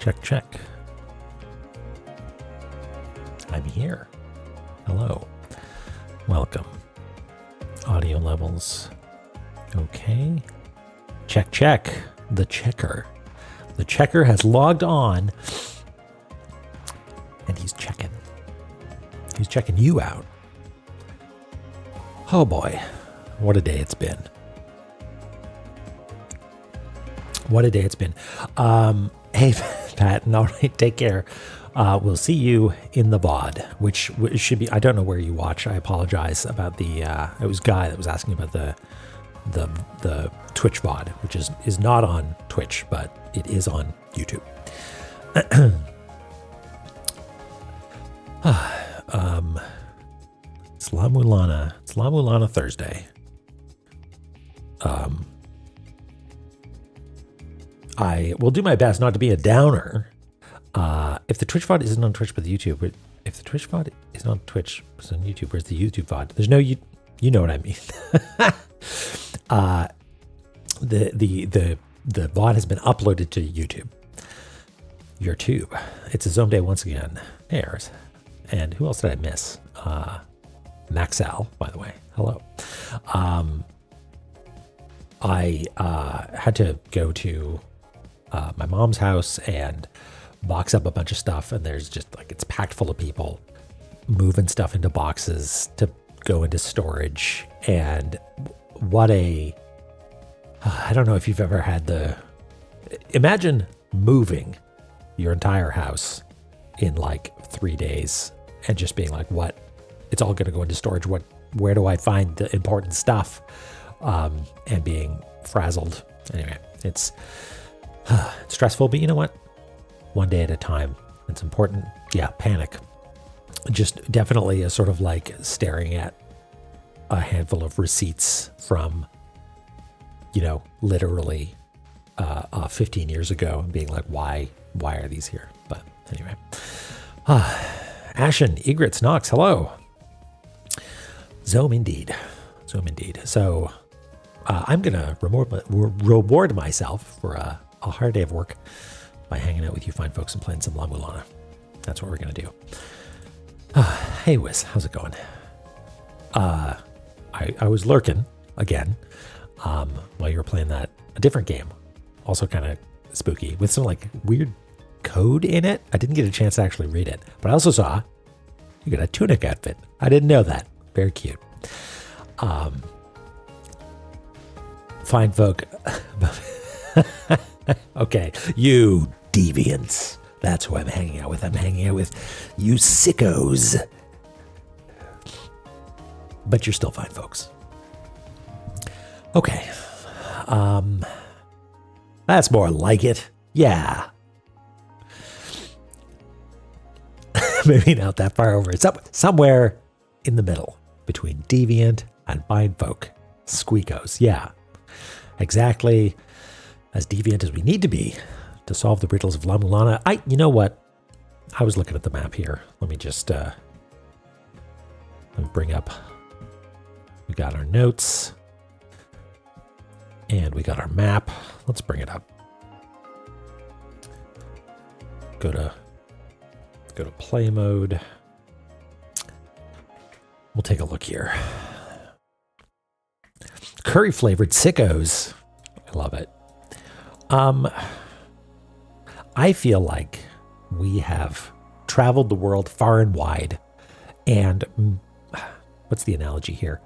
Check, check. I'm here. Hello. Welcome. Audio levels. Okay. Check, check. The checker. The checker has logged on and he's checking. He's checking you out. Oh boy. What a day it's been. What a day it's been. Hey, Pat. All right. Take care. We'll see you in the VOD, which should be, I don't know where you watch. I apologize about the, it was Guy that was asking about the Twitch VOD, which is not on Twitch, but it is on YouTube. It's La-Mulana. It's La-Mulana Thursday. I will do my best not to be a downer. If the Twitch VOD isn't on Twitch, but the YouTube, but if the Twitch VOD is on Twitch, but it's on YouTube, where's the YouTube VOD? There's no, you know what I mean. The VOD has been uploaded to YouTube. Your tube. It's a Zome Day once again. There's. And who else did I miss? Maxal, by the way. Hello. I had to go to my mom's house and box up a bunch of stuff, and there's just like, it's packed full of people moving stuff into boxes to go into storage. And what a, I don't know if you've ever had imagine moving your entire house in like 3 days and just being like, what, it's all going to go into storage. Where do I find the important stuff? And being frazzled. Anyway, it's stressful, but you know what? One day at a time. It's important. Yeah, panic. Just definitely a sort of like staring at a handful of receipts from, literally 15 years ago and being like, why are these here? But anyway. Ashen, Egrets, Knox, hello. Zome indeed. So I'm going to reward myself for a hard day of work by hanging out with you fine folks and playing some La-Mulana. That's what we're going to do. Hey, Wiz, how's it going? I was lurking again while you were playing a different game. Also kind of spooky with some like weird code in it. I didn't get a chance to actually read it, but I also saw you got a tunic outfit. I didn't know that. Very cute. Fine folk. Okay, you deviants. That's who I'm hanging out with. I'm hanging out with you sickos. But you're still fine folks. Okay. That's more like it. Yeah. Maybe not that far over. It's somewhere in the middle between deviant and fine folk. Squeakos. Yeah. Exactly as deviant as we need to be to solve the riddles of La-Mulana. You know what? I was looking at the map here. Let me just let me bring up. We got our notes and we got our map. Let's bring it up. Go to play mode. We'll take a look here. Curry flavored sickos. I love it. I feel like we have traveled the world far and wide, and what's the analogy here?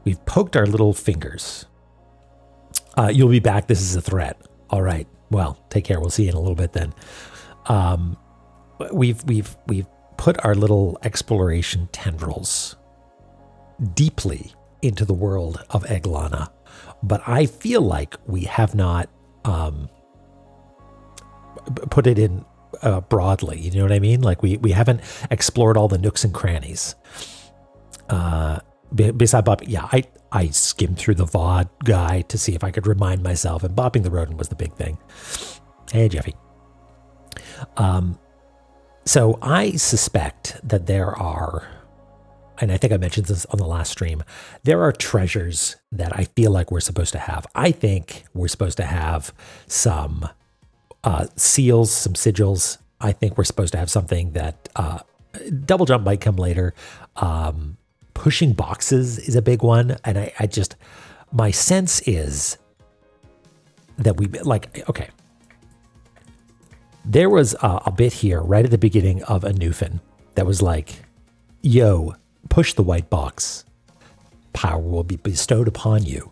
We've poked our little fingers. You'll be back. This is a threat. All right. Well, take care. We'll see you in a little bit then. We've put our little exploration tendrils deeply into the world of Eglana, but I feel like we have not put it in broadly. You know what I mean? Like we haven't explored all the nooks and crannies. Beside Bob, yeah, I skimmed through the VOD guy to see if I could remind myself, and bopping the rodent was the big thing. Hey, Jeffy. So I suspect that there are, and I think I mentioned this on the last stream, there are treasures that I feel like we're supposed to have. I think we're supposed to have some seals, some sigils. I think we're supposed to have something that double jump might come later. Pushing boxes is a big one. And I just, my sense is that we, like, okay. There was a bit here right at the beginning of a Newfin that was like, yo, push the white box. Power will be bestowed upon you.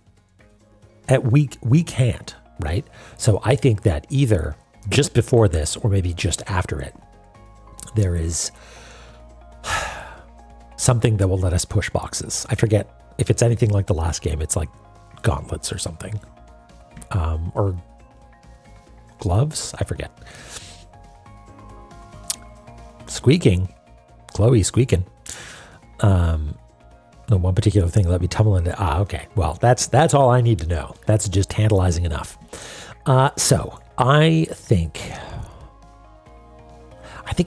We can't, right? So I think that either just before this or maybe just after it, there is something that will let us push boxes. I forget if it's anything like the last game. It's like gauntlets or something. Or gloves? I forget. Squeaking. Chloe squeaking. No one particular thing let me tumble into. Okay. Well, that's all I need to know. That's just tantalizing enough. So I think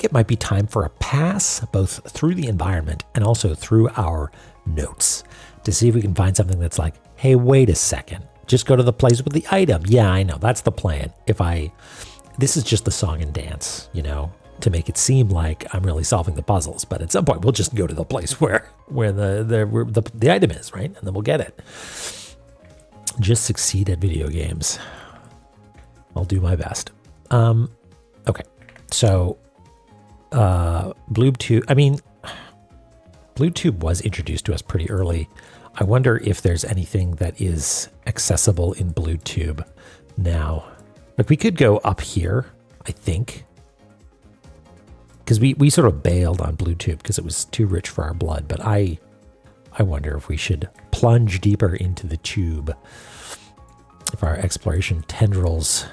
it might be time for a pass, both through the environment and also through our notes, to see if we can find something that's like, hey, wait a second. Just go to the place with the item. Yeah, I know. That's the plan. This is just the song and dance, to make it seem like I'm really solving the puzzles. But at some point, we'll just go to the place where the item is, right? And then we'll get it. Just succeed at video games. I'll do my best. Okay. So, Bluetooth was introduced to us pretty early. I wonder if there's anything that is accessible in Bluetooth now. Like, we could go up here, I think. Because we sort of bailed on Bluetooth because it was too rich for our blood. But I wonder if we should plunge deeper into the tube. If our exploration tendrils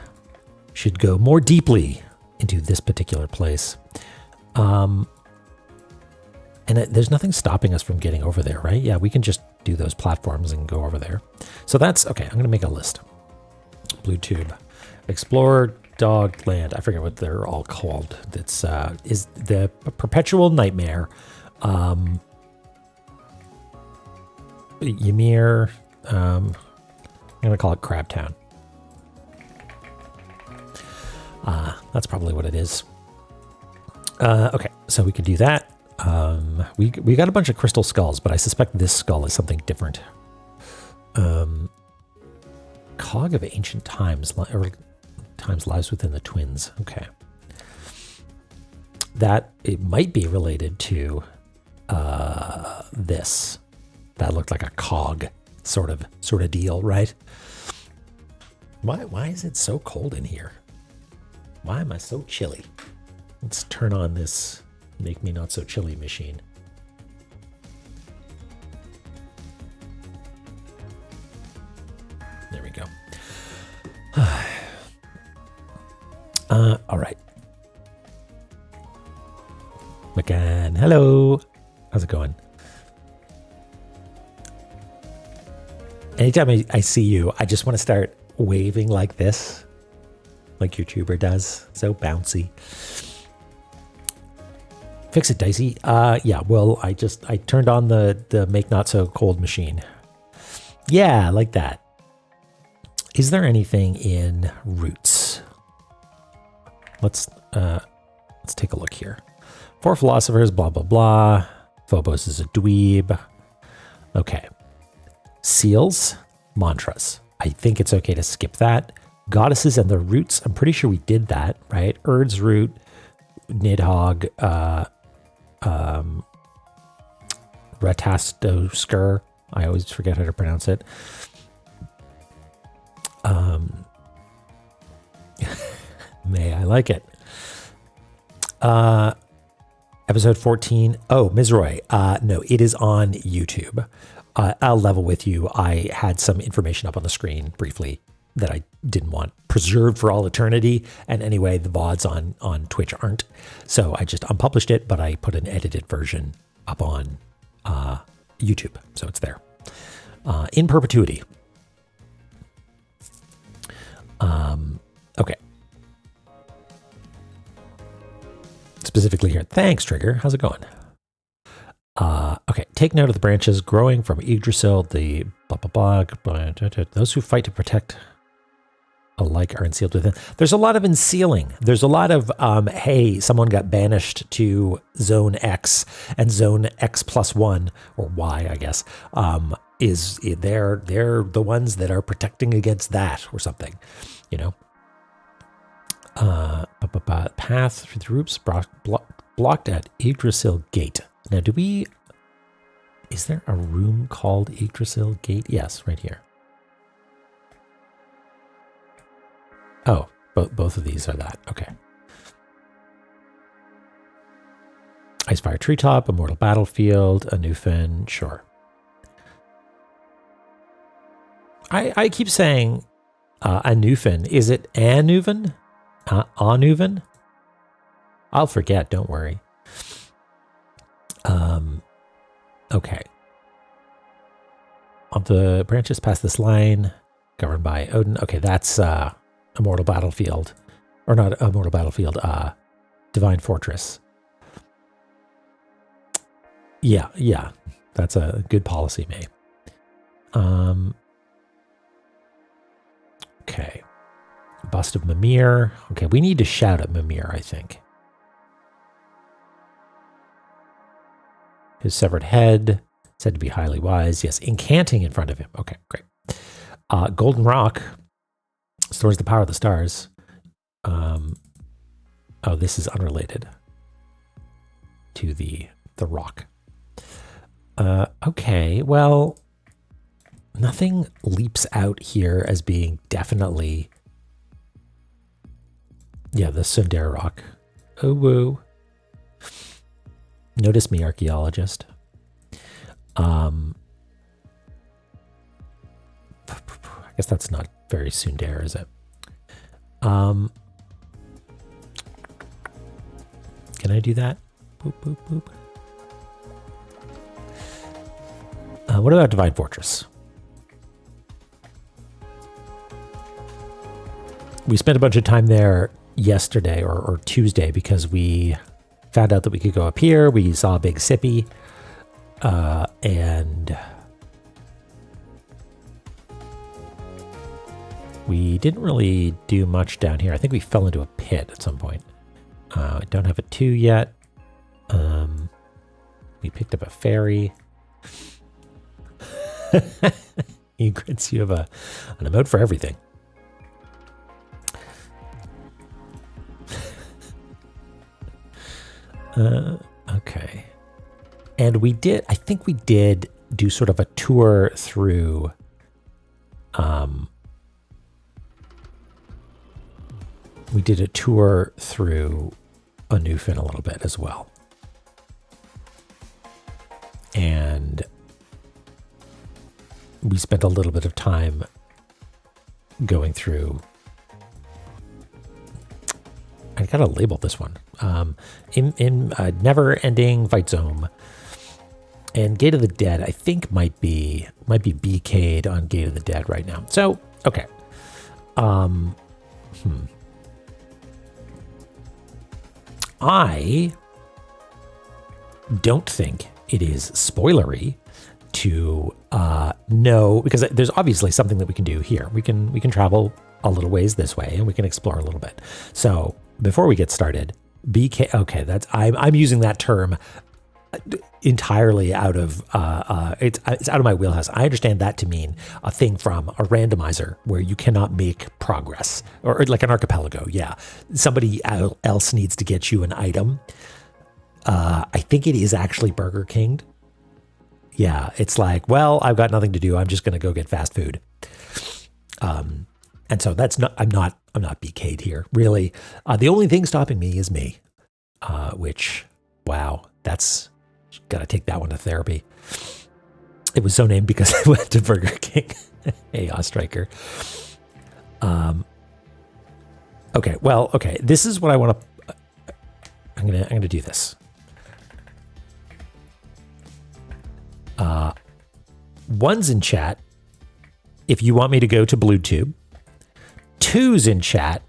should go more deeply into this particular place. And there's nothing stopping us from getting over there, right? Yeah, we can just do those platforms and go over there. So that's, okay, I'm going to make a list. Bluetooth. Explore Dog Land. I forget what they're all called. It's is the Perpetual Nightmare. Ymir. I'm going to call it Crabtown. That's probably what it is. Okay, so we could do that. We got a bunch of crystal skulls, but I suspect this skull is something different. Cog of Ancient Times, or Times lies within the twins. Okay. That, it might be related to this. That looked like a cog sort of deal, right? Why is it so cold in here? Why am I so chilly? Let's turn on this Make Me Not So Chilly machine. There we go. All right. McCann, hello. How's it going? Anytime I see you, I just want to start waving like this, like your tuber does. So bouncy. Fix it, Dicey. Yeah, well, I turned on the Make Not So Cold machine. Yeah, like that. Is there anything in Roots? Let's take a look here. 4 philosophers, blah, blah, blah. Phobos is a dweeb. Okay. Seals, mantras. I think it's okay to skip that. Goddesses and the roots. I'm pretty sure we did that, right? Erd's root, Nidhogg, Ratastosker. I always forget how to pronounce it. May I like it. Episode 14. Oh, Mizroy. No, it is on YouTube. I'll level with you. I had some information up on the screen briefly that I didn't want preserved for all eternity. And anyway, the VODs on Twitch aren't. So I just unpublished it, but I put an edited version up on YouTube. So it's there. In perpetuity. Okay. Specifically here. Thanks, Trigger. How's it going? Okay. Take note of the branches growing from Yggdrasil, the blah, blah, blah. Those who fight to protect alike are unsealed within. There's a lot of unsealing. There's a lot of, hey, someone got banished to Zone X, and Zone X plus 1, or Y, I guess, they're the ones that are protecting against that or something, you know. Path through the groups blocked at Yggdrasil Gate. Now, is there a room called Yggdrasil Gate? Yes, right here. Oh, both of these are that. Okay. Icefire Treetop, Immortal Battlefield, a Newfen, sure. I keep saying a Newfen. Is it a Newfen? A Newfen? I'll forget, don't worry. Okay. On the branches past this line, governed by Odin. Okay, that's Immortal Battlefield. Or not Immortal Battlefield, Divine Fortress. Yeah. That's a good policy, May. Okay. Bust of Mimir. Okay, we need to shout at Mimir, I think. His severed head, said to be highly wise. Yes, incanting in front of him. Okay, great. Golden Rock stores the power of the stars. Oh, this is unrelated to the rock. Okay, well, nothing leaps out here as being definitely, yeah, the Sundar rock. Oh, woo. Notice me, archaeologist. I guess that's not very Sundar, is it? Can I do that? Boop, boop, boop. What about Divine Fortress? We spent a bunch of time there yesterday or Tuesday because we found out that we could go up here. We saw a big sippy, and we didn't really do much down here. I think we fell into a pit at some point. I don't have a 2 yet. We picked up a ferry. Egrets, you have an emote for everything. Okay. And I think we did do sort of a tour through, we did a tour through a Newfen a little bit as well. And we spent a little bit of time going through, I gotta label this one, in Never-Ending Fight Zone. And Gate of the Dead, I think might be BK'd on Gate of the Dead right now. So, okay. I don't think it is spoilery to know, because there's obviously something that we can do here. We can travel a little ways this way, and we can explore a little bit. So before we get started, BK. Okay, I'm using that term entirely out of it's out of my wheelhouse. I understand that to mean a thing from a randomizer where you cannot make progress, or like an archipelago. Yeah, somebody else needs to get you an item. I think it is actually Burger King. Yeah, it's like, well, I've got nothing to do. I'm just going to go get fast food. And so that's not. I'm not BK'd here, really. The only thing stopping me is me, which, wow, that's. Got to take that one to therapy. It was so named because I went to Burger King. Hey, Striker. Okay. Well, okay. This is what I want to. I'm gonna do this. One's in chat if you want me to go to BlueTube. Two's in chat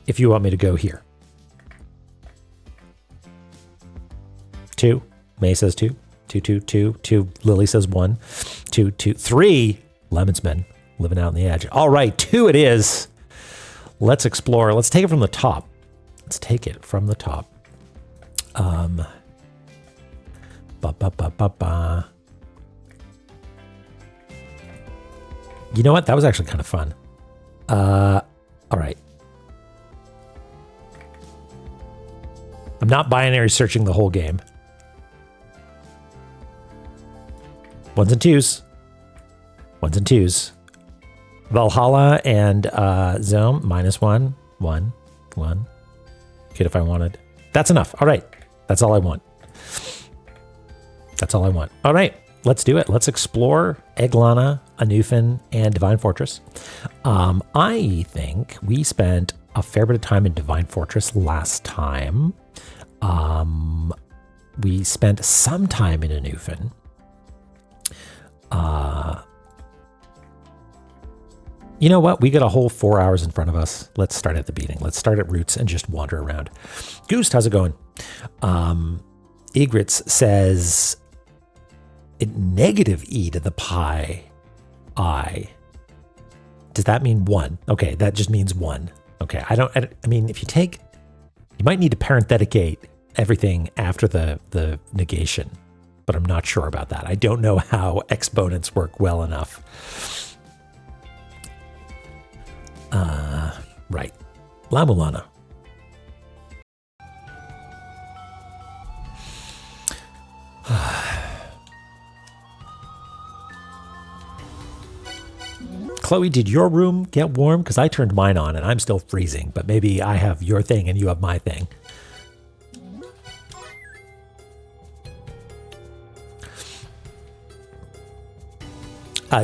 if you want me to go here. 2. May says 2. 2. Lily says 1. 2. 3. Lemonsman. living out on the edge. All right, 2 it is. Let's explore. Let's take it from the top. Let's take it from the top. You know what? That was actually kind of fun. All right. I'm not binary searching the whole game. 1s and 2s. 1s and 2s. Valhalla and Zome, -1, 1, 1. Kid if I wanted. That's enough. All right. That's all I want. That's all I want. All right. Let's do it. Let's explore Eglana, Anufin, and Divine Fortress. I think we spent a fair bit of time in Divine Fortress last time. We spent some time in Anufin. You know what? We got a whole 4 hours in front of us. Let's start at the beginning. Let's start at roots and just wander around. Goose, how's it going? Egrets says negative e to the pi I. Does that mean 1? Okay, that just means 1. Okay, I mean, if you might need to parentheticate everything after the negation, but I'm not sure about that. I don't know how exponents work well enough. Right. La-Mulana. Chloe, did your room get warm? Because I turned mine on and I'm still freezing, but maybe I have your thing and you have my thing.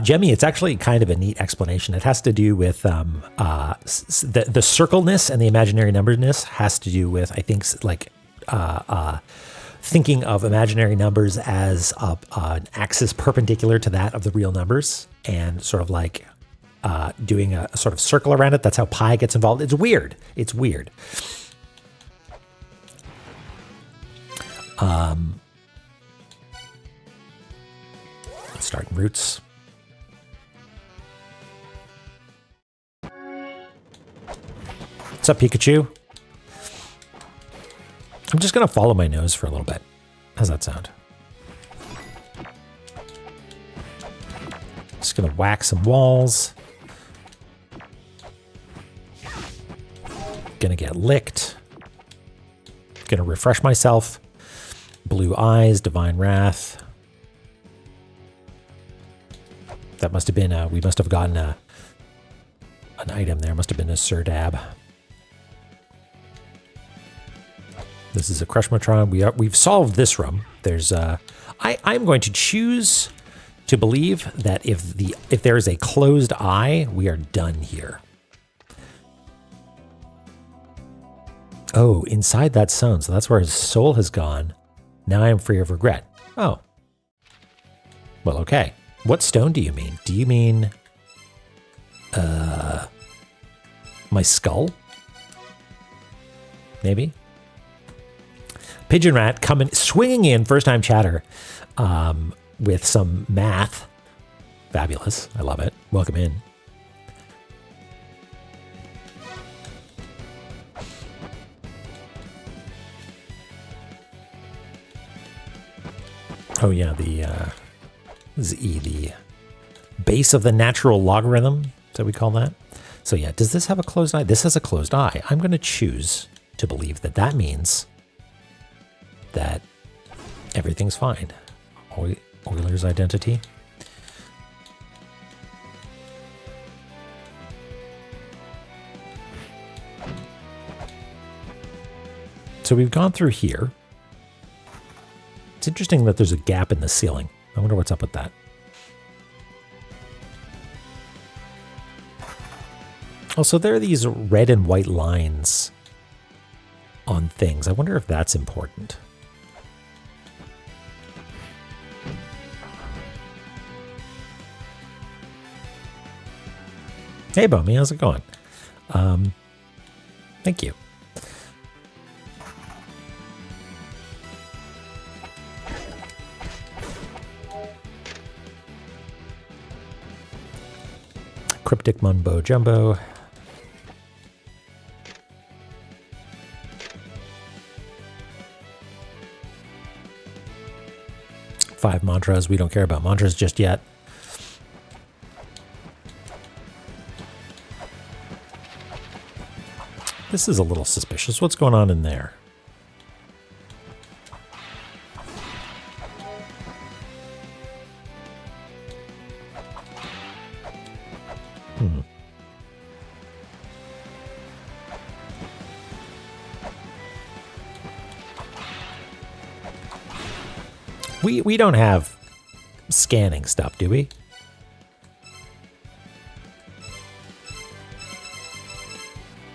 Jemmy, it's actually kind of a neat explanation. It has to do with the circleness and the imaginary numberness has to do with, I think, like thinking of imaginary numbers as an axis perpendicular to that of the real numbers and sort of like doing a sort of circle around it. That's how pi gets involved. It's weird. It's weird. Let's start roots. What's up, Pikachu? I'm just going to follow my nose for a little bit. How's that sound? Just going to whack some walls. Going to get licked. Going to refresh myself. Blue eyes, divine wrath. That must have been, we must have gotten an item there. Must have been a Serdab. This is a Crushmatron. We've solved this room. There's I'm going to choose to believe that if there is a closed eye, we are done here. Oh, inside that stone. So that's where his soul has gone. Now I am free of regret. Oh. Well, okay. What stone do you mean? Do you mean my skull? Maybe? Pigeon Rat coming, swinging in, first time chatter, with some math. Fabulous. I love it. Welcome in. Oh yeah, this is E, the base of the natural logarithm. Is that what we call that? So yeah, does this have a closed eye? This has a closed eye. I'm going to choose to believe that that means that everything's fine. Euler's identity. So we've gone through here. It's interesting that there's a gap in the ceiling. I wonder what's up with that. Also, there are these red and white lines on things. I wonder if that's important. Hey, Bummy, how's it going? Thank you. Cryptic Mumbo Jumbo. Five mantras. We don't care about mantras just yet. This is a little suspicious. What's going on in there? We don't have scanning stuff, do we?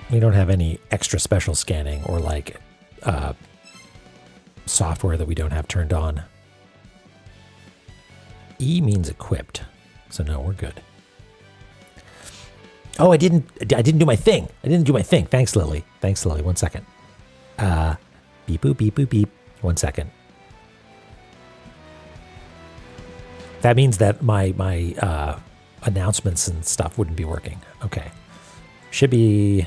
We don't have any extra special scanning or like software that we don't have turned on. E means equipped, so no, we're good. Oh, I didn't do my thing. Thanks, Lily. 1 second. Beep boop beep boop beep. 1 second. That means that my announcements and stuff wouldn't be working. Okay. Should be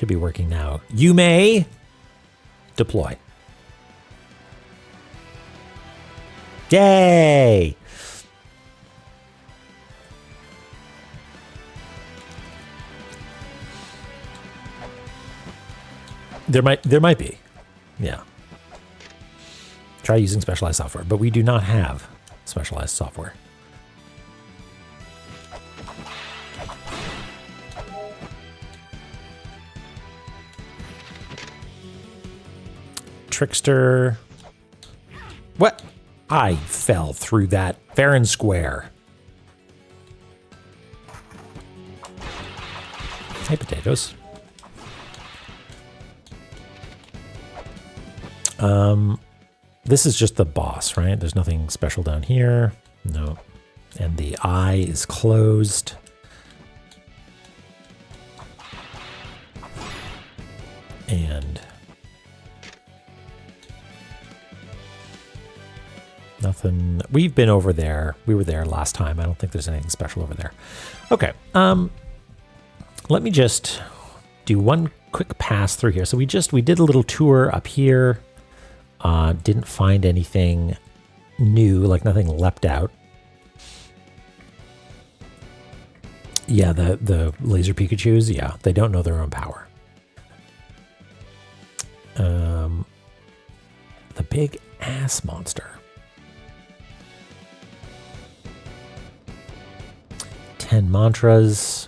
working now. You may deploy. Yay! There might be. Yeah. Try using specialized software, but we do not have specialized software. Trickster. What? I fell through that fair and square. Hey, potatoes. This is just the boss, right? There's nothing special down here. No. And the eye is closed. And nothing. We've been over there. We were there last time. I don't think there's anything special over there. Okay. Let me just do one quick pass through here. So we did a little tour up here. Didn't find anything new, like nothing leapt out. Yeah, the laser Pikachus, yeah, they don't know their own power. The big ass monster. 10 mantras.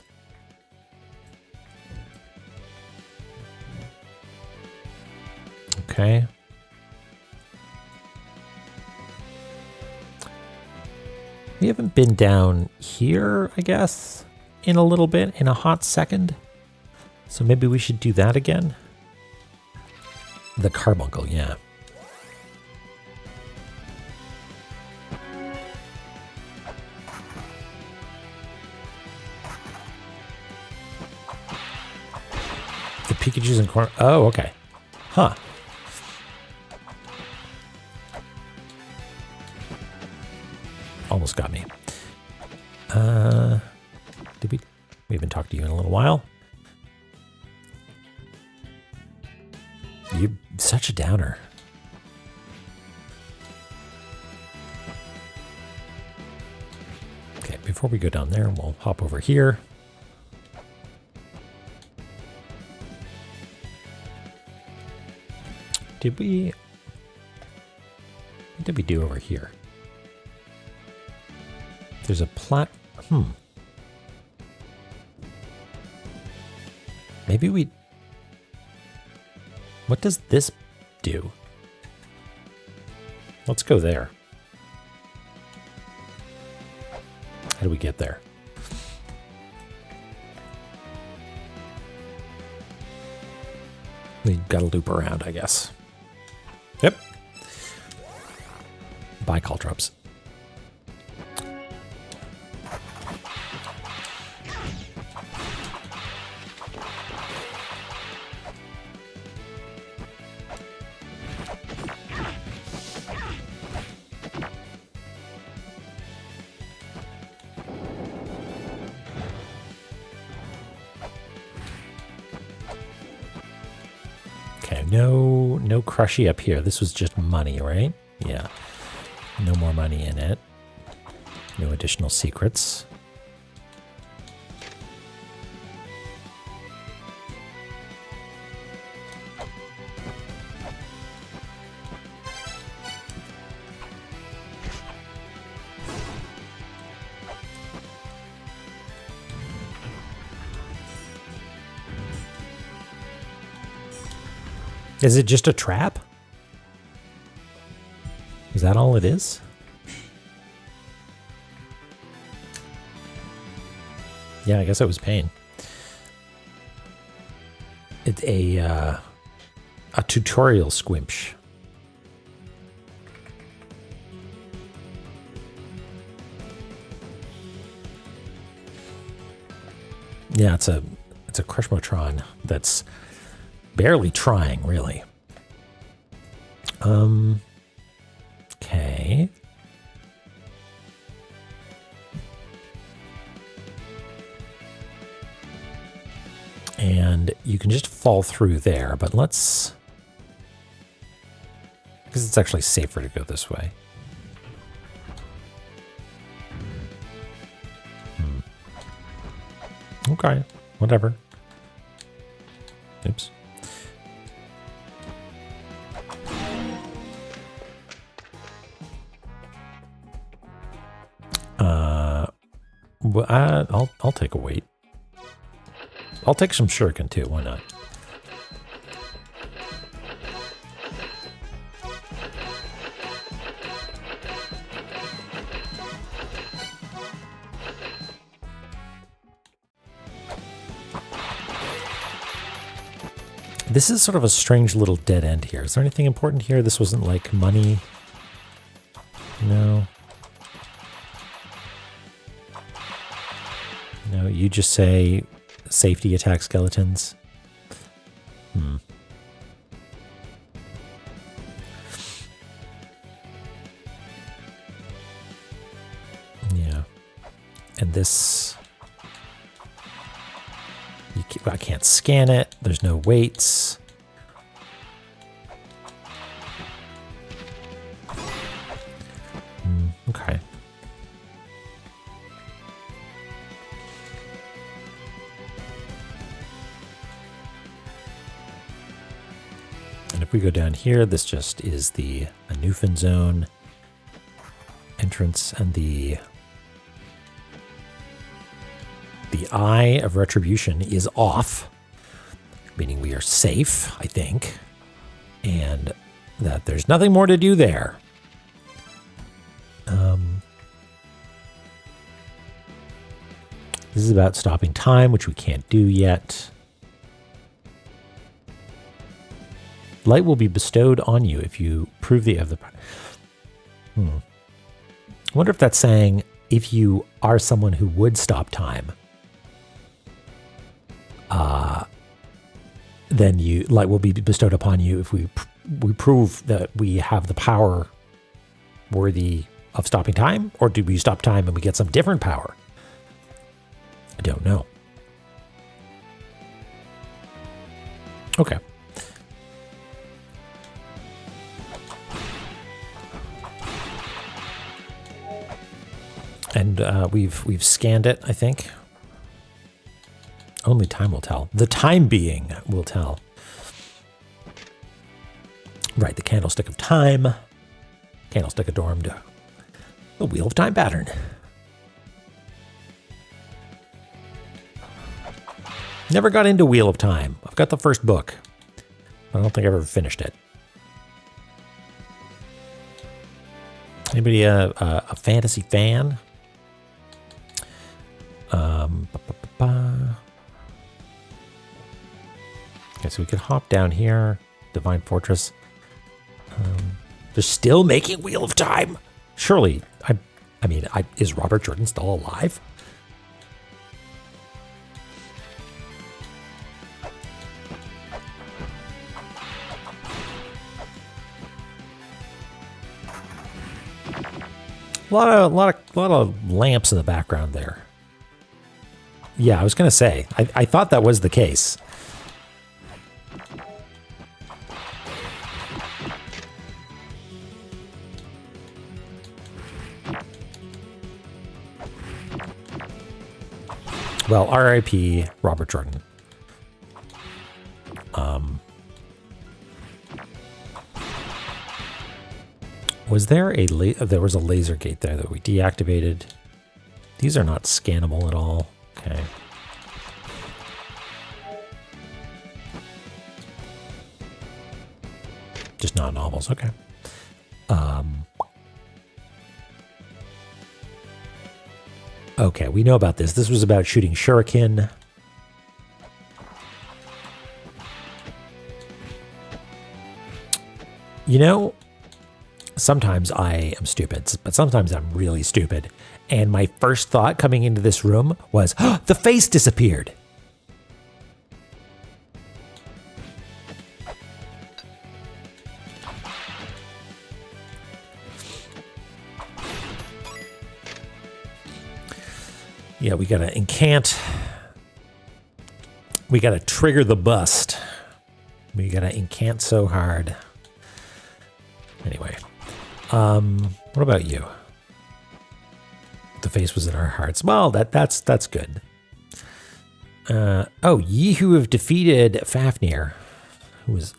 Okay. We haven't been down here, I guess, in a little bit, in a hot second. So maybe we should do that again. The carbuncle, yeah. The Pikachu's in corner. Oh, okay. Huh. Almost got me. We haven't talked to you in a little while. You're such a downer. Okay, before we go down there, we'll hop over here. What did we do over here? There's a plat. Maybe we. What does this do? Let's go there. How do we get there? We gotta loop around, I guess. Yep. Bye, Caltrops. no crushy up here. This was just money, right? Yeah. No more money in it. No additional secrets. Is it just a trap? Is that all it is? Yeah, I guess it was pain. It's a tutorial squimsh. Yeah, it's a Crushmotron that's barely trying, really. Okay. And you can just fall through there, but let's... because it's actually safer to go this way. Okay, whatever. Oops. Well, I'll take a weight. I'll take some shuriken too. Why not? This is sort of a strange little dead end here. Is there anything important here? This wasn't like money. No. No, you just say safety attack skeletons. Yeah. And this... I can't scan it. There's no weights. Okay. And if we go down here, this just is the Newfen zone entrance, and the eye of retribution is off, meaning we are safe, I think, and that there's nothing more to do there. This is about stopping time, which we can't do yet. Light will be bestowed on you if you prove that you have the... I wonder if that's saying if you are someone who would stop time, then light will be bestowed upon you if we prove that we have the power worthy of stopping time, or do we stop time and we get some different power? I don't know. Okay. And we've scanned it, I think. Only time will tell. The time being will tell. Right, the candlestick of time. Candlestick adorned the wheel of time pattern. Never got into Wheel of Time. I've got the first book. I don't think I've ever finished it. Anybody a fantasy fan? Okay, so we could hop down here. Divine Fortress. They're still making Wheel of Time. Surely, I mean, is Robert Jordan still alive? A lot of lamps in the background there. Yeah, I was gonna say, I thought that was the case. Well, R.I.P. Robert Jordan. Was there there was a laser gate there that we deactivated? These are not scannable at all. Okay. Just not novels. Okay. Okay, we know about this. This was about shooting shuriken. You know, sometimes I am stupid, but sometimes I'm really stupid. And my first thought coming into this room was, oh, the face disappeared. Yeah, we gotta incant. We gotta trigger the bust. We gotta incant so hard. Anyway, what about you? The face was in our hearts. Well, that's good. Oh, ye who have defeated Fafnir, who is.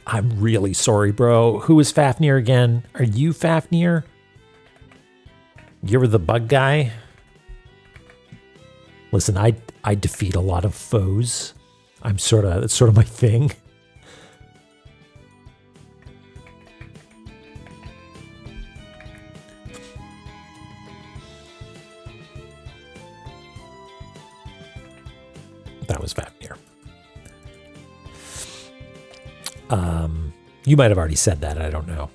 I'm really sorry, bro. Who is Fafnir again? Are you Fafnir? You're the bug guy. Listen, I defeat a lot of foes. That's sort of my thing. That was Fafnir. You might have already said that. I don't know.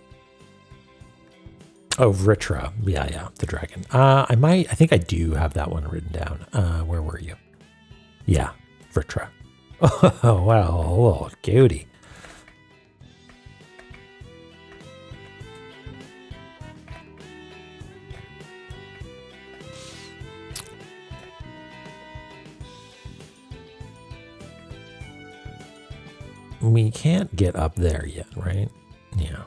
Oh, Vritra. Yeah, the dragon. I think I do have that one written down. Where were you? Yeah, Vritra. Oh, wow. Oh, goody. We can't get up there yet, right? Yeah.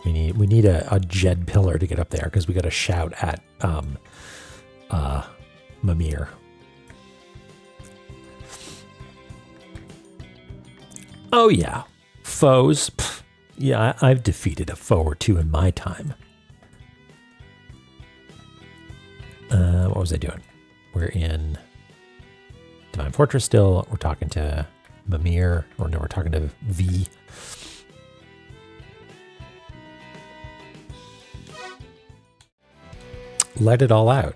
We need a Jed pillar to get up there because we got to shout at Mimir. Oh yeah, foes. Pff, yeah, I've defeated a foe or two in my time. What was I doing? We're in Divine Fortress still. We're talking to Mimir, or no, we're talking to V. Let it all out.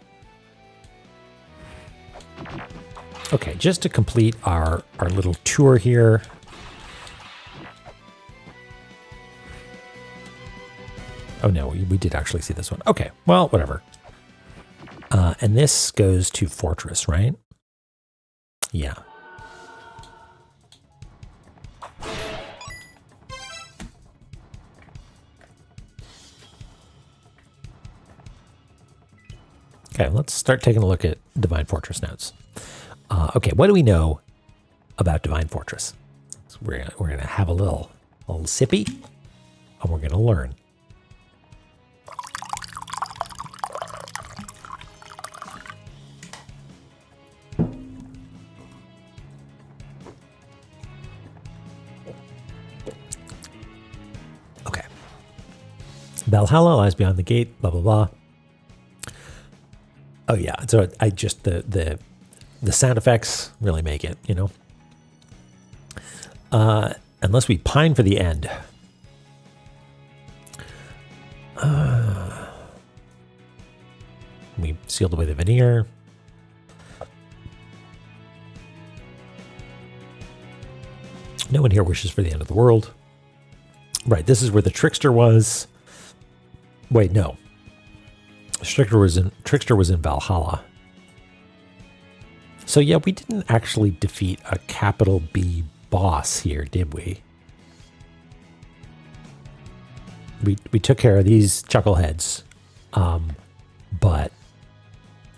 Okay, just to complete our little tour here. Oh no, we did actually see this one. Okay, well, whatever. And this goes to Fortress, right? Yeah. Okay, let's start taking a look at Divine Fortress notes. Okay, what do we know about Divine Fortress? So we're gonna have a little sippy, and we're gonna learn. Okay. Valhalla lies beyond the gate. Blah blah blah. Oh yeah, so I just the sound effects really make it, you know. Unless we pine for the end. We sealed away the veneer. No one here wishes for the end of the world. Right, this is where the trickster was. Wait, no. Trickster was in Valhalla. So yeah, we didn't actually defeat a capital B boss here, did we? We took care of these chuckleheads, but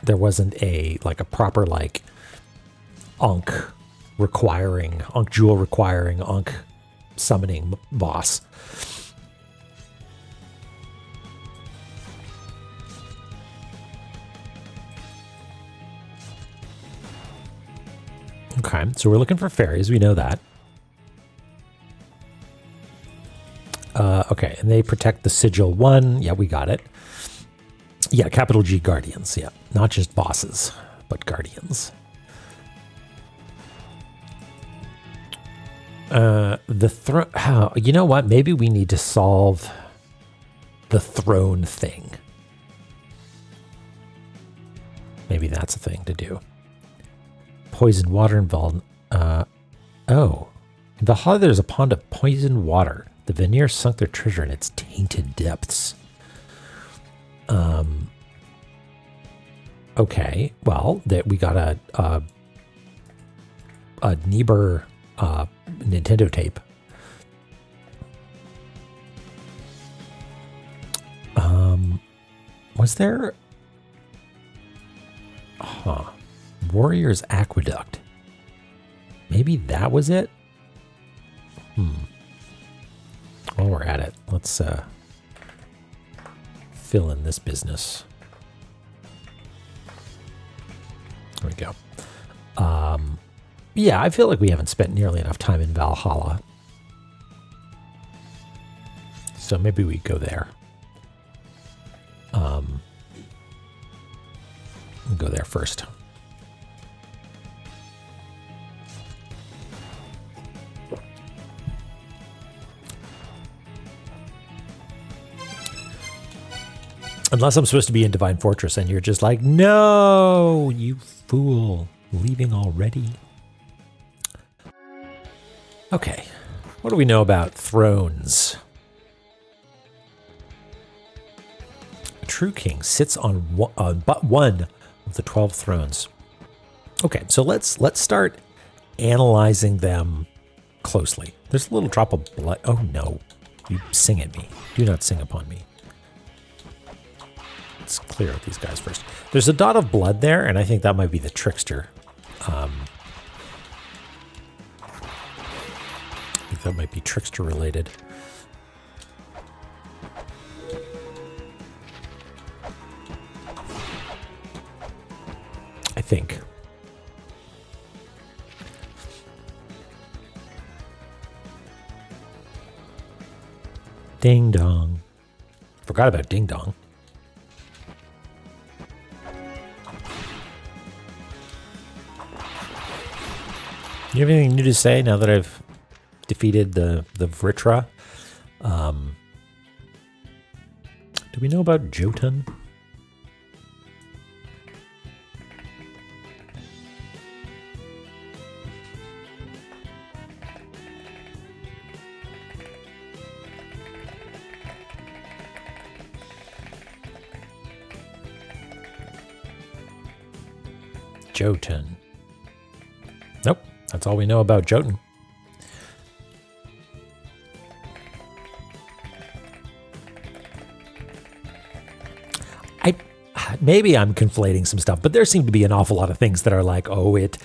there wasn't a proper Ankh jewel requiring Ankh summoning boss. Okay, so we're looking for fairies. We know that. Okay, and they protect the Sigil 1. Yeah, we got it. Yeah, capital G Guardians. Yeah, not just bosses, but Guardians. The throne. You know what? Maybe we need to solve the throne thing. Maybe that's a thing to do. Poisoned water involved. Oh. In Valhalla, there's a pond of poisoned water. The Vanir sunk their treasure in its tainted depths. Okay. Well, that we got a Niebuhr Nintendo tape. Was there... Warrior's Aqueduct. Maybe that was it? While we're at it, let's fill in this business. There we go. Yeah, I feel like we haven't spent nearly enough time in Valhalla. So maybe we go there. Go there first. Unless I'm supposed to be in Divine Fortress and you're just like, no, you fool, leaving already. Okay, what do we know about thrones? A true king sits on but one of the 12 thrones. Okay, so let's start analyzing them closely. There's a little drop of blood. Oh no, you sing at me. Do not sing upon me. Let's clear out these guys first. There's a dot of blood there, and I think that might be the trickster. I think that might be trickster related. I think. Ding dong. Forgot about ding dong. You have anything new to say now that I've defeated the Vritra? Do we know about Jotun? Jotun. Nope. That's all we know about Jotun. Maybe I'm conflating some stuff, but there seem to be an awful lot of things that are like, oh, it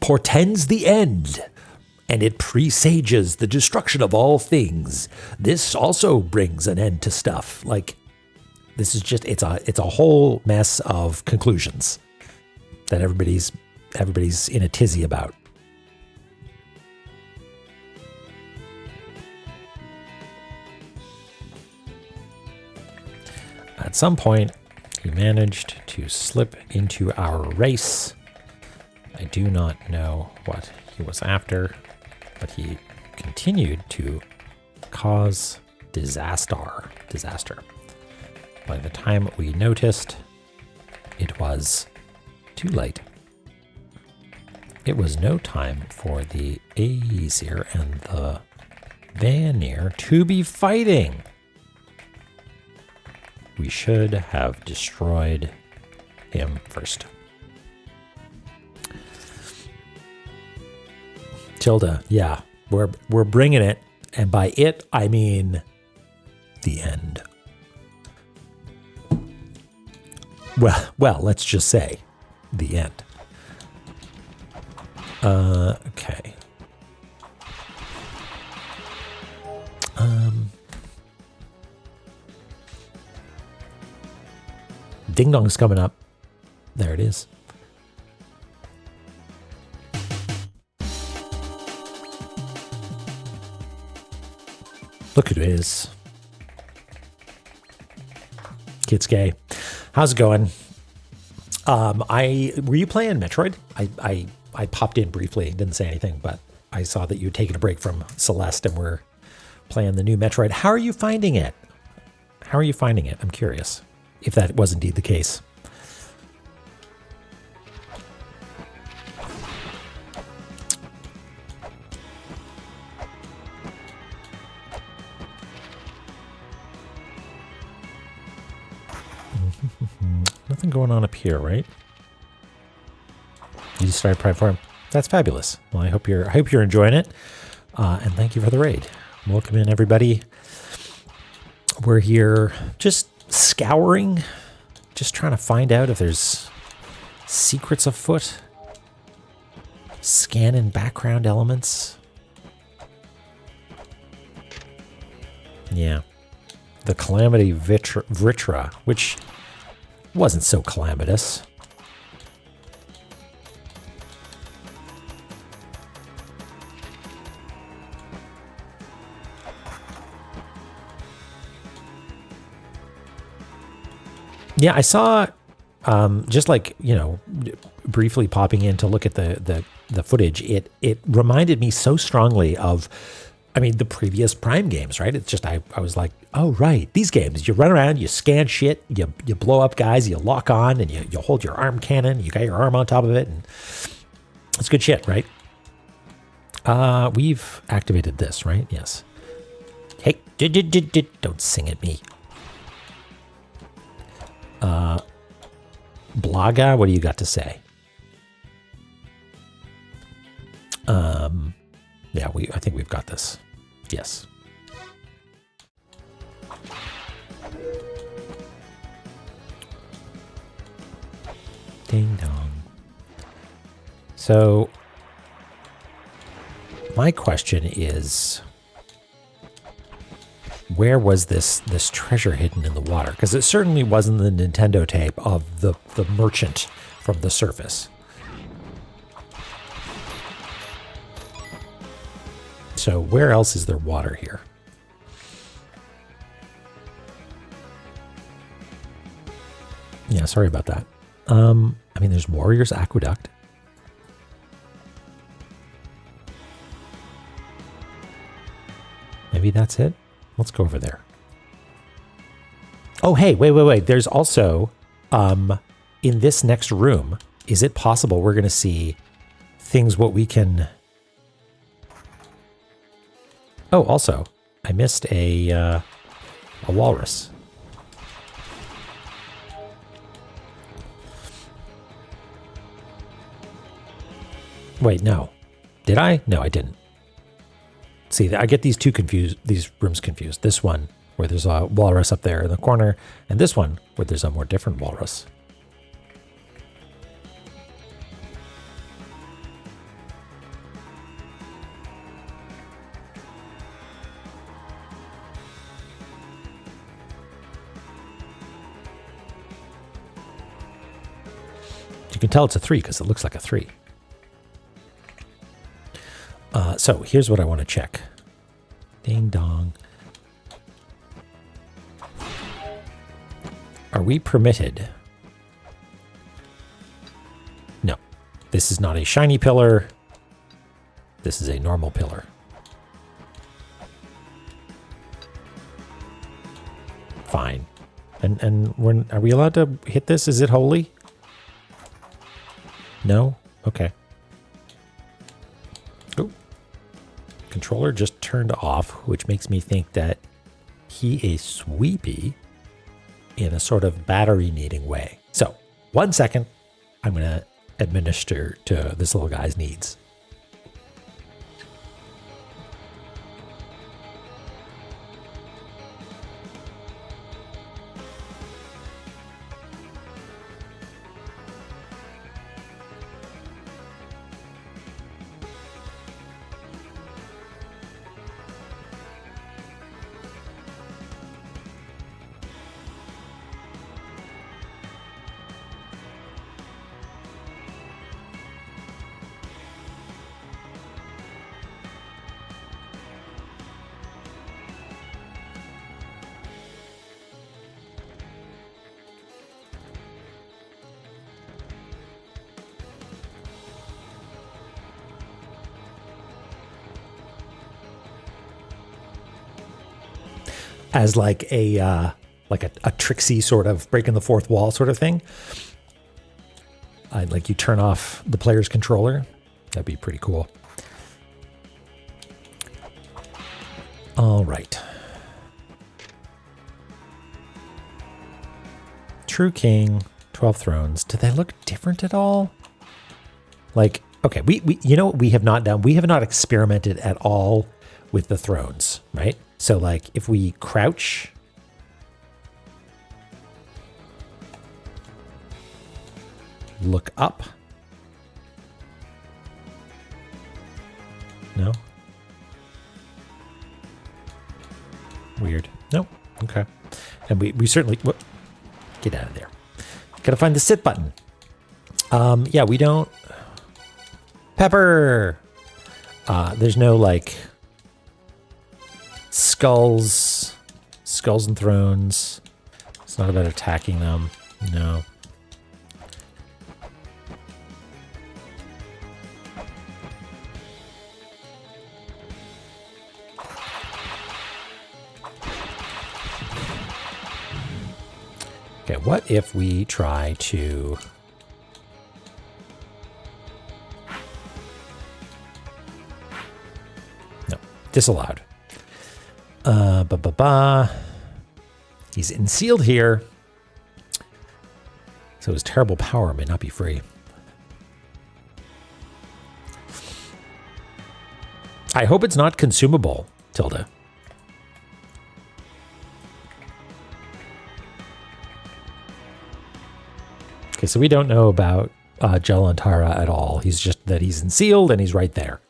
portends the end, and it presages the destruction of all things. This also brings an end to stuff. Like, this is just it's a whole mess of conclusions that everybody's in a tizzy about. At some point, he managed to slip into our race. I do not know what he was after, but he continued to cause disaster. By the time we noticed, it was too late. It was no time for the Aesir and the Vanir to be fighting. We should have destroyed him first. Tilda, yeah, we're bringing it, and by it I mean the end. Well, let's just say the end. Okay. Ding Dong's coming up. There it is. Look who it is. Kid's gay. How's it going? Were you playing Metroid? I popped in briefly, didn't say anything, but I saw that you had taken a break from Celeste and were playing the new Metroid. How are you finding it? How are you finding it? I'm curious if that was indeed the case. Nothing going on up here, right? You just started Prime Farm. That's fabulous. Well, I hope you're enjoying it, and thank you for the raid. Welcome in, everybody. We're here just scouring, just trying to find out if there's secrets afoot. Scanning background elements. Yeah, the Calamity Vritra, which wasn't so calamitous. Yeah, I saw, just like, briefly popping in to look at the footage, it reminded me so strongly of, the previous Prime games, right? It's just, I was like, oh, right, these games, you run around, you scan shit, you blow up guys, you lock on, and you hold your arm cannon, you got your arm on top of it, and it's good shit, right? We've activated this, right? Yes. Hey, don't sing at me. Blaga, what do you got to say? Yeah, I think we've got this. Yes. Ding dong. So, my question is, where was this treasure hidden in the water? Because it certainly wasn't the Nintendo tape of the merchant from the surface. So where else is there water here? Yeah, sorry about that. There's Warrior's Aqueduct. Maybe that's it. Let's go over there. Oh, hey, wait. There's also, in this next room, is it possible we're going to see things what we can... Oh, also, I missed a walrus. Wait, no. Did I? No, I didn't. See, I get these rooms confused. This one, where there's a walrus up there in the corner, and this one, where there's a more different walrus. You can tell it's a 3 because it looks like a 3. So here's what I want to check. Ding dong. Are we permitted? No. This is not a shiny pillar. This is a normal pillar. Fine. And are we allowed to hit this? Is it holy? No? Okay. Oh. Controller just turned off, which makes me think that he is sweepy in a sort of battery needing way. So, 1 second. I'm going to administer to this little guy's needs. as like a tricksy sort of breaking the fourth wall sort of thing. Like you turn off the player's controller. That'd be pretty cool. All right. True King, 12 thrones. Do they look different at all? Like, okay, we you know what we have not done? We have not experimented at all with the thrones, right? So like if we crouch, look up. No? Weird. Nope. Okay. And we certainly... Whoop, get out of there. Gotta find the sit button. Yeah, we don't... Pepper! There's no, like... Skulls and thrones. It's not about attacking them. No. Okay, what if we try to... No, disallowed. He's ensealed here. So his terrible power may not be free. I hope it's not consumable, Tilda. Okay, so we don't know about Jalantara at all. He's just that he's ensealed and he's right there.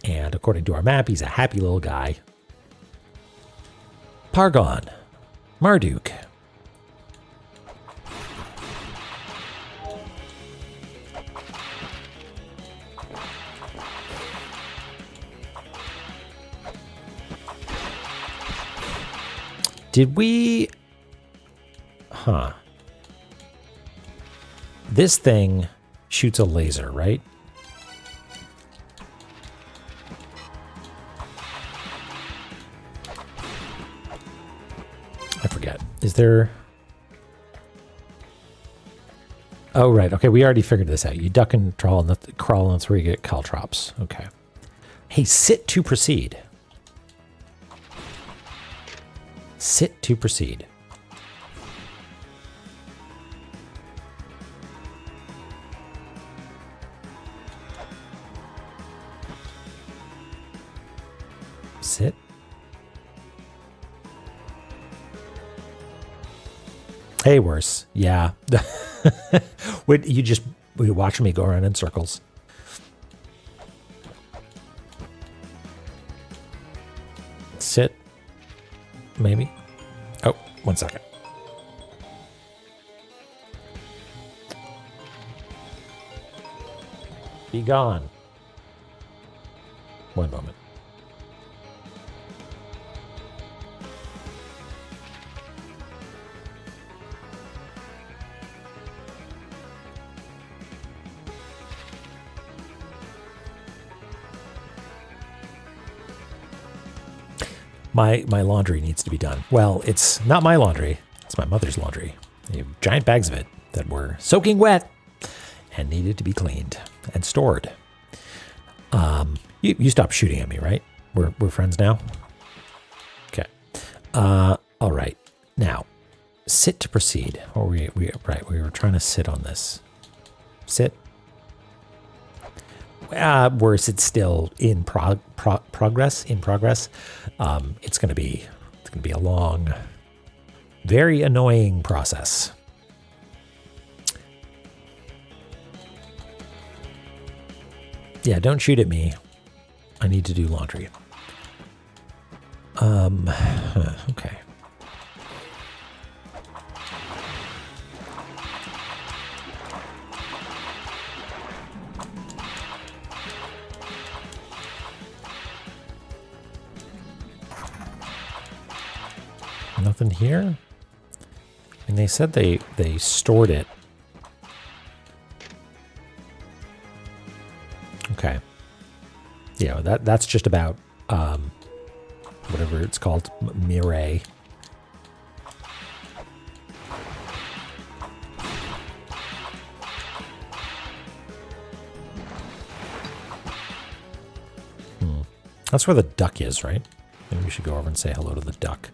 And according to our map, he's a happy little guy. Pargon. Marduk. Did we... Huh. This thing shoots a laser, right? I forget. Is there... Oh, right. Okay, we already figured this out. You duck and crawl, and that's where you get caltrops. Okay. Hey, sit to proceed. Sit to proceed. Sit. Hey, worse. Yeah. Wait, you watch me go around in circles. Sit. Maybe. Oh, 1 second. Be gone. 1 moment. My laundry needs to be done. Well, it's not my laundry. It's my mother's laundry. They have giant bags of it that were soaking wet and needed to be cleaned and stored. You stopped shooting at me, right? We're friends now? Okay. All right. Now, sit to proceed. Or we were trying to sit on this. Sit. Worse, it's still in progress. It's gonna be a long, very annoying process. Yeah, don't shoot at me. I need to do laundry. Okay. Nothing here? And they said they stored it. Okay. Yeah, that's just about whatever it's called, Mireille. That's where the duck is, right? Maybe we should go over and say hello to the duck.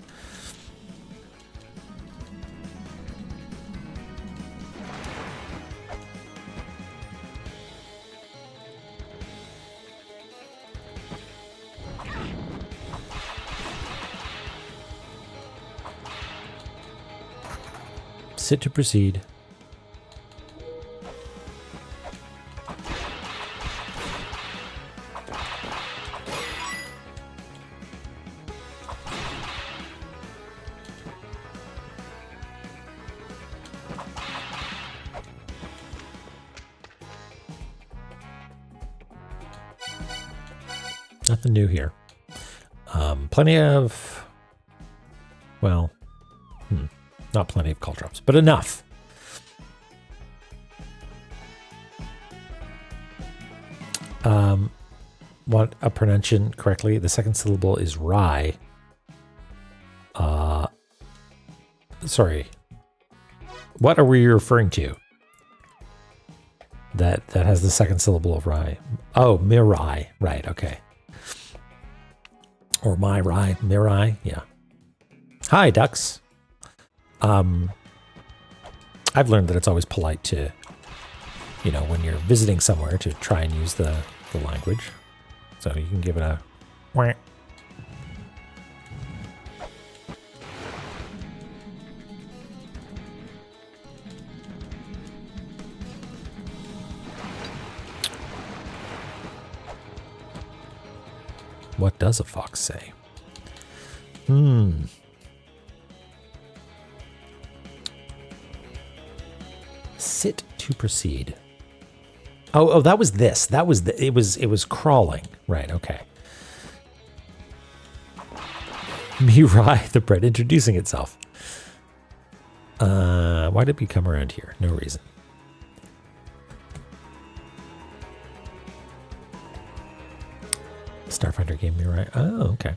Sit to proceed. Nothing new here. Plenty of, well, not plenty of call drops, but enough. Want a pronunciation correctly? The second syllable is rye. Sorry. What are we referring to? That has the second syllable of rye. Oh, mirai. Right, okay. Or my rye, mirai, yeah. Hi, ducks. I've learned that it's always polite to, you know, when you're visiting somewhere, to try and use the language. So you can give it a wah. What does a fox say? Sit to proceed. Oh, that was this. That was it was crawling. Right, okay. Mirai, the bread introducing itself. Why did we come around here? No reason. Starfighter game Mirai. Oh, okay.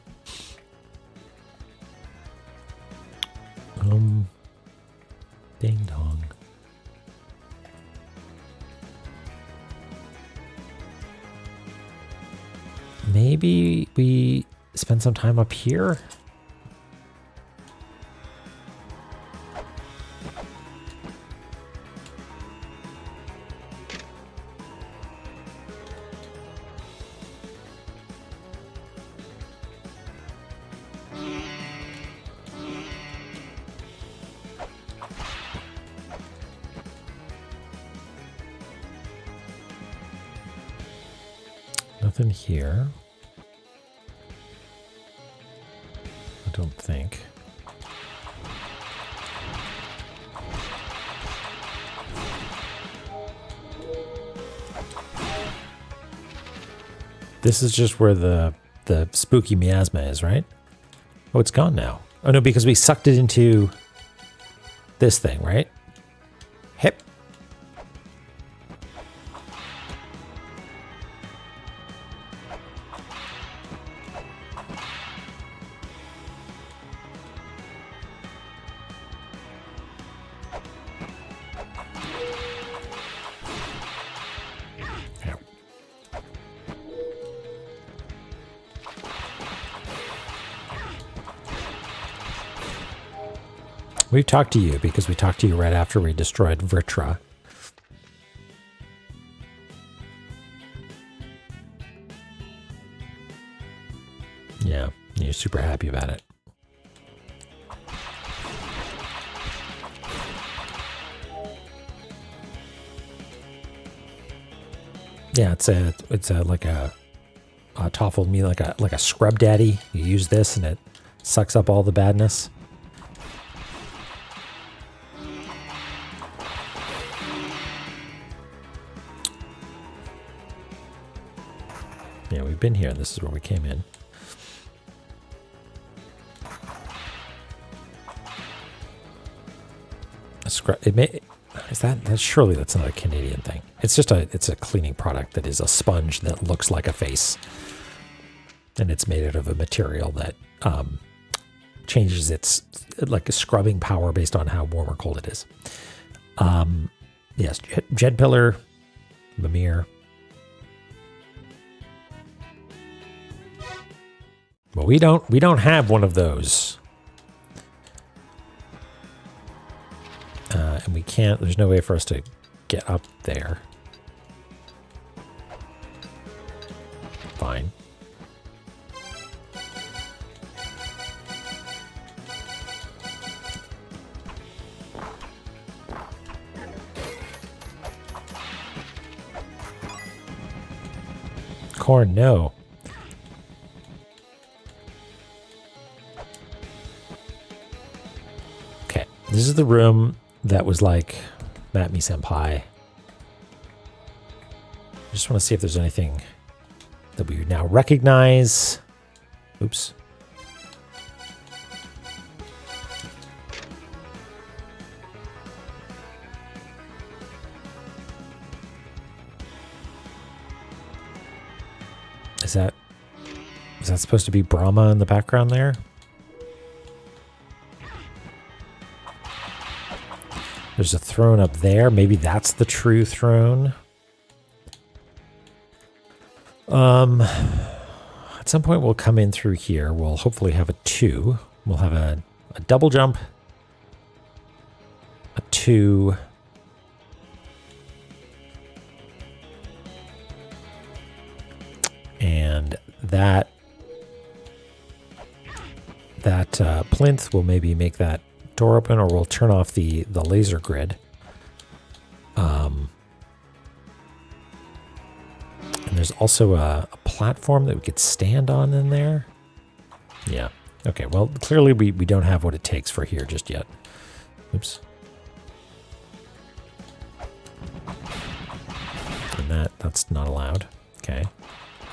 Ding dong. Maybe we spend some time up here. Nothing here. I don't think. This is just where the spooky miasma is, right? Oh, it's gone now. Oh no, because we sucked it into this thing, right? Hip. We've talked to you because we talked to you right after we destroyed Vritra. Yeah, you're super happy about it. Yeah, it's a like a toffle me like a scrub daddy. You use this and it sucks up all the badness. Yeah, we've been here. This is where we came in. Surely that's not a Canadian thing. It's just it's a cleaning product that is a sponge that looks like a face. And it's made out of a material that changes its like a scrubbing power based on how warm or cold it is. Yes, Jed Pillar, Mimir. Well, we don't have one of those. And we can't, there's no way for us to get up there. Fine. Corn, no. Okay, this is the room that was like Matmi Senpai. I just want to see if there's anything that we now recognize. Oops. Is that supposed to be Brahma in the background there? There's a throne up there. Maybe that's the true throne. At some point we'll come in through here. We'll hopefully have a 2. We'll have a double jump, a 2, and that plinth will maybe make that door open, or we'll turn off the laser grid. And there's also a platform that we could stand on in there. Yeah. Okay, well, clearly we don't have what it takes for here just yet. Oops. And that's not allowed. Okay.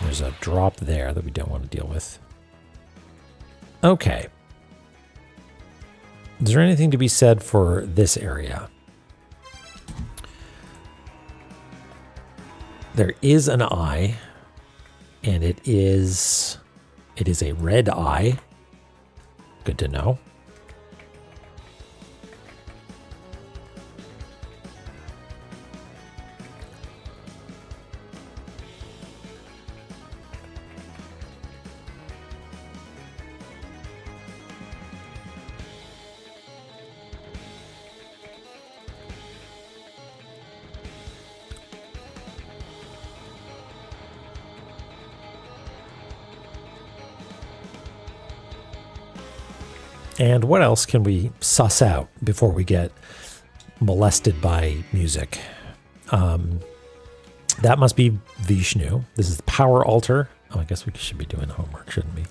There's a drop there that we don't want to deal with. Okay. Is there anything to be said for this area? There is an eye, and it is a red eye. Good to know. And what else can we suss out before we get molested by music? That must be Vishnu. This is the power altar. Oh, I guess we should be doing homework, shouldn't we?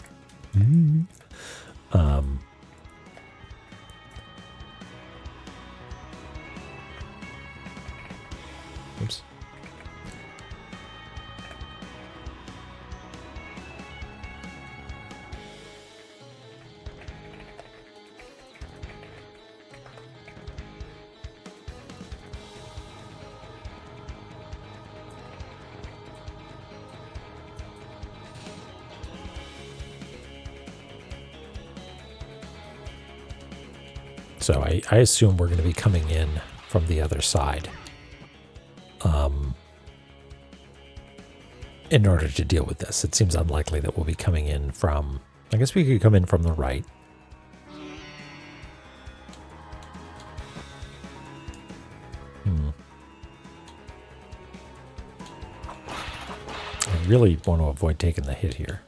Oops. So I assume we're going to be coming in from the other side in order to deal with this. It seems unlikely that we'll be coming in from... I guess we could come in from the right. I really want to avoid taking the hit here.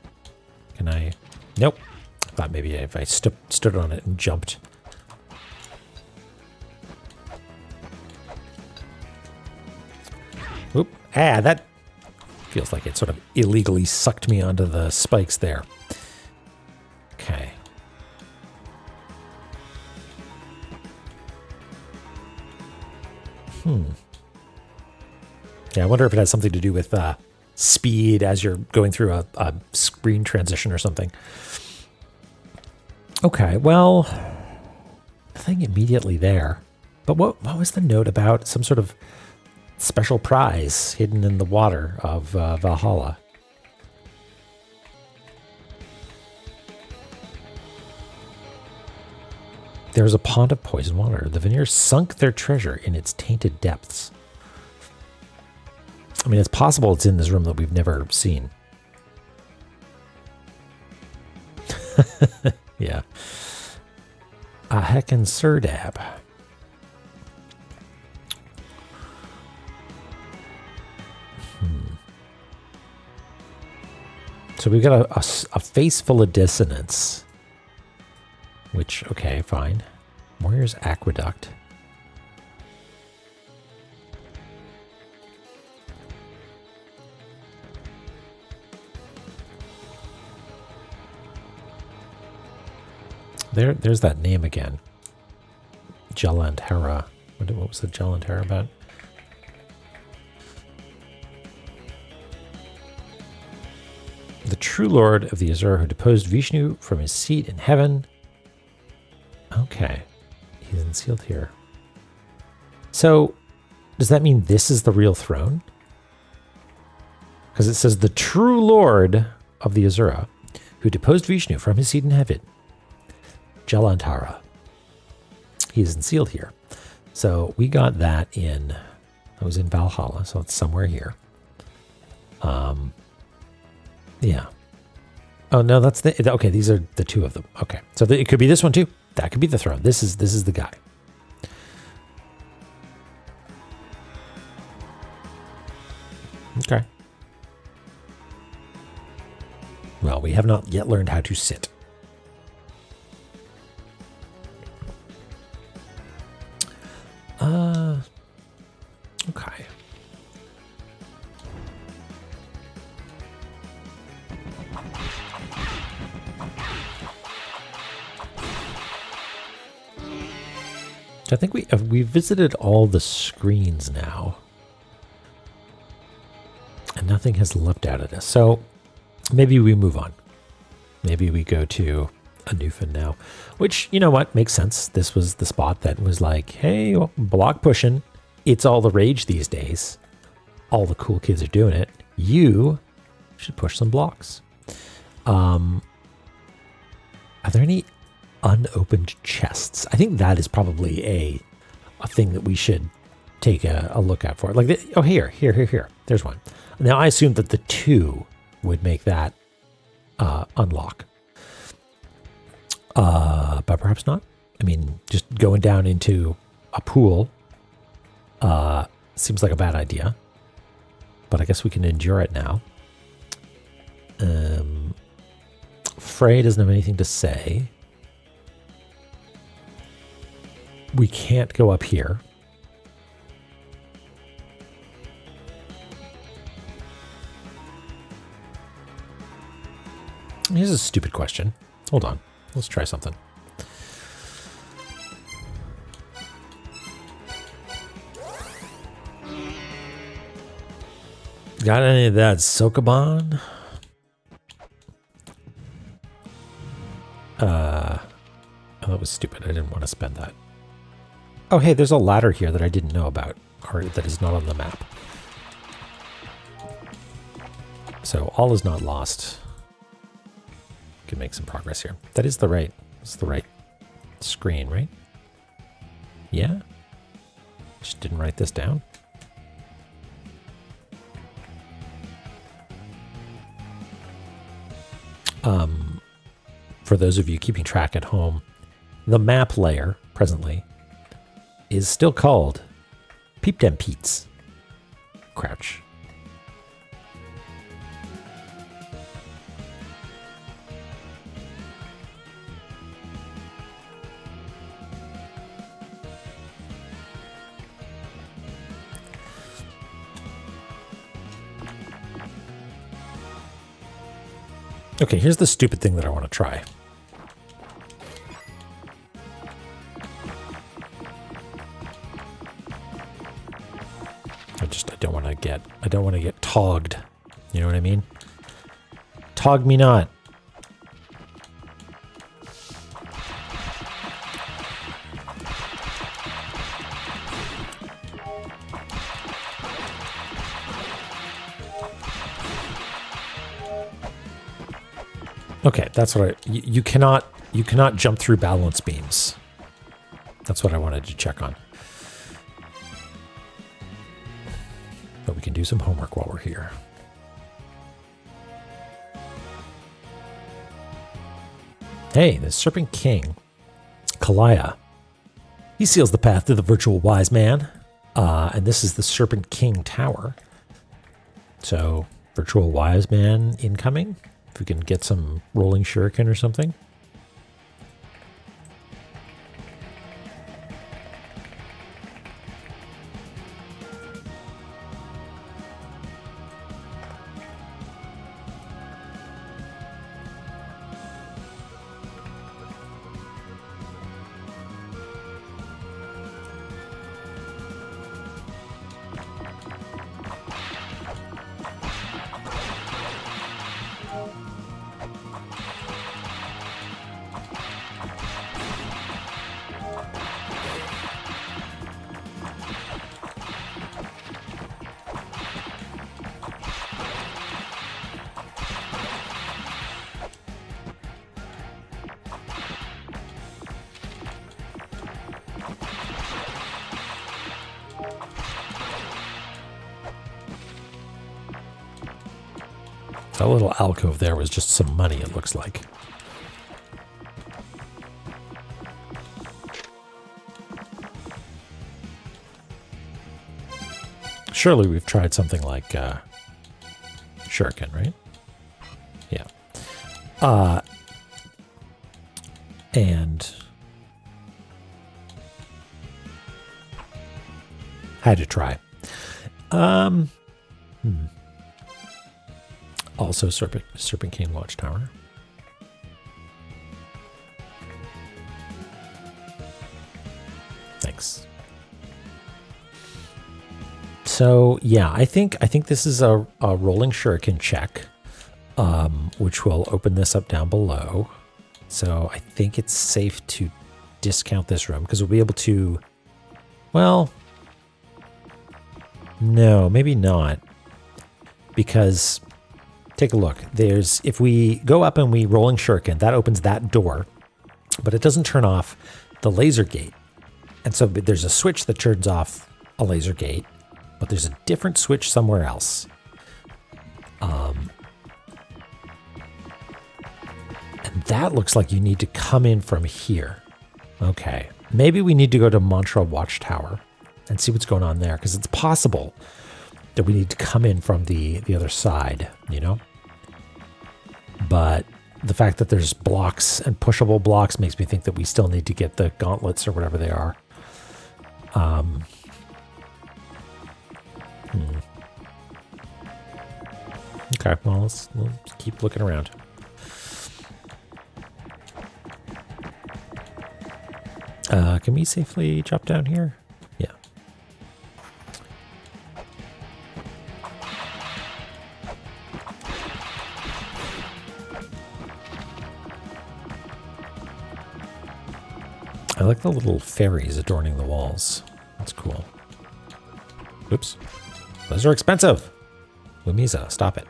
Can I? Nope. I thought maybe if I stood on it and jumped... Oop. Ah, that feels like it sort of illegally sucked me onto the spikes there. Okay. Yeah, I wonder if it has something to do with speed as you're going through a screen transition or something. Okay, well, nothing immediately there. But what was the note about? Some sort of special prize hidden in the water of Valhalla. There was a pond of poison water. The Vanir sunk their treasure in its tainted depths. I mean, it's possible it's in this room that we've never seen. Yeah. A heckin' Serdab. So we've got a face full of dissonance. Which, okay, fine. Warrior's Aqueduct. There's that name again. Jalantera. What was the Jalantera about? The true lord of the Azura who deposed Vishnu from his seat in heaven. Okay. He's unsealed here. So, does that mean this is the real throne? Because it says the true lord of the Azura who deposed Vishnu from his seat in heaven. Jalantara. He is unsealed here. So we got that in, I was in Valhalla, so it's somewhere here. Yeah. Oh no, that's the, okay, these are the two of them. Okay. So it could be this one too. That could be the throne. This is the guy. Okay. Well, we have not yet learned how to sit. Okay. So I think we visited all the screens now. And nothing has leapt out at us. So maybe we move on. Maybe we go to a Newfin now. Which, you know what, makes sense. This was the spot that was like, hey, block pushing. It's all the rage these days. All the cool kids are doing it. You should push some blocks. Are there any unopened chests? I think that is probably a thing that we should take a look out for. Like, oh, here. There's one. Now, I assume that the 2 would make that unlock. But perhaps not. I mean, just going down into a pool seems like a bad idea. But I guess we can endure it now. Frey doesn't have anything to say. We can't go up here. Here's a stupid question. Hold on. Let's try something. Got any of that Sokoban? Oh, that was stupid. I didn't want to spend that. Oh, hey, there's a ladder here that I didn't know about, or that is not on the map. So all is not lost. Can make some progress here. That is the right. That's the right screen, right? Yeah. Just didn't write this down. For those of you keeping track at home, the map layer presently is still called Peep Dem Peats. Crouch. Okay, here's the stupid thing that I want to try. I don't want to get togged. You know what I mean? Tog me not. Okay, that's what you cannot jump through balance beams. That's what I wanted to check on. But we can do some homework while we're here. Hey, the Serpent King, Kalaya. He seals the path to the virtual wise man. And this is the Serpent King Tower. So, virtual wise man incoming. If we can get some rolling shuriken or something. That little alcove there was just some money, it looks like. Surely we've tried something like shuriken, right? Yeah. And had to try. Also, Serpent King Watchtower. Thanks. So yeah, I think this is a rolling shuriken check, which will open this up down below. So I think it's safe to discount this room because we'll be able to. Well, no, maybe not, because. Take a look. If we go up and we rolling shuriken, that opens that door, but it doesn't turn off the laser gate. And so there's a switch that turns off a laser gate, but there's a different switch somewhere else. And that looks like you need to come in from here. Okay. Maybe we need to go to Mantra Watchtower and see what's going on there, because it's possible that we need to come in from the other side, you know? But the fact that there's blocks and pushable blocks makes me think that we still need to get the gauntlets or whatever they are. Okay, well, let's keep looking around. Can we safely drop down here? Yeah. I like the little fairies adorning the walls. That's cool. Oops. Those are expensive. Lumisa, stop it.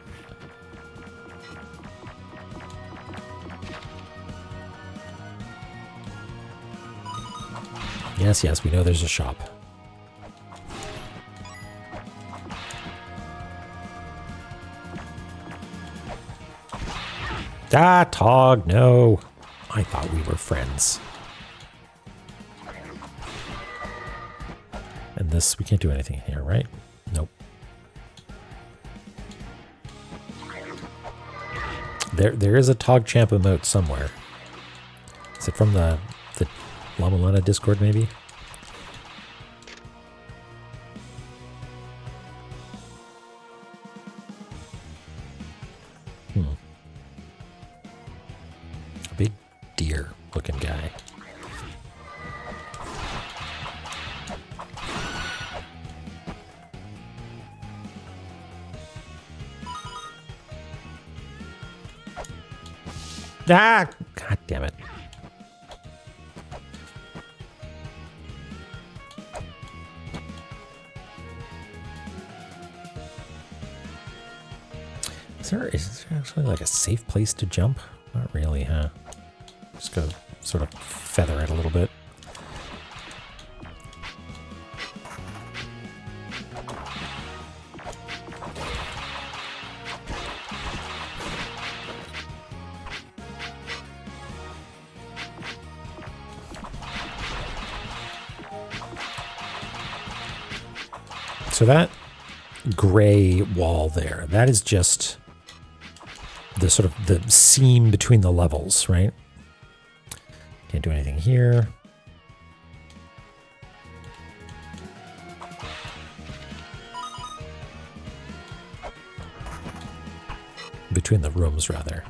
Yes, we know there's a shop. Ah, Tog, no. I thought we were friends. And this, we can't do anything here, right? Nope. There is a Tog-Champ emote somewhere. Is it from the La-Mulana Discord, maybe? A big deer-looking guy. Ah! God damn it. Is there actually like a safe place to jump? Not really, huh? Just gotta sort of feather it a little bit. So that gray wall there, that is just the sort of the seam between the levels, right? Can't do anything here. Between the rooms, rather.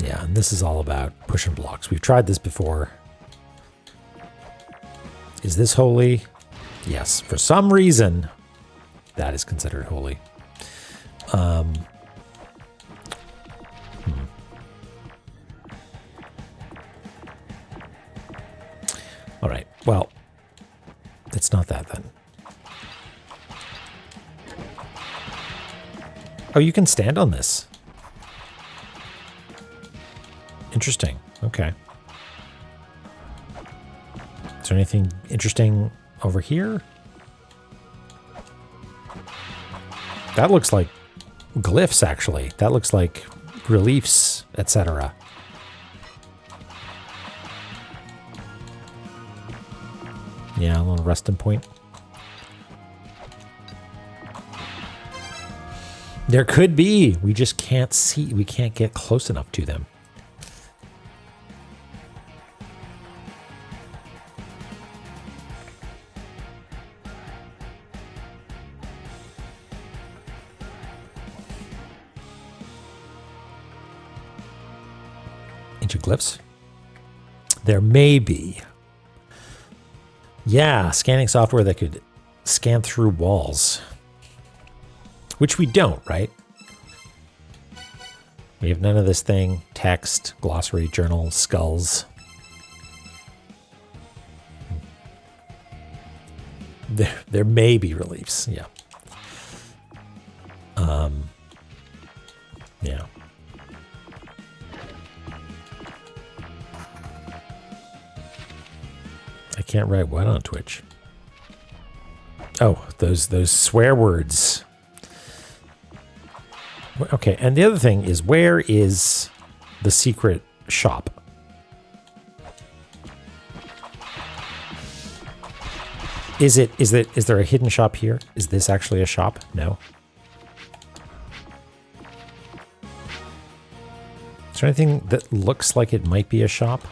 Yeah, and this is all about pushing blocks. We've tried this before. Is this holy? Yes, for some reason, that is considered holy. All right, well, it's not that then. Oh, you can stand on this. Interesting. Okay. Is there anything interesting over here? That looks like glyphs, actually. That looks like reliefs, etc. Yeah, a little resting point. There could be. We just can't see. We can't get close enough to them. Ancient glyphs. There may be. Yeah, scanning software that could scan through walls. Which we don't, right? We have none of this thing. Text, glossary, journal, skulls. There may be reliefs, yeah. Yeah. I can't write what on Twitch? Oh, those swear words. Okay, and the other thing is, where is the secret shop? Is there a hidden shop here? Is this actually a shop? No. Is there anything that looks like it might be a shop?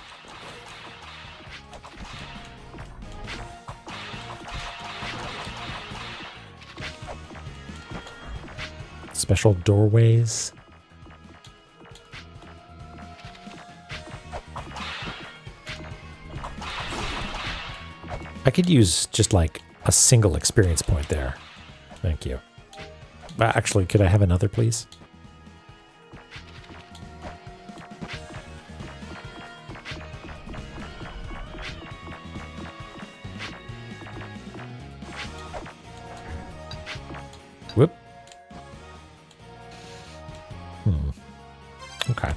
Special doorways. I could use just like a single experience point there. Thank you. Actually, could I have another, please? Whoop. Okay.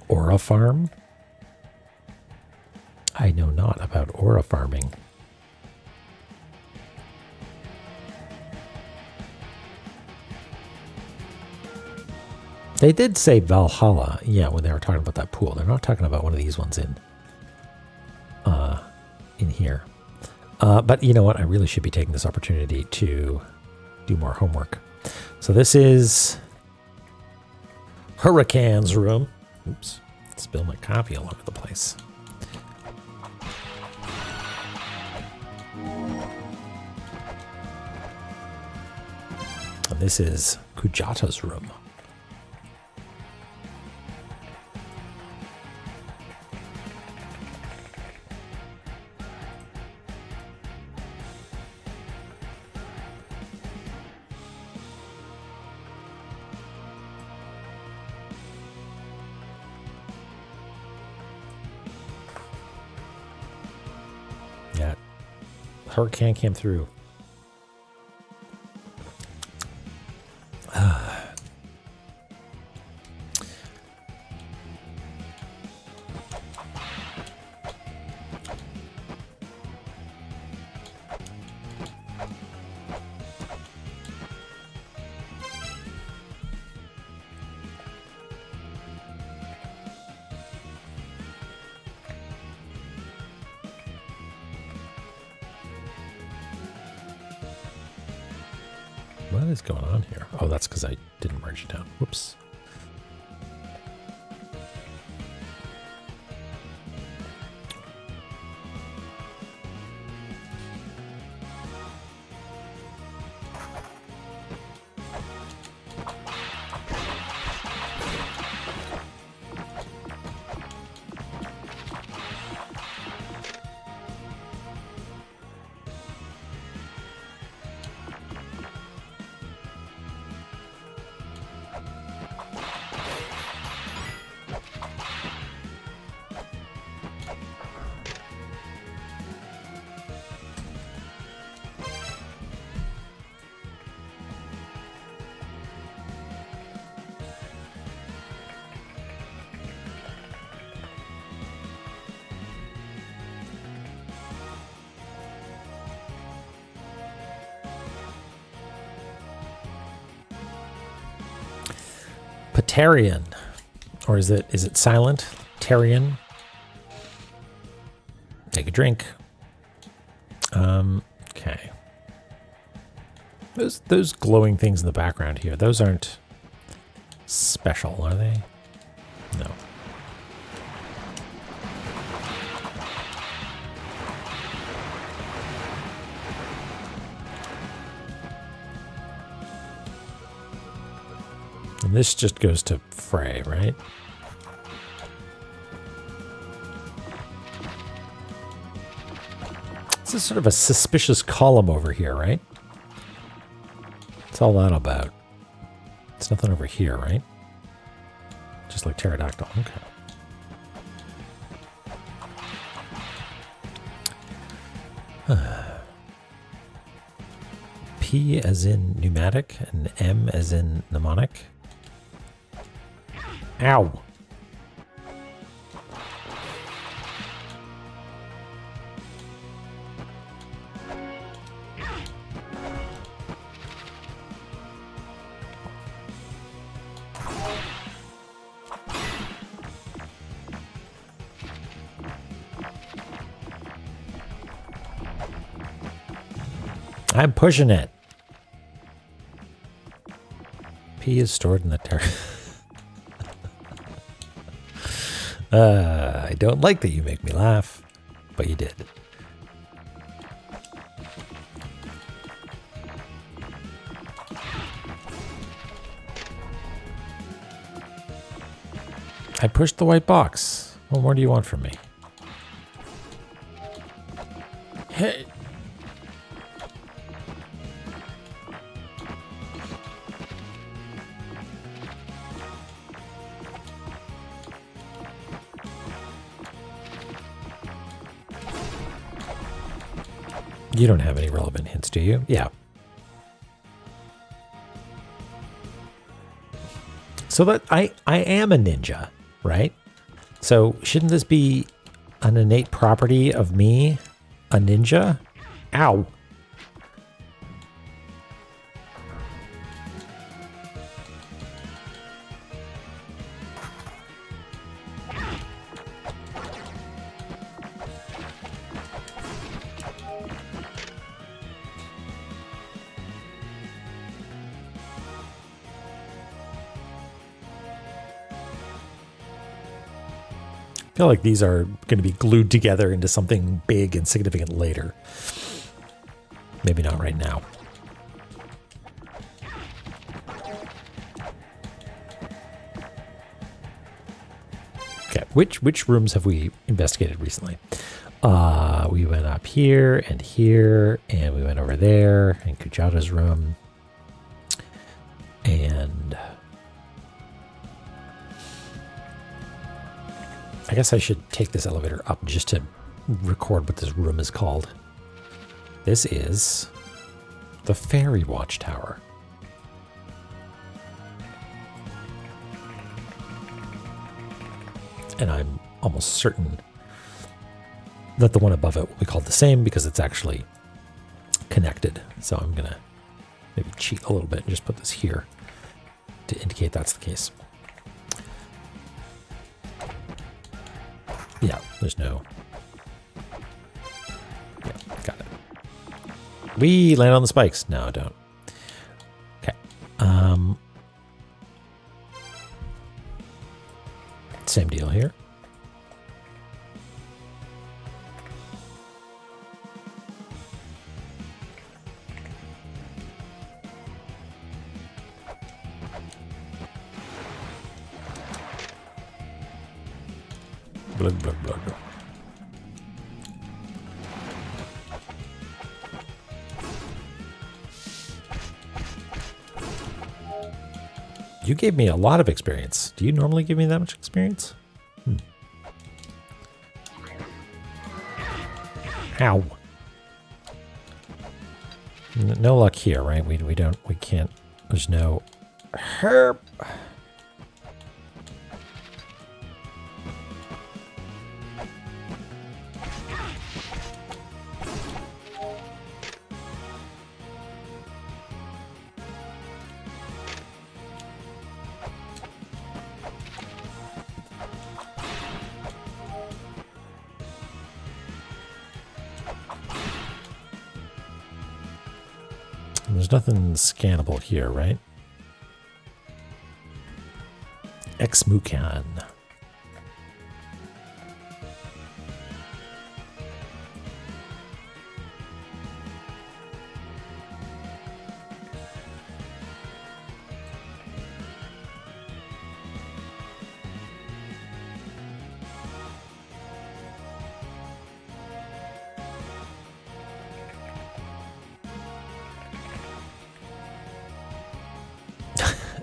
Aura farm? I know not about aura farming. They did say Valhalla, yeah, when they were talking about that pool. They're not talking about one of these ones in here. But you know what? I really should be taking this opportunity to do more homework. So this is Hurricane's room. Oops, spilled my coffee all over the place. And this is Kujata's room. Yeah, Hurricane came through. What is going on here? Oh, that's because I didn't merge it down. Whoops. Patarian, or is it silent? Tarian. Take a drink. Okay. Those glowing things in the background here, those aren't special, are they? No. And this just goes to Frey, right? This is sort of a suspicious column over here, right? What's all that about? It's nothing over here, right? Just like pterodactyl. Okay. P as in pneumatic and M as in mnemonic. Ow. I'm pushing it. P is stored in the I don't like that you make me laugh, but you did. I pushed the white box. What more do you want from me? Hey. You don't have any relevant hints, do you? Yeah. So that I am a ninja, right? So shouldn't this be an innate property of me, a ninja? Ow. I feel like these are going to be glued together into something big and significant later. Maybe not right now. Okay, which rooms have we investigated recently? We went up here, and we went over there, in Kujata's room. And I guess I should take this elevator up just to record what this room is called. This is the Fairy Watchtower. And I'm almost certain that the one above it will be called the same because it's actually connected. So I'm going to maybe cheat a little bit and just put this here to indicate that's the case. Yeah, there's no... Yeah, got it. We land on the spikes. No, don't. Same deal here. Blug, blug, blug. You gave me a lot of experience. Do you normally give me that much experience? Ow. No luck here, right? We can't, there's no herb. There's nothing scannable here, right? E15.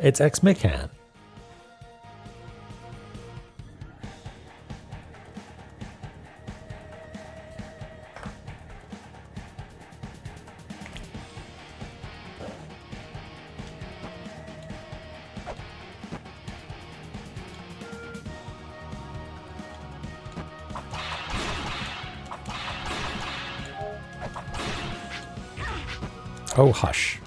It's E15. Oh, hush.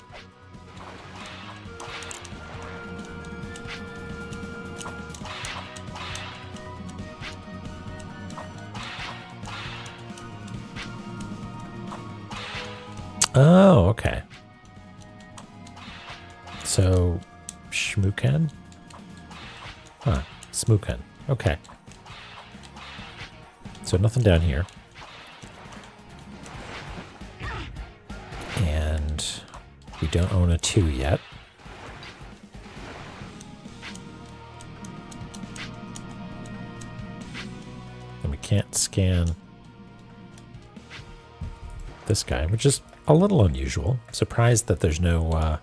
Oh, okay. So, Shmuken? Huh, Smuken. Okay. So nothing down here. And we don't own a 2 yet. And we can't scan this guy, which is a little unusual. Surprised that there's no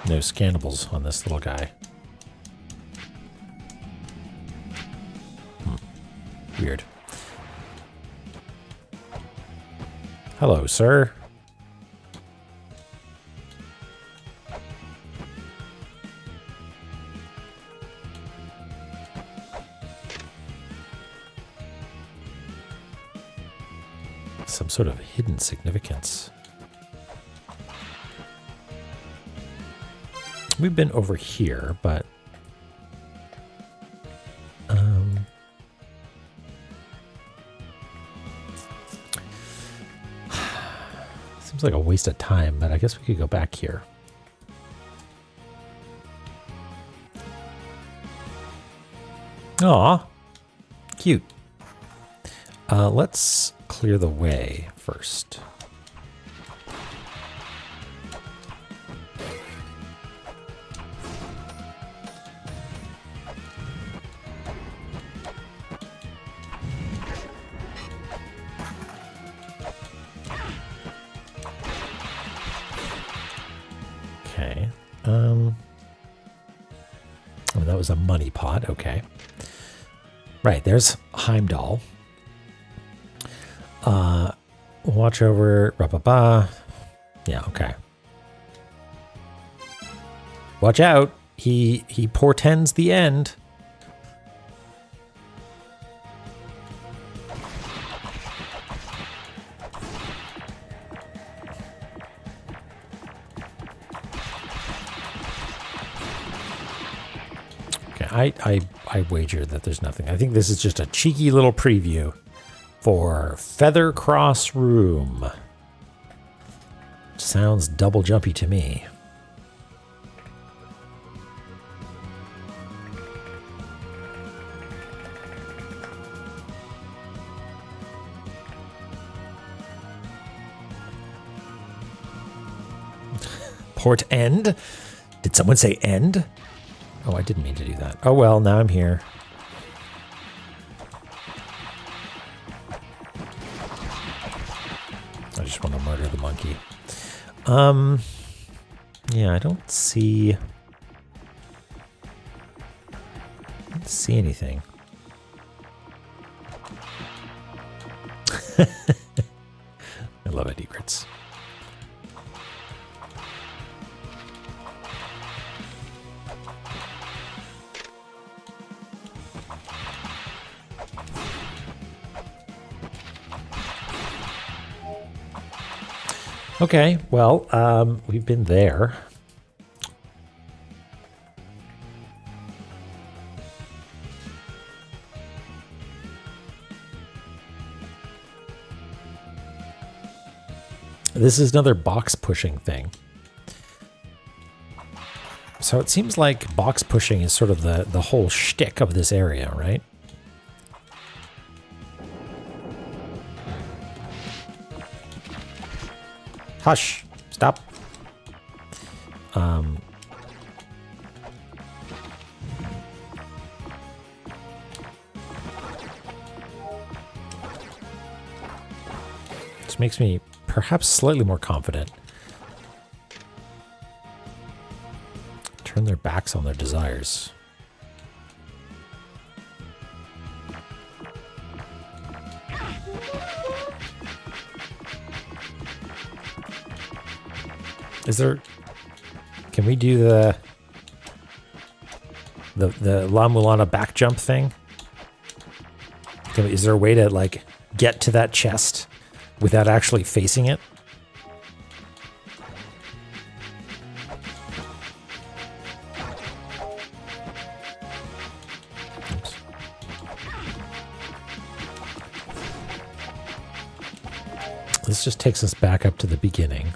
no scannables on this little guy. Weird. Hello, sir. Some sort of hidden significance. We've been over here, but seems like a waste of time, but I guess we could go back here. Aw, cute. Let's clear the way first. Okay. Oh, that was a money pot. Okay. Right, there's Heimdall. Watch over, ba. Yeah, okay. Watch out. He portends the end. Okay, I wager that there's nothing. I think this is just a cheeky little preview for Feather Cross Room. Sounds double jumpy to me. Port end? Did someone say end? Oh, I didn't mean to do that. Oh well, now I'm here. I just want to murder the monkey. Yeah, I don't see anything. I love it, egrets. Okay, well, we've been there. This is another box pushing thing. So it seems like box pushing is sort of the whole shtick of this area, right? Hush! Stop! This makes me perhaps slightly more confident. Turn their backs on their desires. Is there... Can we do the La-Mulana back jump thing? Is there a way to, like, get to that chest without actually facing it? Oops. This just takes us back up to the beginning.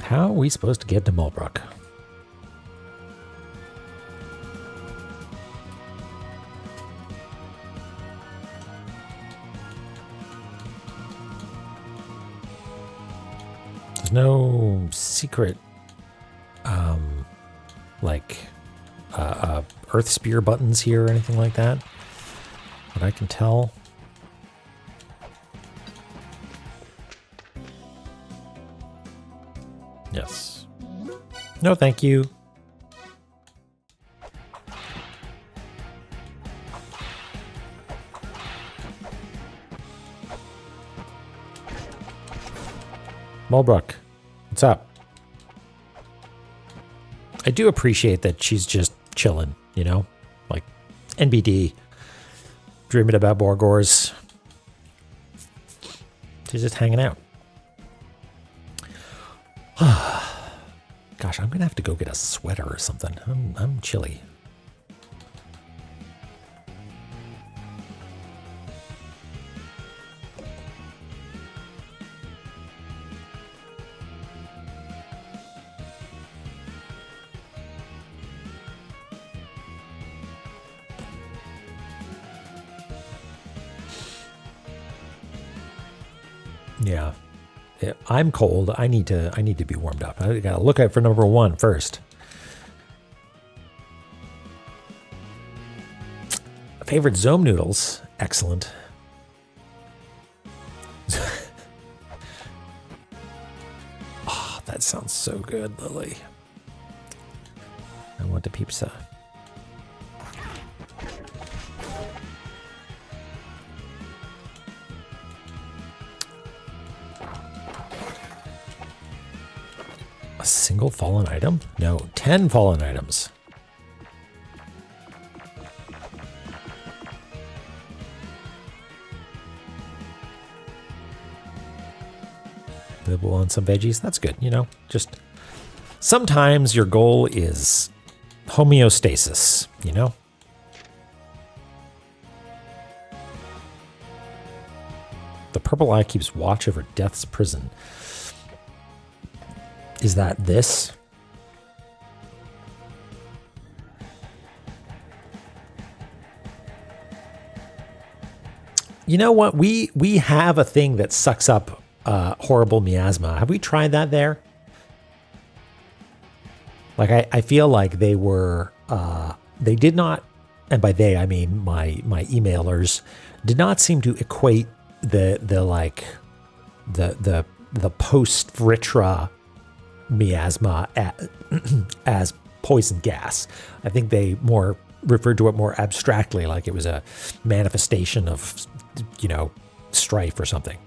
How are we supposed to get to Mulbrook? There's no secret, like, Earth Spear buttons here or anything like that that I can tell. Yes. No, thank you. Mulbrook, what's up? I do appreciate that she's just chilling, you know? Like, NBD. Dreaming about Borgors. She's just hanging out. Gosh, I'm gonna have to go get a sweater or something. I'm chilly. Yeah. I'm cold. I need to be warmed up. I gotta look out for number 1 first. Favorite Zome noodles. Excellent. Oh, that sounds so good, Lily. I want a pizza. A single fallen item? No, 10 fallen items. Nibble on some veggies. That's good. You know, just sometimes your goal is homeostasis, you know? The purple eye keeps watch over death's prison. Is that this? You know what? We have a thing that sucks up horrible miasma. Have we tried that there? Like, I feel like they were, they did not, and by they, I mean my emailers, did not seem to equate the post Vritra miasma as poison gas. I think they more referred to it more abstractly, like it was a manifestation of, you know, strife or something.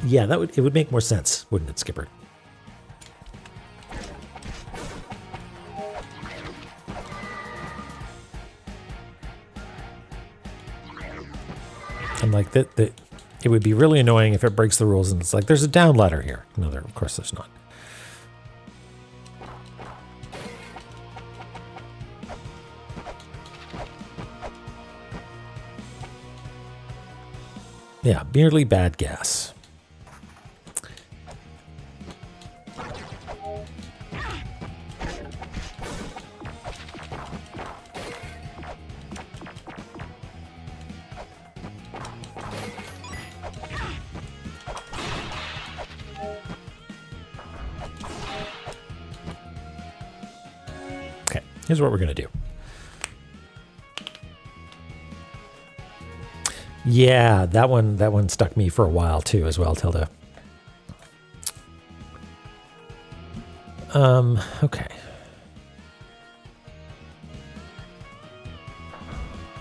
Yeah, it would make more sense, wouldn't it, Skipper? And like that, it would be really annoying if it breaks the rules and it's like there's a down ladder here. No, of course there's not. Yeah, merely bad gas. Okay, here's what we're going to do. Yeah, that one stuck me for a while too as well, Tilda. Okay.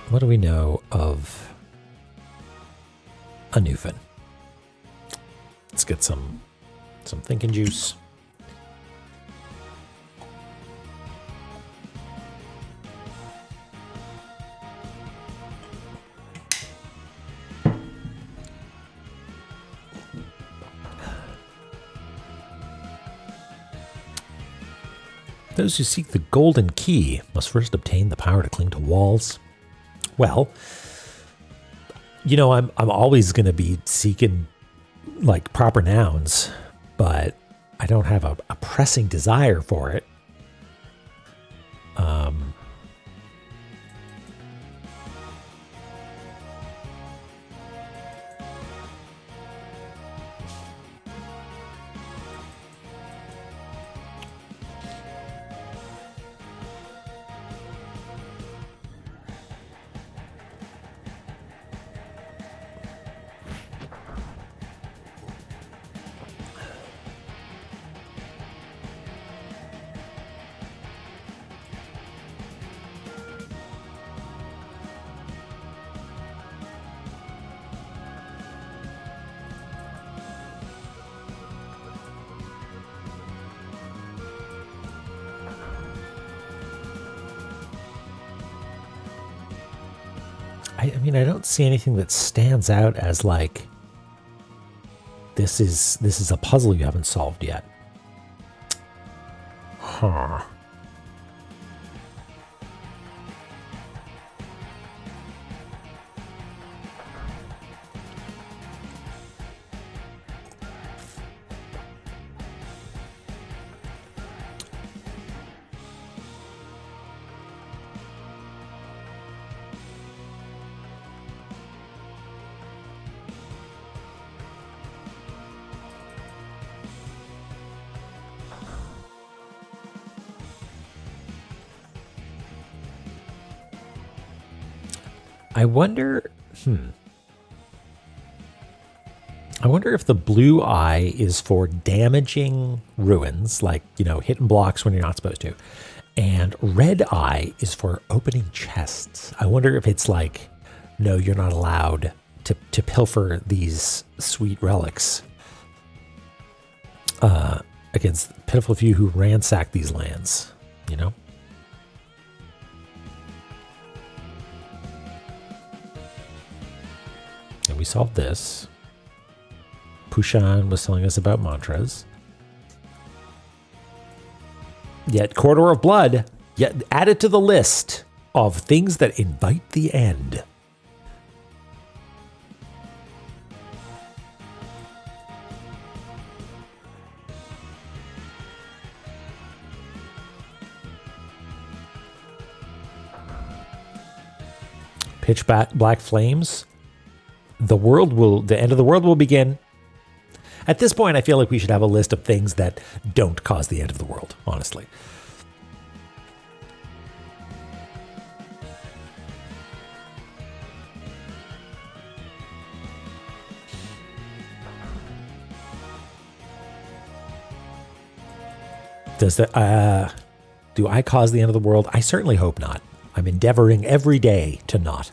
What do we know of a Newfin? Let's get some thinking juice. Those who seek the golden key must first obtain the power to cling to walls. Well, you know, I'm always going to be seeking like proper nouns, but I don't have a pressing desire for it. I mean, I don't see anything that stands out as like this is a puzzle you haven't solved yet. Huh. I wonder, I wonder if the blue eye is for damaging ruins, like, you know, hitting blocks when you're not supposed to. And red eye is for opening chests. I wonder if it's like, no, you're not allowed to pilfer these sweet relics against the pitiful few who ransack these lands, you know? And we solved this. Pushan was telling us about mantras. Yet Corridor of Blood, yet added to the list of things that invite the end. Pitch black flames. The end of the world will begin. At this point, I feel like we should have a list of things that don't cause the end of the world, honestly. Do I cause the end of the world? I certainly hope not. I'm endeavoring every day to not.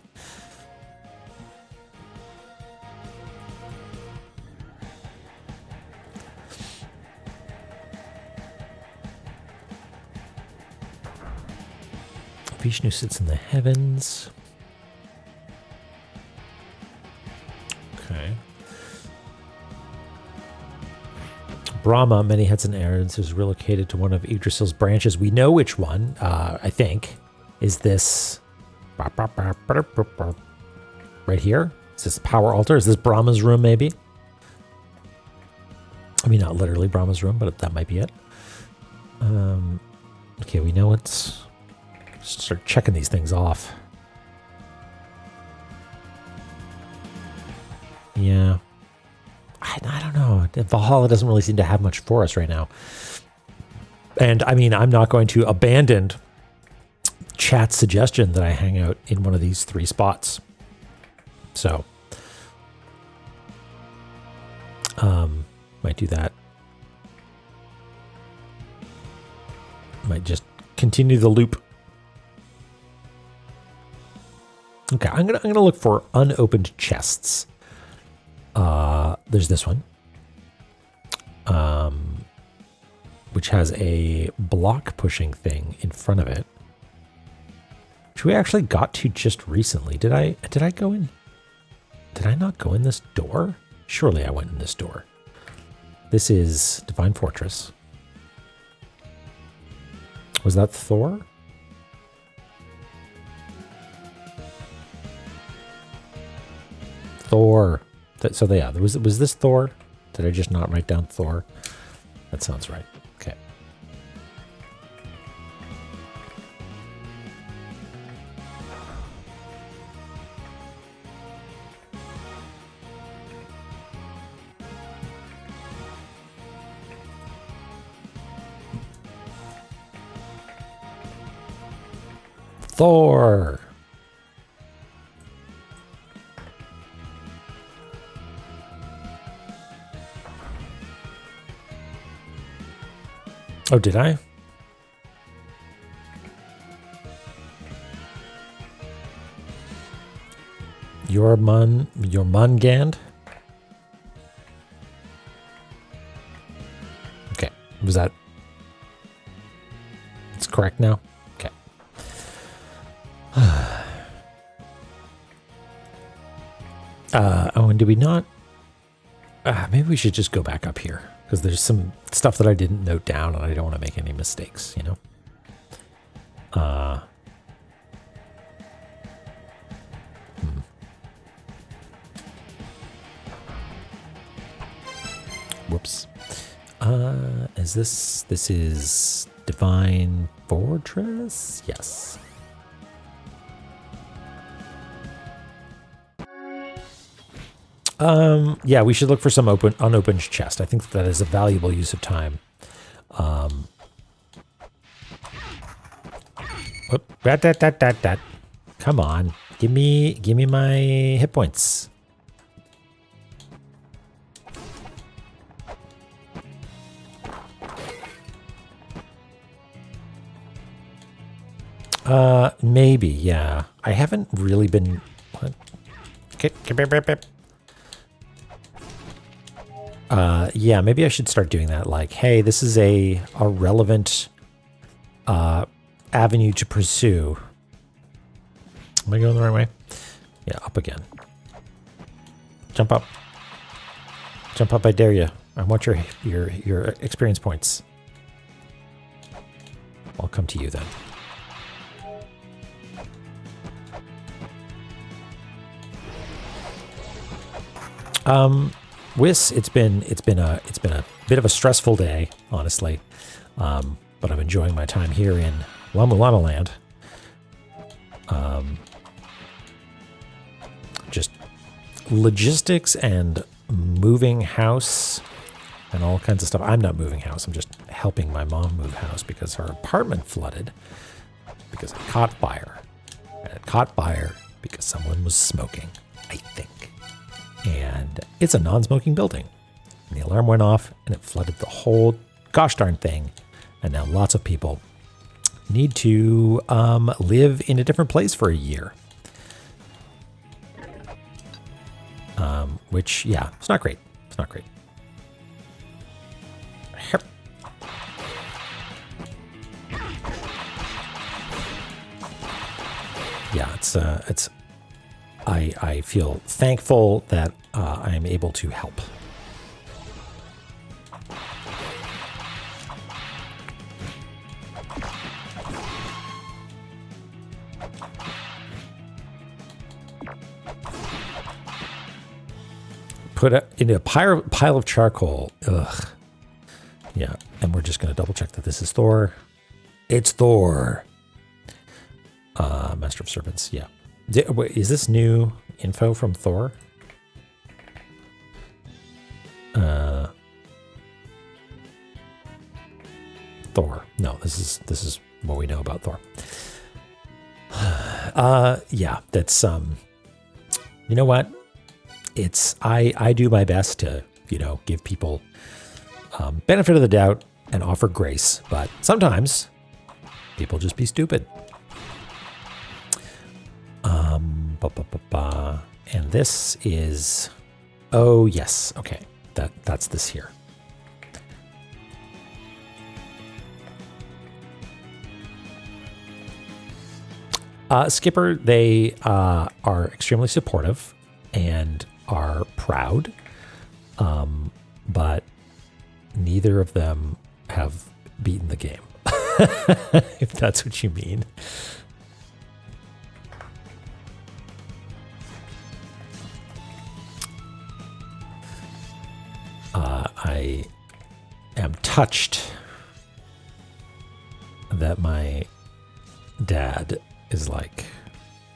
Vishnu sits in the heavens. Okay. Brahma, many heads and errands, is relocated to one of Yggdrasil's branches. We know which one, I think. Is this right here? Is this power altar? Is this Brahma's room, maybe? I mean, not literally Brahma's room, but that might be it. Okay, we know it's... Start checking these things off. Yeah. I don't know. Valhalla doesn't really seem to have much for us right now. And I mean, I'm not going to abandon chat's suggestion that I hang out in one of these 3 spots. So, might do that. Might just continue the loop. Okay, I'm gonna look for unopened chests. There's this one, which has a block pushing thing in front of it, which we actually got to just recently. Did I go in? Did I not go in this door? Surely I went in this door. This is Divine Fortress. Was that Thor? Thor. So yeah, was this Thor? Did I just not write down Thor? That sounds right. Okay. Thor. Oh, did I? Your Mungand? Okay. Was that... It's correct now? Okay. Oh, and did we not... maybe we should just go back up here. Because there's some stuff that I didn't note down and I don't want to make any mistakes, you know? Whoops. Is this is Divine Fortress? Yes. Yeah, we should look for some unopened chest. I think that is a valuable use of time. Come on, give me my hit points. Maybe, yeah. I haven't really been... What? Yeah, maybe I should start doing that. Like, hey, this is a relevant avenue to pursue. Am I going the right way? Yeah, up again. Jump up. Jump up, I dare you. I want your experience points. I'll come to you then. It's been a bit of a stressful day, honestly. But I'm enjoying my time here in La-Mulana land. Just logistics and moving house and all kinds of stuff. I'm not moving house. I'm just helping my mom move house because her apartment flooded because it caught fire. And it caught fire because someone was smoking, I think. And it's a non-smoking building. And the alarm went off and it flooded the whole gosh darn thing. And now lots of people need to live in a different place for a year. Which, yeah, it's not great. It's not great. Yeah, it's. I feel thankful that I am able to help. Put it in a pile of charcoal. Ugh. Yeah, and we're just going to double check that this is Thor. It's Thor. Master of Serpents, yeah. Wait, is this new info from Thor? Thor. No, this is what we know about Thor. Yeah, that's you know what? It's I do my best to, give people benefit of the doubt and offer grace, but sometimes people just be stupid. And this is, oh yes, okay, that's this here. Skipper, they are extremely supportive and are proud, but neither of them have beaten the game, if that's what you mean. I am touched that my dad is like,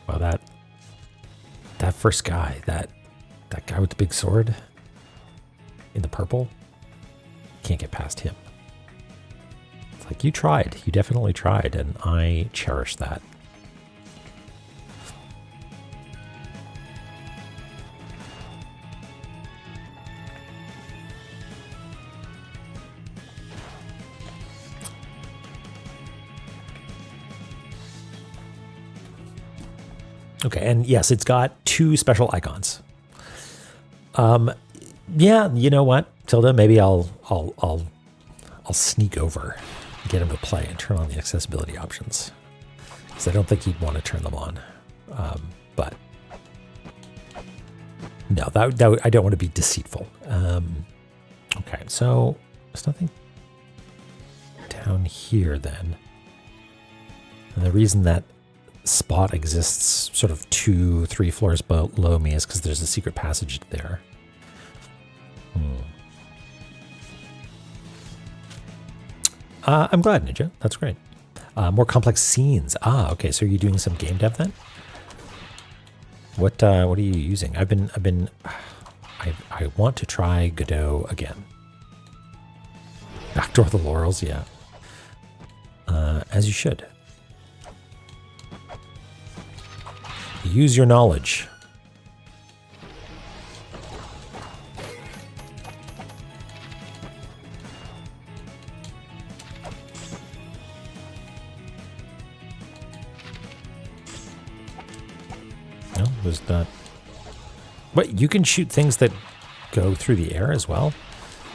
well, that first guy, that guy with the big sword in the purple, can't get past him. It's like, you tried. You definitely tried, and I cherish that. Okay, and yes, it's got 2 special icons. Yeah, you know what, Tilda? Maybe I'll sneak over, get him to play, and turn on the accessibility options, because I don't think he'd want to turn them on. But no, that I don't want to be deceitful. Okay, so there's nothing down here then, and the reason that spot exists sort of 2-3 floors below me is because there's a secret passage there. I'm glad, Ninja. That's great. More complex scenes. Okay. So are you doing some game dev then? What are you using? I want to try Godot again. Backdoor the Laurels, yeah. As you should. Use your knowledge. No, was that... What, you can shoot things that go through the air as well?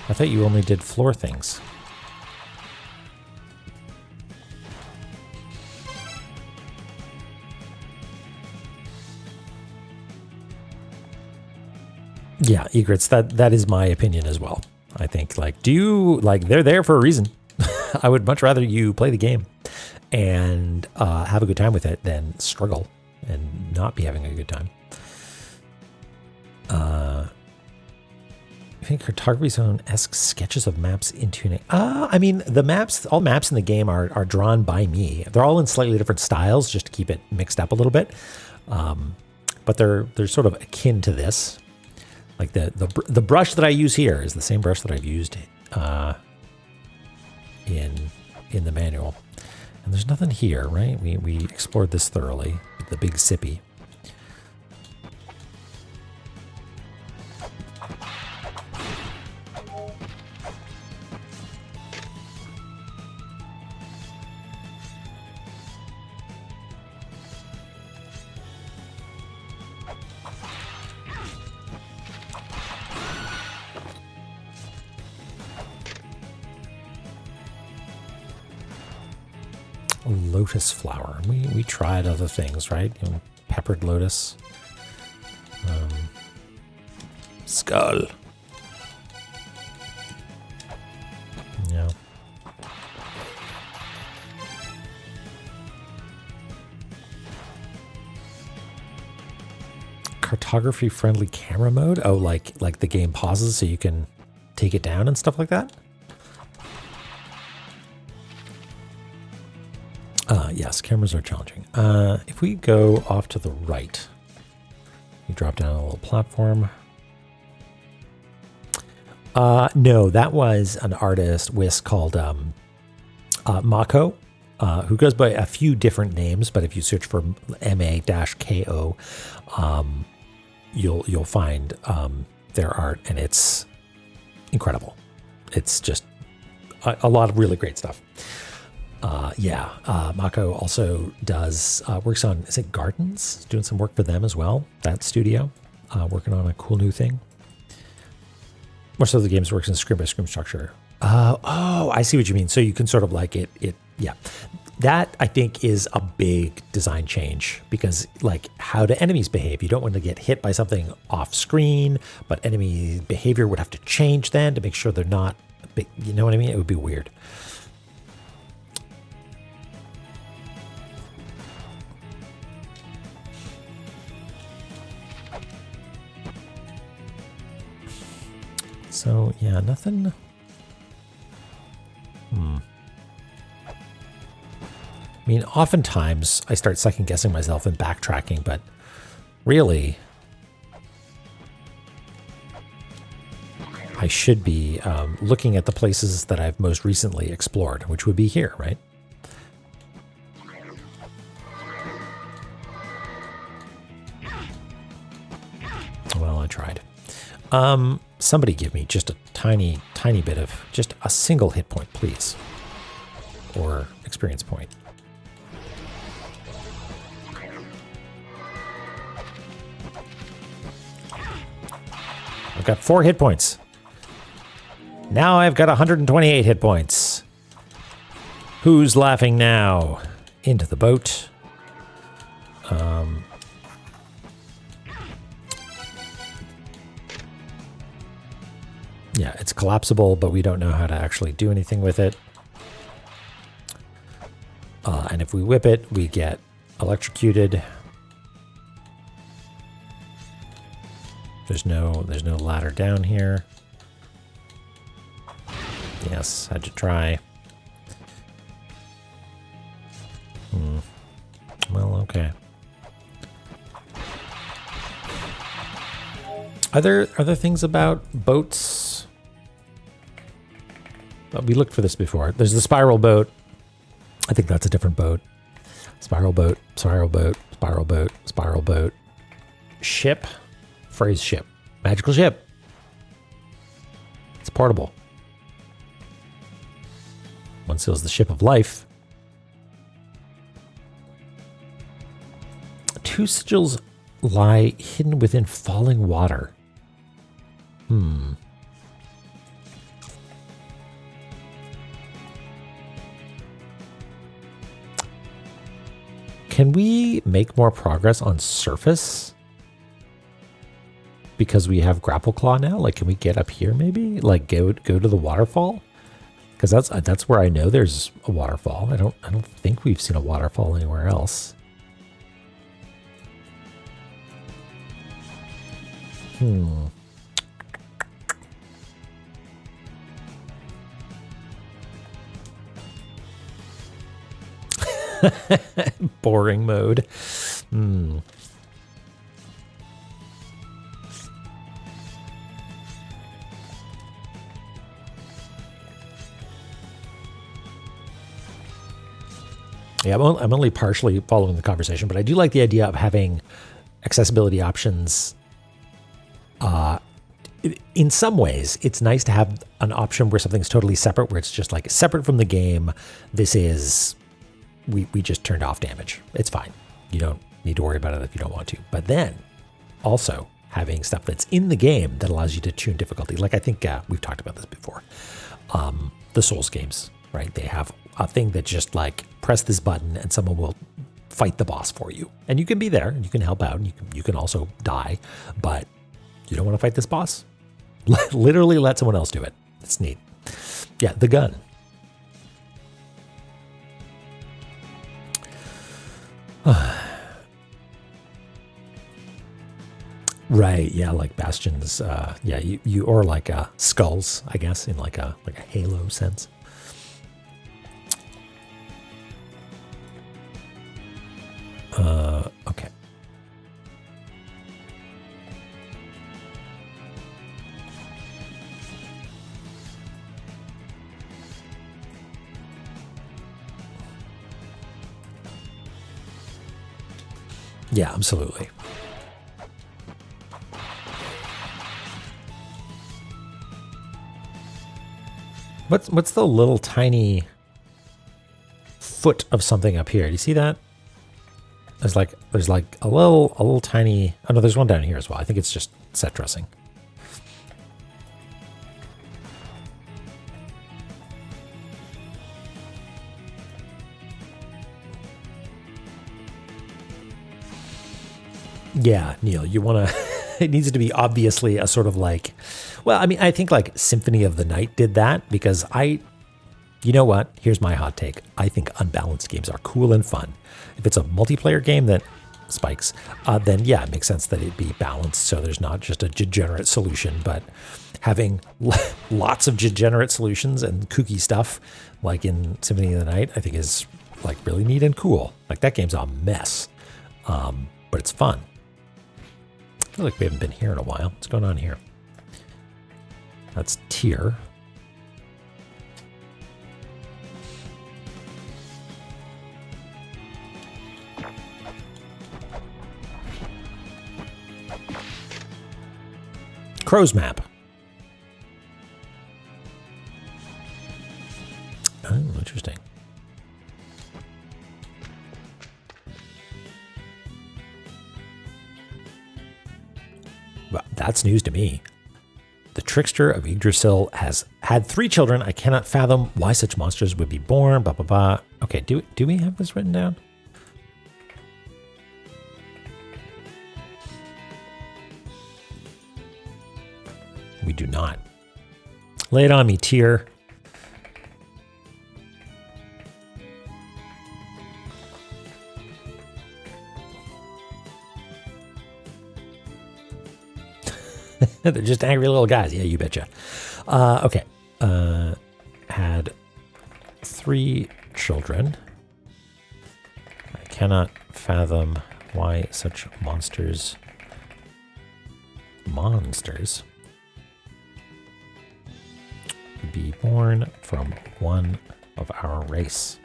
I thought you only did floor things. Yeah, egrets. That is my opinion as well. I think they're there for a reason. I would much rather you play the game and have a good time with it than struggle and not be having a good time. I think Cartography Zone-esque sketches of maps in tuning. I mean, all maps in the game are drawn by me. They're all in slightly different styles just to keep it mixed up a little bit. But they're sort of akin to this. Like the brush that I use here is the same brush that I've used in the manual. And there's nothing here, right? We explored this thoroughly with the big sippy. Lotus flower. We tried other things, right? Peppered lotus. Skull. Yeah. Cartography friendly camera mode. Oh, like the game pauses so you can take it down and stuff like that. Yes, cameras are challenging. If we go off to the right, you drop down a little platform. No, that was an artist, Whisk, called Mako, who goes by a few different names, but if you search for MA-KO, you'll find their art, and it's incredible. It's just a lot of really great stuff. Mako also does works on, is it Gardens? Doing some work for them as well. That studio, working on a cool new thing. Most of the games works in scrim by scrim structure. I see what you mean. So you can sort of like it. Yeah, that I think is a big design change because like how do enemies behave? You don't want to get hit by something off screen, but enemy behavior would have to change then to make sure they're not big. You know what I mean? It would be weird. So, yeah, nothing. I mean, oftentimes I start second guessing myself and backtracking, but really, I should be looking at the places that I've most recently explored, which would be here, right? Well, I tried. Somebody give me just a tiny bit of, just a single hit point, please. Or experience point. I've got 4 hit points. Now I've got 128 hit points. Who's laughing now? Into the boat. Yeah, it's collapsible, but we don't know how to actually do anything with it. And if we whip it, we get electrocuted. There's no ladder down here. Yes, had to try. Well, okay. Are there things about boats? We looked for this before. There's the spiral boat. I think that's a different boat. Spiral boat, spiral boat, spiral boat, spiral boat. Ship. Phrase ship. Magical ship. It's portable. One seals the ship of life. 2 sigils lie hidden within falling water. Can we make more progress on surface? because we have grapple claw now? Like, can we get up here maybe? Like, go to the waterfall? Because that's where I know there's a waterfall. I don't think we've seen a waterfall anywhere else. Boring mode. Yeah, I'm only partially following the conversation, but I do like the idea of having accessibility options. In some ways, it's nice to have an option where something's totally separate, where it's just like separate from the game. This is, we just turned off damage. It's fine. You don't need to worry about it if you don't want to. But then also having stuff that's in the game that allows you to tune difficulty. Like I think we've talked about this before. The Souls games, right? They have a thing that just like press this button and someone will fight the boss for you. And you can be there and you can help out and you can also die, but you don't want to fight this boss? Literally let someone else do it. It's neat. Yeah, the gun. Right, yeah, like bastions. Yeah, you or like skulls, I guess, in like a Halo sense. Okay. Yeah, absolutely. What's the little tiny foot of something up here? Do you see that? There's like a little tiny. Oh no, there's one down here as well. I think it's just set dressing. Yeah, Neil, you want to. It needs to be obviously a sort of like. Well, I mean, I think like Symphony of the Night did that because you know what? Here's my hot take. I think unbalanced games are cool and fun. If it's a multiplayer game that spikes, then yeah, it makes sense that it be balanced so there's not just a degenerate solution, but having lots of degenerate solutions and kooky stuff like in Symphony of the Night, I think is like really neat and cool. Like that game's a mess, but it's fun. I feel like we haven't been here in a while. What's going on here? That's Tyr. Crow's map. Oh, interesting. Well, that's news to me. The trickster of Yggdrasil has had 3 children. I cannot fathom why such monsters would be born. Blah blah blah. Okay, do we have this written down? We do not. Lay it on me, Tyr. They're just angry little guys. Yeah, you betcha. Okay. Had 3 children. I cannot fathom why such monsters be born from one of our race.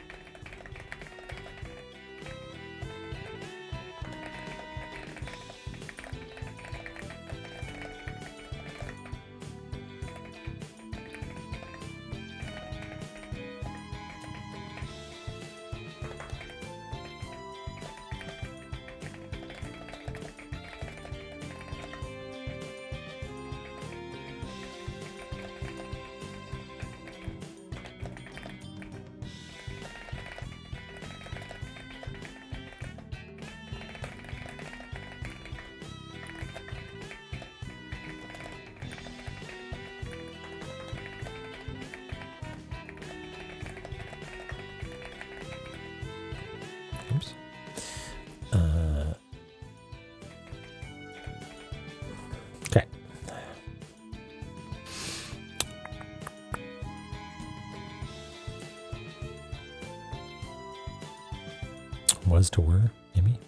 Was to were, maybe?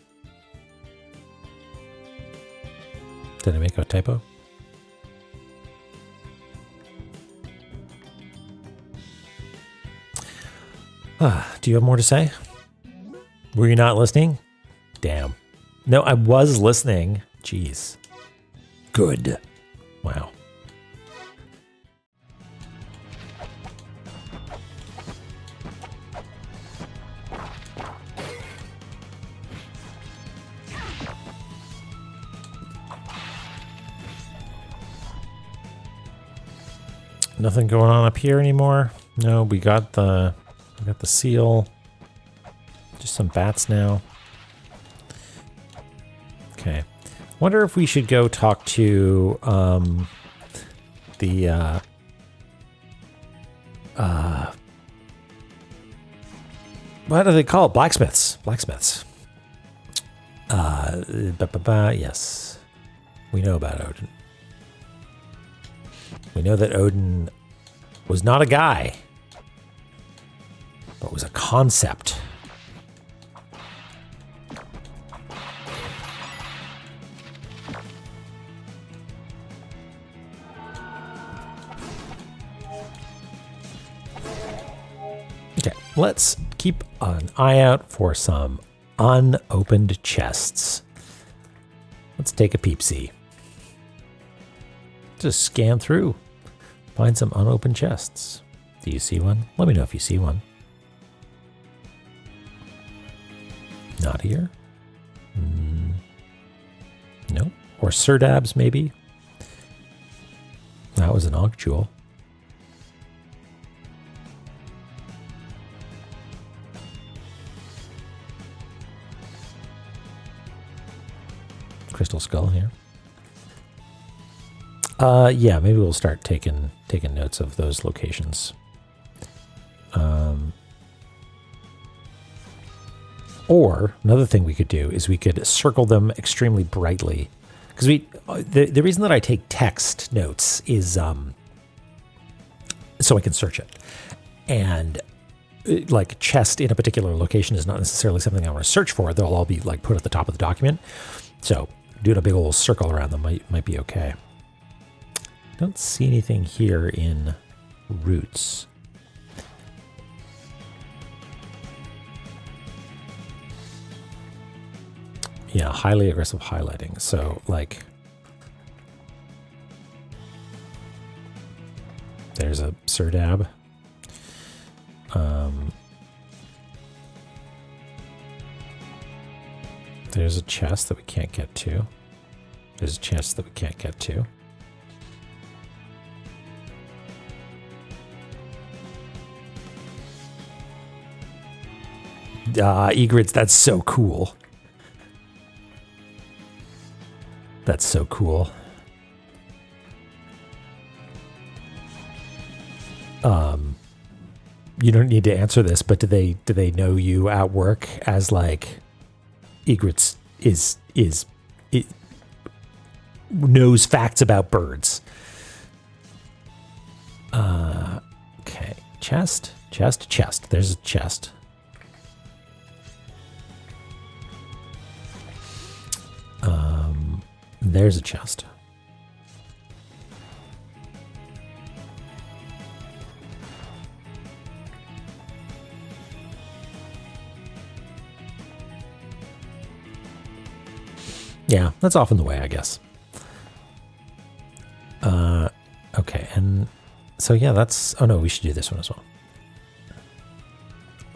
Did I make a typo? Do you have more to say? Were you not listening? Damn. No, I was listening. Jeez. Good. Wow. Nothing going on up here anymore. No, we got the seal. Just some bats now. Okay. Wonder if we should go talk to the what do they call it? Blacksmiths. Blacksmiths. Yes. We know about Odin. We know that Odin was not a guy, but was a concept. Okay, let's keep an eye out for some unopened chests. Let's take a peep-see. Just scan through. Find some unopened chests. Do you see one? Let me know if you see one. Not here. Nope. Or Serdabs, maybe. That was an Ankh Jewel. Crystal Skull here. Yeah, maybe we'll start taking notes of those locations. Or another thing we could do is we could circle them extremely brightly, because the reason that I take text notes is so I can search it, and like chest in a particular location is not necessarily something I want to search for. They'll all be like put at the top of the document. So doing a big old circle around them might be okay. Don't see anything here in roots. Yeah, highly aggressive highlighting. So like there's a Serdab. There's a chest that we can't get to. There's a chest that we can't get to. Egrets, that's so cool. That's so cool. You don't need to answer this, but do they know you at work as like Egrets knows facts about birds? Okay, chest. There's a chest. There's a chest. Yeah, that's often the way, I guess. Okay, and so yeah, that's... Oh no, we should do this one as well.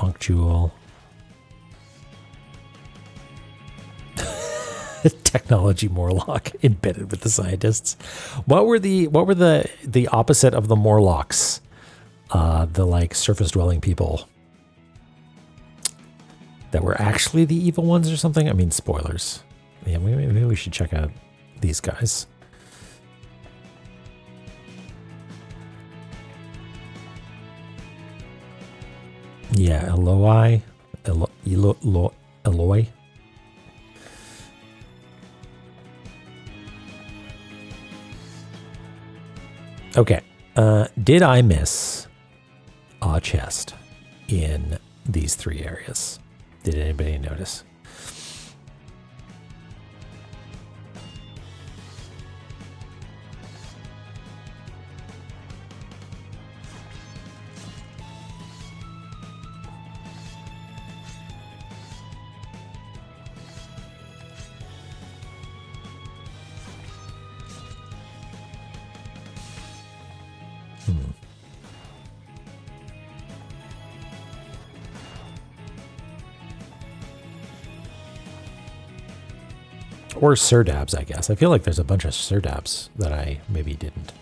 Ankh Jewel. Technology Morlock embedded with the scientists. What were the opposite of the Morlocks? The like surface dwelling people that were actually the evil ones or something? I mean, spoilers. Yeah, maybe we should check out these guys. Yeah, Eloi. Okay, did I miss a chest in these three areas? Did anybody notice? Or Serdabs, I guess. I feel like there's a bunch of Serdabs that I maybe didn't.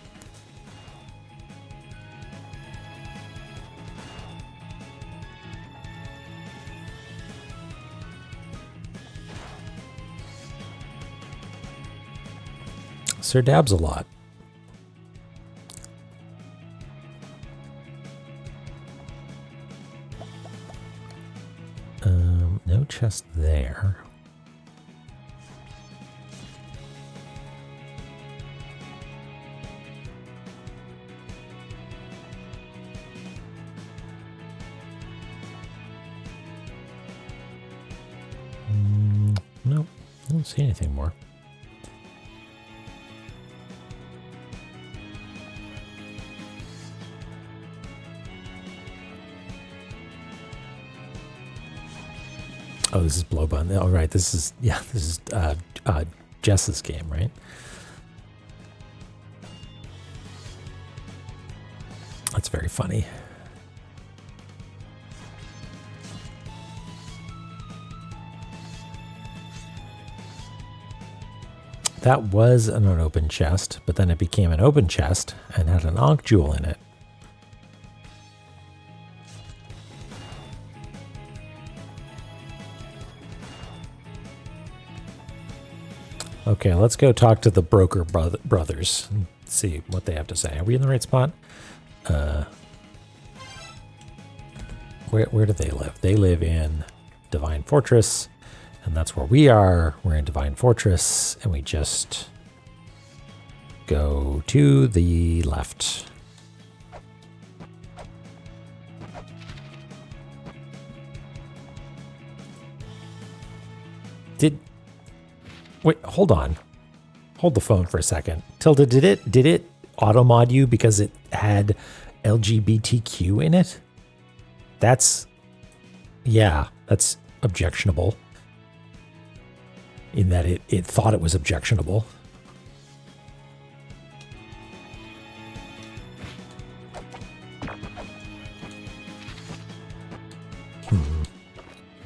Serdabs a lot. No chest there. Nope, I don't see anything more. Oh, this is Blowbun. Oh, right. This is, yeah, this is Jess's game, right? That's very funny. That was an unopened chest, but then it became an open chest and had an Ankh jewel in it. Okay, let's go talk to the broker brothers and see what they have to say. Are we in the right spot? Where do they live? They live in Divine Fortress, and that's where we are. We're in Divine Fortress, and we just go to the left. Wait, hold on. Hold the phone for a second. Tilda, did it auto mod you because it had LGBTQ in it? That's objectionable. In that it thought it was objectionable.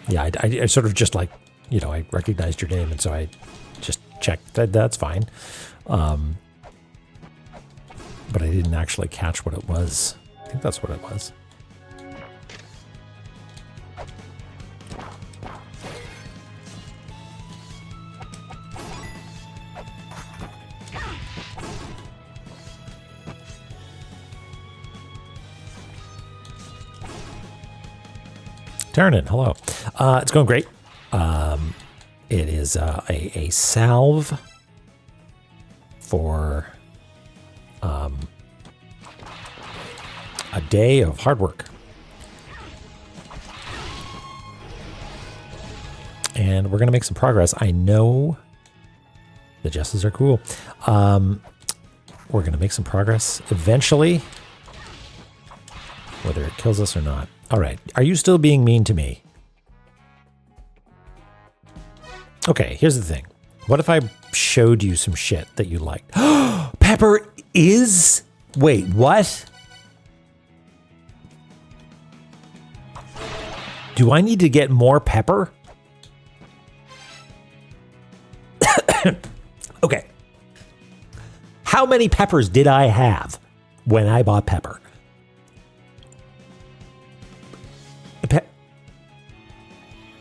Yeah, I sort of just like, you know, I recognized your name, and so I just checked that that's fine. But I didn't actually catch what it was. I think that's what it was. Taryn, hello. It's going great. It is a salve for a day of hard work. And we're going to make some progress. I know the Jesses are cool. We're going to make some progress eventually, whether it kills us or not. All right. Are you still being mean to me? Okay, here's the thing. What if I showed you some shit that you liked? Pepper is... Wait, what? Do I need to get more pepper? Okay. How many peppers did I have when I bought pepper?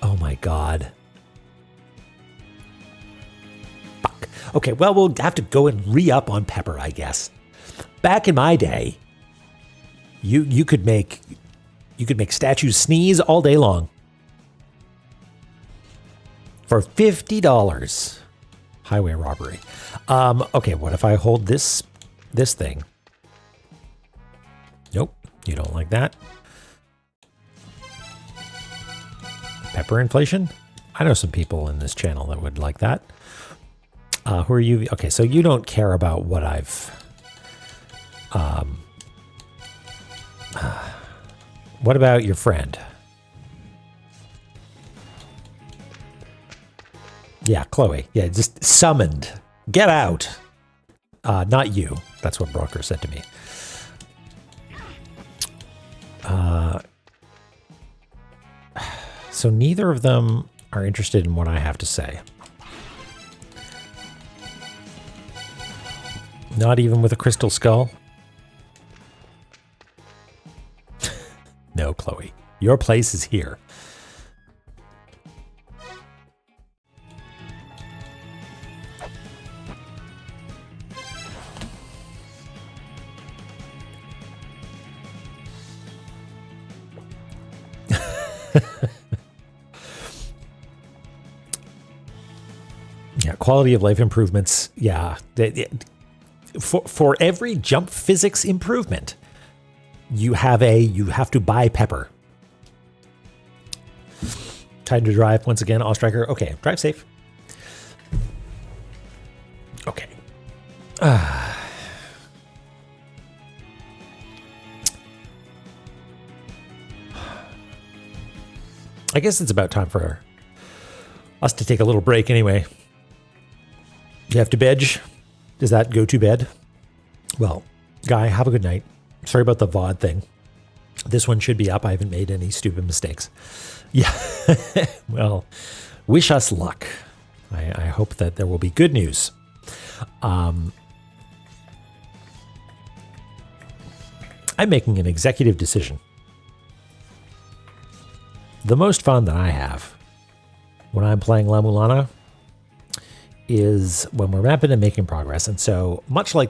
Oh my God. Fuck. Okay, well, we'll have to go and re-up on pepper, I guess. Back in my day, you could make statues sneeze all day long for $50. Highway robbery. Okay, what if I hold this thing? Nope, you don't like that. Pepper inflation? I know some people in this channel that would like that. Who are you? Okay, so you don't care about what I've... what about your friend? Yeah, Chloe. Yeah, just summoned. Get out. Not you. That's what Broker said to me. So neither of them are interested in what I have to say. Not even with a crystal skull? No, Chloe. Your place is here. Yeah, quality of life improvements. Yeah. For every jump physics improvement, you have to buy pepper. Time to drive once again, Striker. Okay, drive safe. Okay. I guess it's about time for us to take a little break anyway. You have to bed? Does that go to bed? Well, Guy, have a good night. Sorry about the VOD thing. This one should be up. I haven't made any stupid mistakes. Yeah. Well, wish us luck. I hope that there will be good news. I'm making an executive decision. The most fun that I have when I'm playing La-Mulana is when we're mapping and making progress. And so much like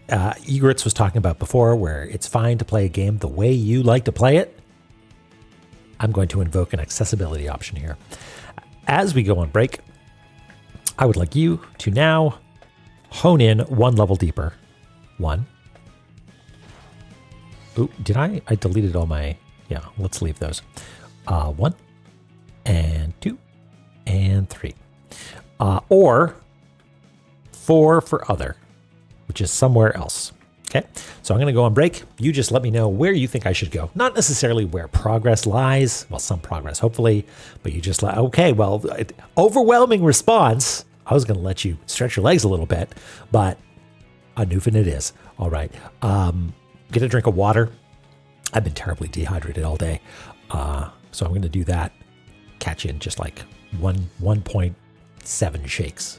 Egritz was talking about before, where it's fine to play a game the way you like to play it, I'm going to invoke an accessibility option here. As we go on break, I would like you to now hone in one level deeper. 1. Ooh, did I deleted all my... Yeah, let's leave those. 1 and 2 and 3. Or 4 for other, which is somewhere else. Okay, so I'm going to go on break. You just let me know where you think I should go. Not necessarily where progress lies. Well, some progress, hopefully. But you just let, okay, well, overwhelming response. I was going to let you stretch your legs a little bit, but a Newfound it is. All right. Get a drink of water. I've been terribly dehydrated all day. So I'm going to do that. Catch you in just like 1.7 shakes.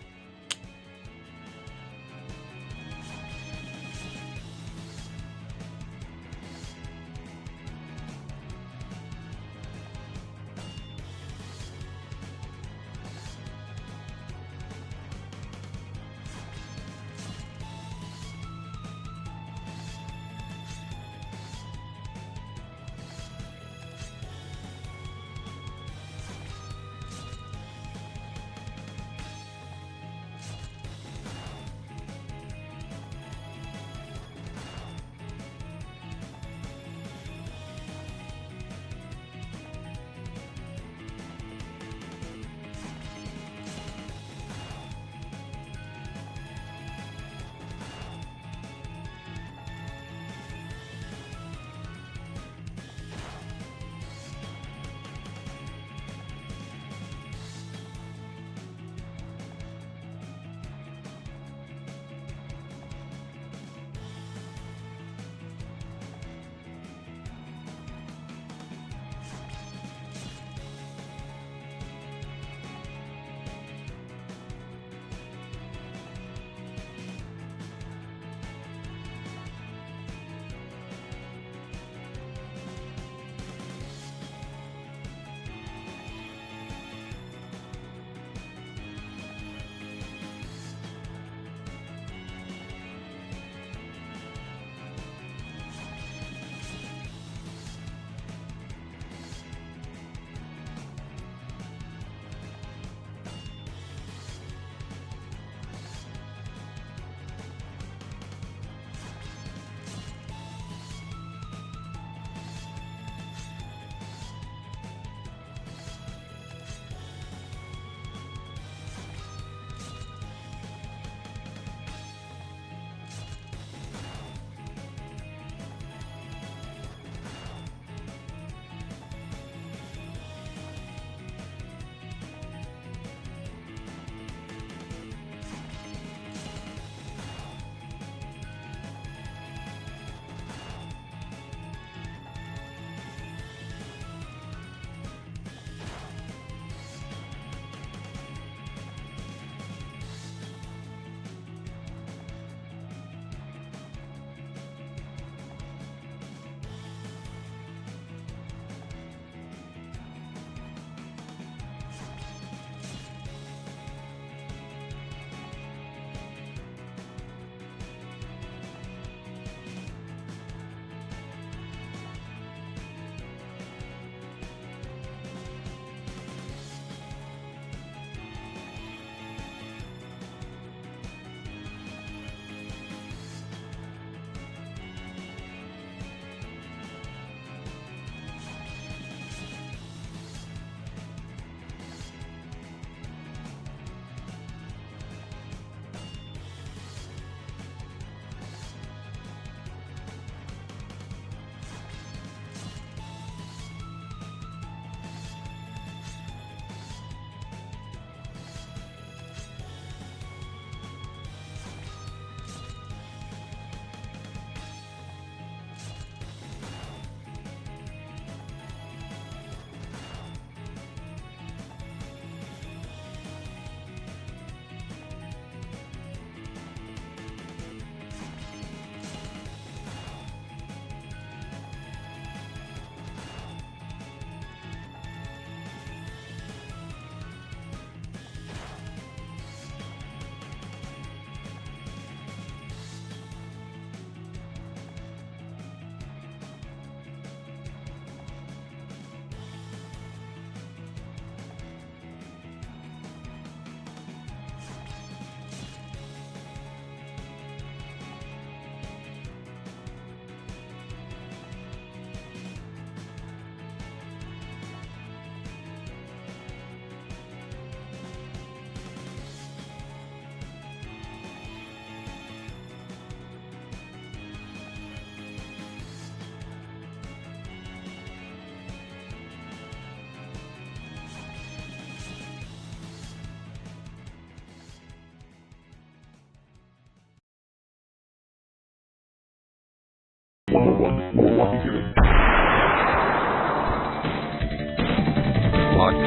What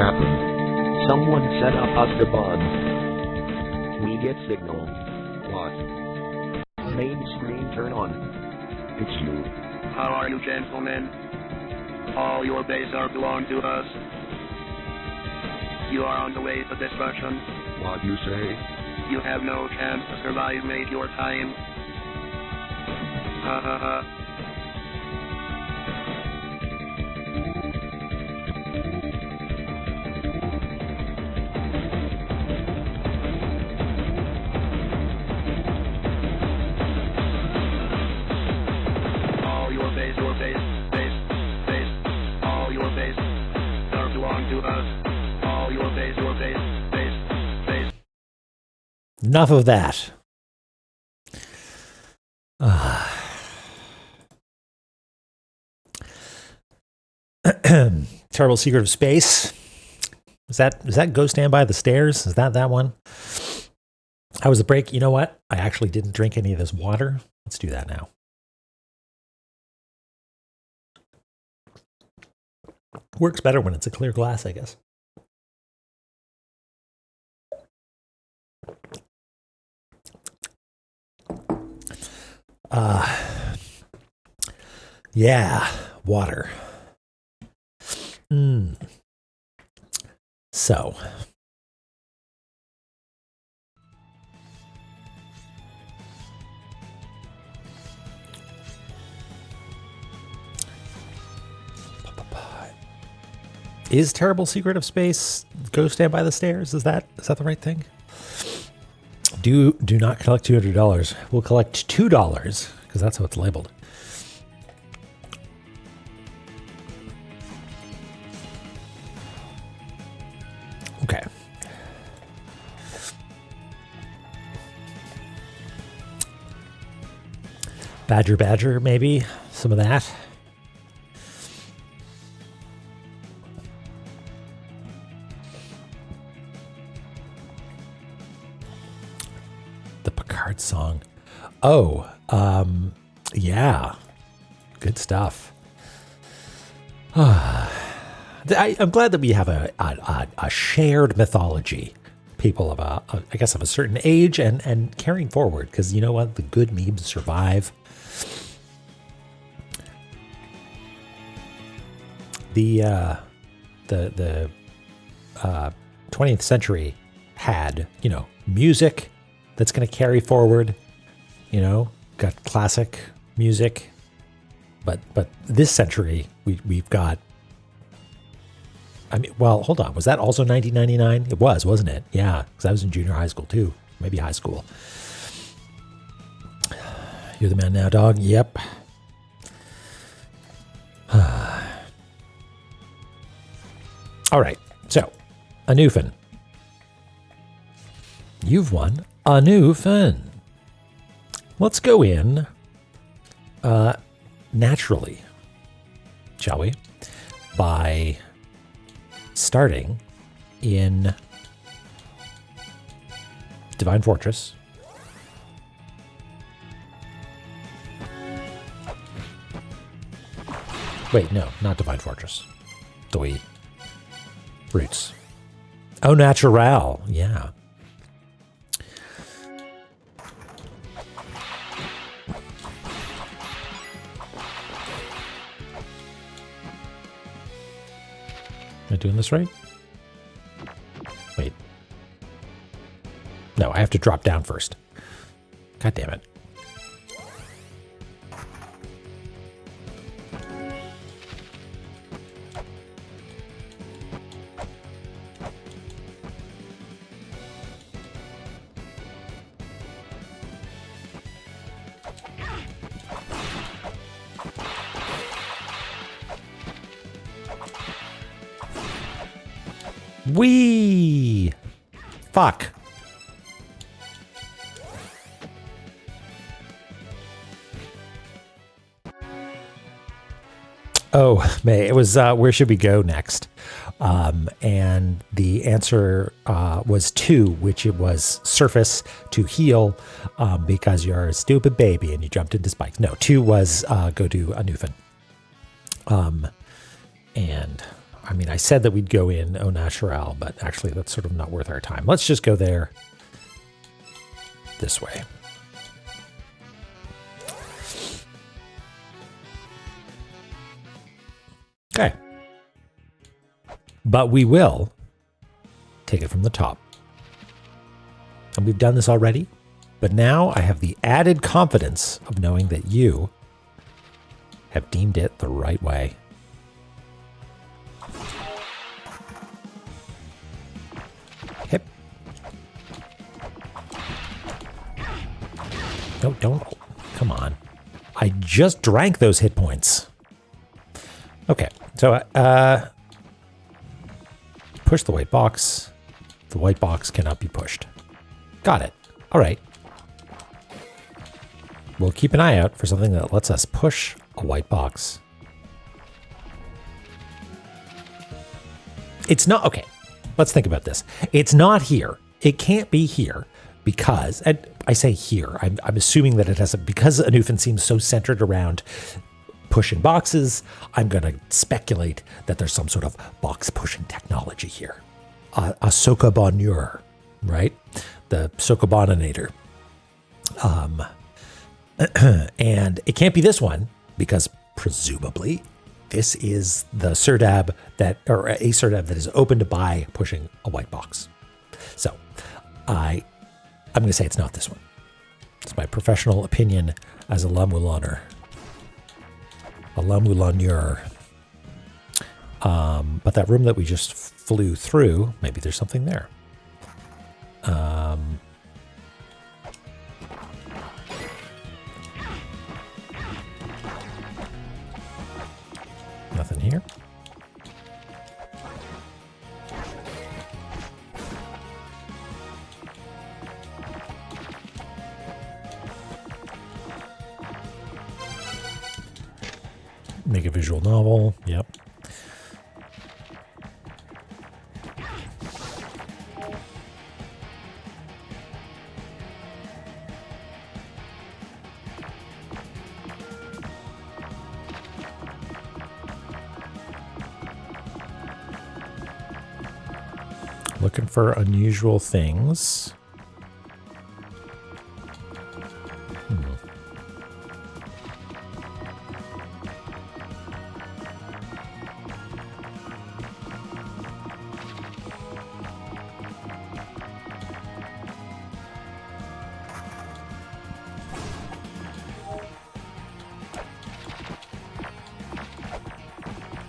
happened? Someone set up us the bug. We get signal. What? Main screen turn on. It's you. How are you, gentlemen? All your base are belong to us. You are on the way to destruction. What you say? You have no chance to survive, mate, your time. Ha ha ha. All your base, all your base are belong to us. All your base, base. Enough of that. Terrible Secret of Space. Is that Go Stand By the Stairs? Is that one? How was the break? You know what? I actually didn't drink any of this water. Let's do that now. Works better when it's a clear glass, I guess. Yeah, water. So. Is Terrible Secret of Space Go Stand By the Stairs? Is that the right thing? Do not collect $200. We'll collect $2 because that's how it's labeled. Okay. Badger, maybe some of that. The Picard song. Oh, yeah. Good stuff. I'm glad that we have a shared mythology. People of I guess of a certain age and carrying forward, because you know what? The good memes survive. The 20th century had, music that's going to carry forward, got classic music, but this century we've got, well, hold on. Was that also 1999? It was, wasn't it? Yeah, because I was in junior high school too, maybe high school. You're the man now, dog. Yep. All right, so a new fin. You've won a new fin. Let's go in naturally, shall we? By starting in Divine Fortress. Wait, no, not Divine Fortress. Doi. Roots. Oh, natural. Yeah. Am I doing this right? Wait. No, I have to drop down first. God damn it. Wee! Fuck. Oh, May, it was, where should we go next? And the answer was 2, which it was surface to heal because you're a stupid baby and you jumped into spikes. No, 2 was go to a Newfound. And I mean, I said that we'd go in Au Naturel, but actually that's sort of not worth our time. Let's just go there this way. Okay. But we will take it from the top. And we've done this already, but now I have the added confidence of knowing that you have deemed it the right way. Hip. No, don't. Come on. I just drank those hit points. Okay, so push the white box. The white box cannot be pushed. Got it. All right. We'll keep an eye out for something that lets us push a white box. It's not, okay, let's think about this. It's not here. It can't be here because, and I say here, I'm assuming that it has, because a Newfound seems so centered around pushing boxes, I'm going to speculate that there's some sort of box pushing technology here. A Sokobonure, right? The Sokoboninator. And it can't be this one because presumably this is the Serdab that, or a Serdab that is open to buy pushing a white box. So I'm going to say it's not this one. It's my professional opinion as a La-Mulaner. A La-Mulanure. But that room that we just flew through, maybe there's something there. Nothing here. Make a visual novel. Yep. Looking for unusual things.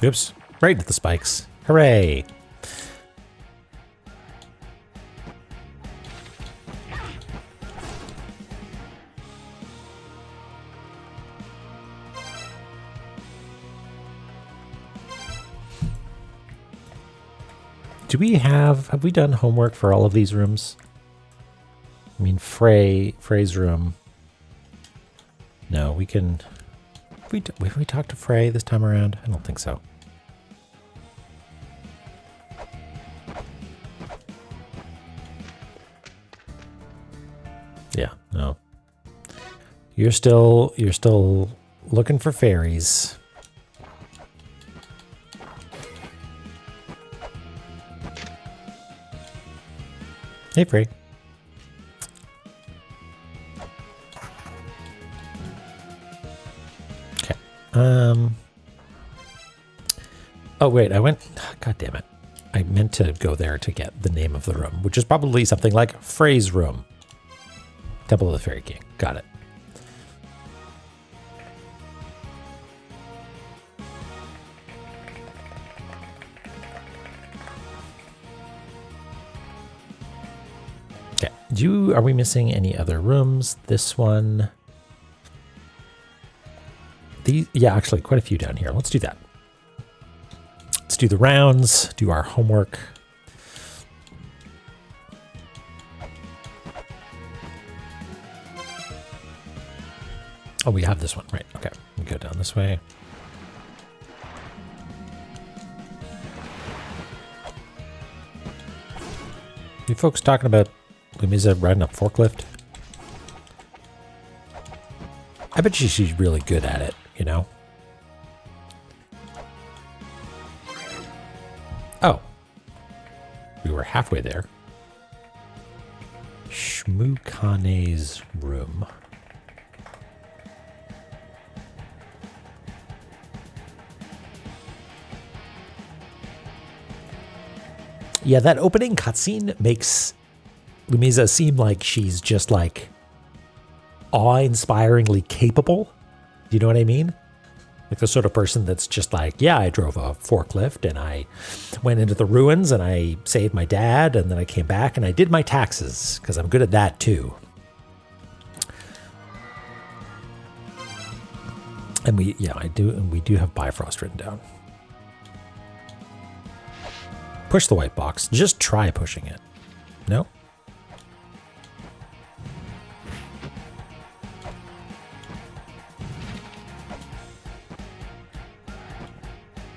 Oops, right into the spikes. Hooray! Do we have we done homework for all of these rooms? I mean, Frey's room. No, we can. Have we talked to Frey this time around? I don't think so. Yeah, no. You're still looking for fairies. Hey, Frey. Okay. Oh, wait, I went... God damn it. I meant to go there to get the name of the room, which is probably something like Frey's room. Temple of the Fairy King. Got it. Okay. Are we missing any other rooms? This one. Yeah, actually, quite a few down here. Let's do that. Let's do the rounds, do our homework. Oh, we have this one, right? Okay, we go down this way. You folks talking about Lumiza riding a forklift? I bet she's really good at it, you know? Oh. We were halfway there. Shmukane's room. Yeah, that opening cutscene makes Lumiza seem like she's just like awe-inspiringly capable. Do you know what I mean? Like the sort of person that's just like, yeah, I drove a forklift and I went into the ruins and I saved my dad and then I came back and I did my taxes because I'm good at that too. And we do have Bifrost written down. Push the white box. Just try pushing it. No?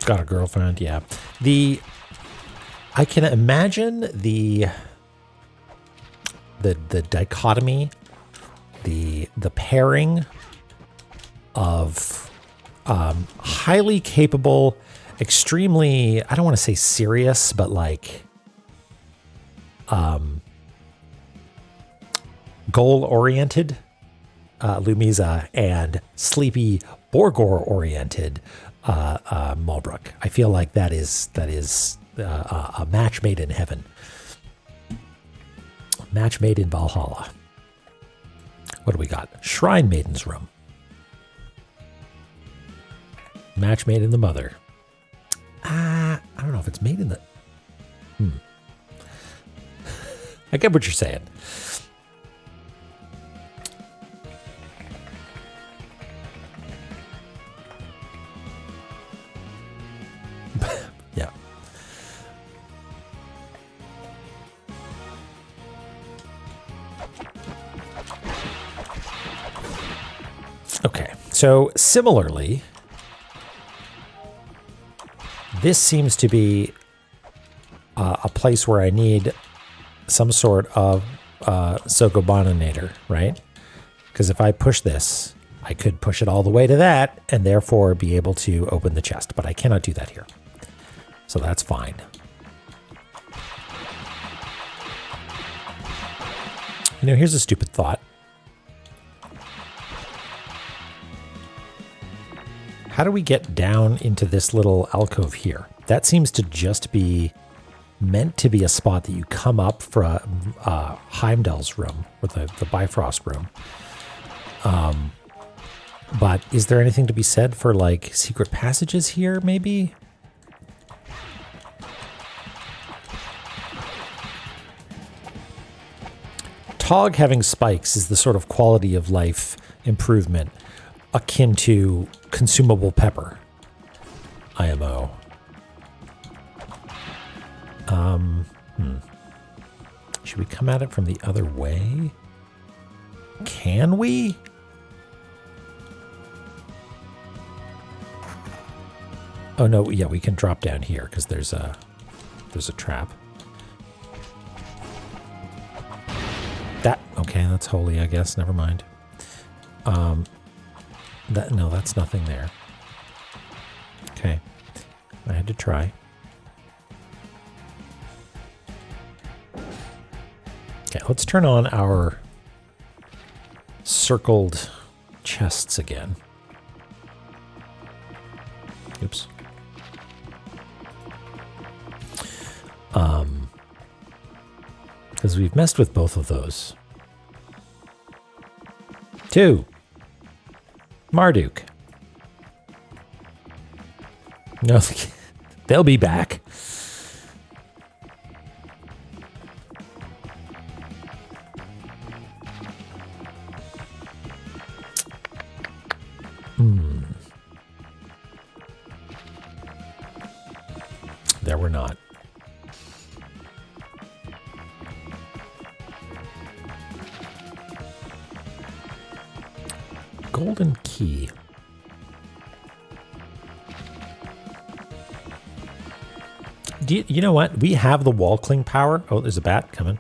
Got a girlfriend, yeah. I can imagine the dichotomy, the pairing of highly capable, extremely, I don't want to say serious, but like goal-oriented Lumiza and sleepy Borgor-oriented Malbrook. I feel like that is a match made in heaven. Match made in Valhalla. What do we got? Shrine Maiden's room. Match made in the Mother. I don't know if it's made in the... I get what you're saying. Yeah. Okay, so similarly, this seems to be a place where I need some sort of Sogobaninator, right? Because if I push this, I could push it all the way to that and therefore be able to open the chest, but I cannot do that here. So that's fine. You know, here's a stupid thought. How do we get down into this little alcove here? That seems to just be meant to be a spot that you come up from Heimdall's room, or the Bifrost room. But is there anything to be said for like secret passages here, maybe? Tog having spikes is the sort of quality of life improvement akin to consumable pepper. IMO. Should we come at it from the other way? Can we? Oh no, yeah, we can drop down here because there's a trap. Okay, that's holy, I guess. Never mind. No, that's nothing there. Okay, I had to try. Okay, let's turn on our circled chests again. Oops. Because we've messed with both of those. 2. Marduk. No, they'll be back. There we're not. Golden key. You know what? We have the wall cling power. Oh, there's a bat coming.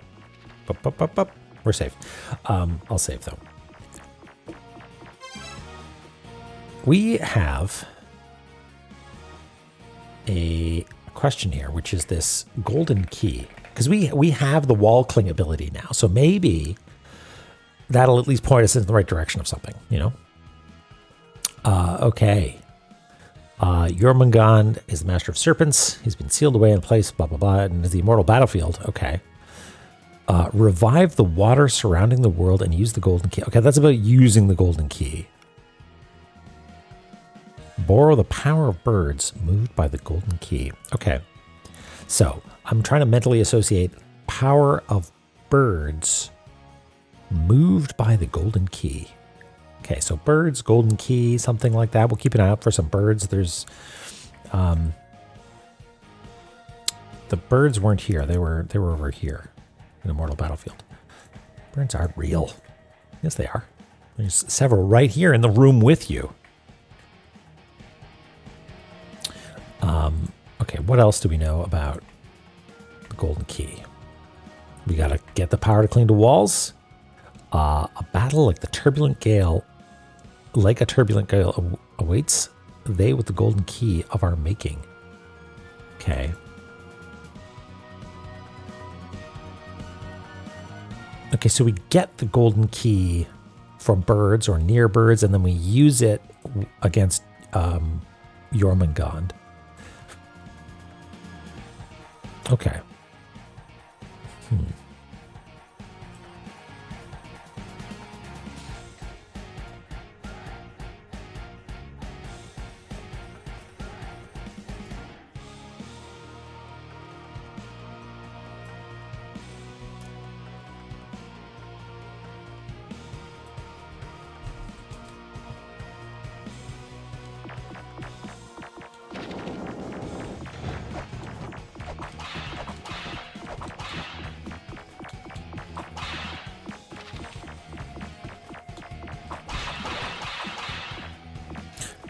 Bup, bup, bup, bup. We're safe. I'll save though. We have a question here, which is this golden key. Because we have the wall cling ability now. So maybe that'll at least point us in the right direction of something, you know? Okay. Jormungand is the master of serpents. He's been sealed away in place, blah, blah, blah, and is the immortal battlefield. Okay. Revive the water surrounding the world and use the golden key. Okay, that's about using the golden key. Borrow the power of birds moved by the golden key. Okay. So I'm trying to mentally associate power of birds moved by the golden key. Okay, so birds, golden key, something like that. We'll keep an eye out for some birds. There's, the birds weren't here. They were over here in Immortal Battlefield. Birds aren't real. Yes, they are. There's several right here in the room with you. Okay, what else do we know about the golden key? We gotta get the power to cling to walls. A battle like a turbulent gale awaits they with the golden key of our making. Okay. Okay, so we get the golden key from birds or near birds, and then we use it against Jormungand. Okay.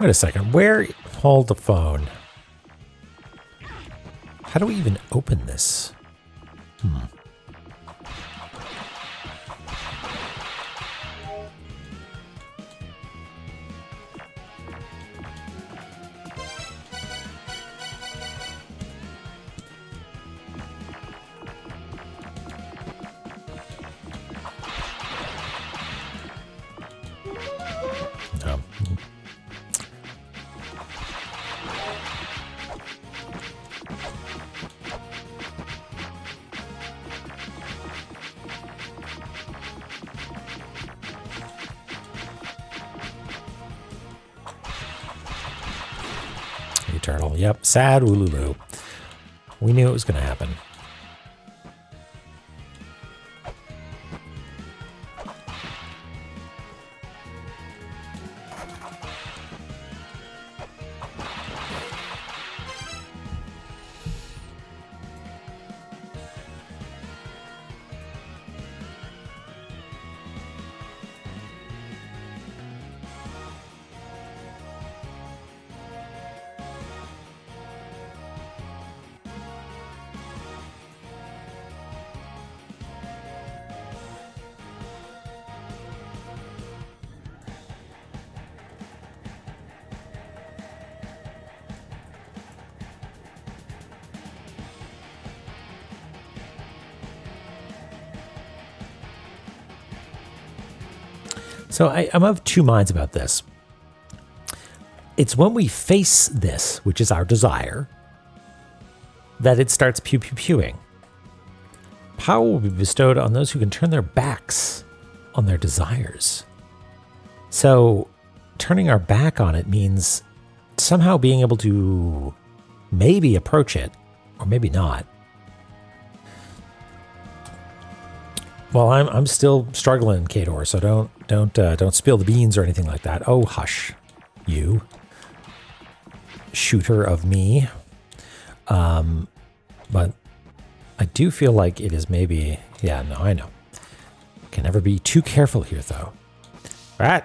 Wait a second. Hold the phone. How do we even open this? No. Turtle. Yep. Sad Ululu. We knew it was going to happen. So I'm of two minds about this. It's when we face this, which is our desire, that it starts pew-pew-pewing. Power will be bestowed on those who can turn their backs on their desires. So turning our back on it means somehow being able to maybe approach it, or maybe not. Well, I'm still struggling, Kador, so don't spill the beans or anything like that. Oh, hush, you shooter of me. But I do feel like it is maybe, yeah, no, I know. Can never be too careful here, though. All right.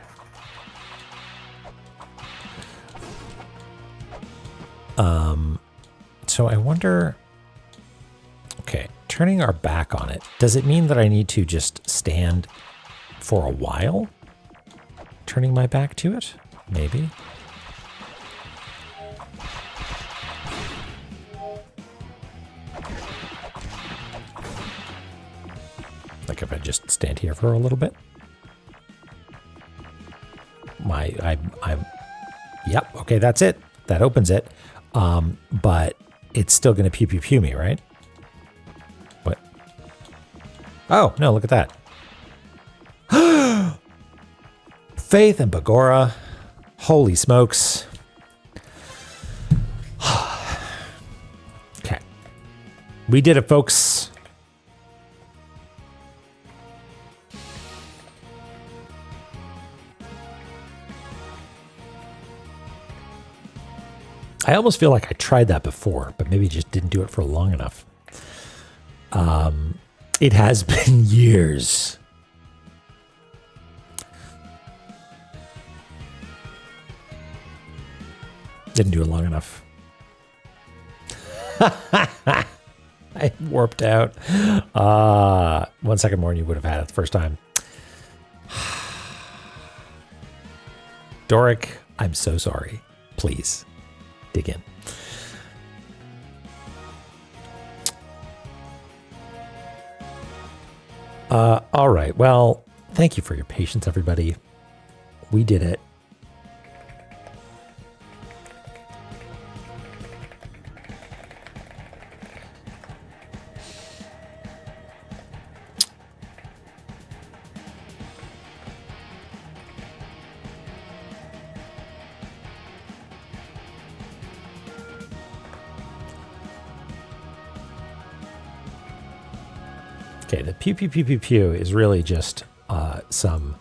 So I wonder turning our back on it, does it mean that I need to just stand for a while? Turning my back to it? Maybe. Like if I just stand here for a little bit. Yep, okay, that's it. That opens it. But it's still going to pew pew pew me, right? What? Oh, no, look at that. Faith and Bagora. Holy smokes. Okay. We did it, folks. I almost feel like I tried that before, but maybe just didn't do it for long enough. It has been years. Didn't do it long enough. I warped out. 1 second more and you would have had it the first time. Doric, I'm so sorry. Please. Dig in. All right. Well, thank you for your patience, everybody. We did it. Okay, the pew pew pew pew pew is really just some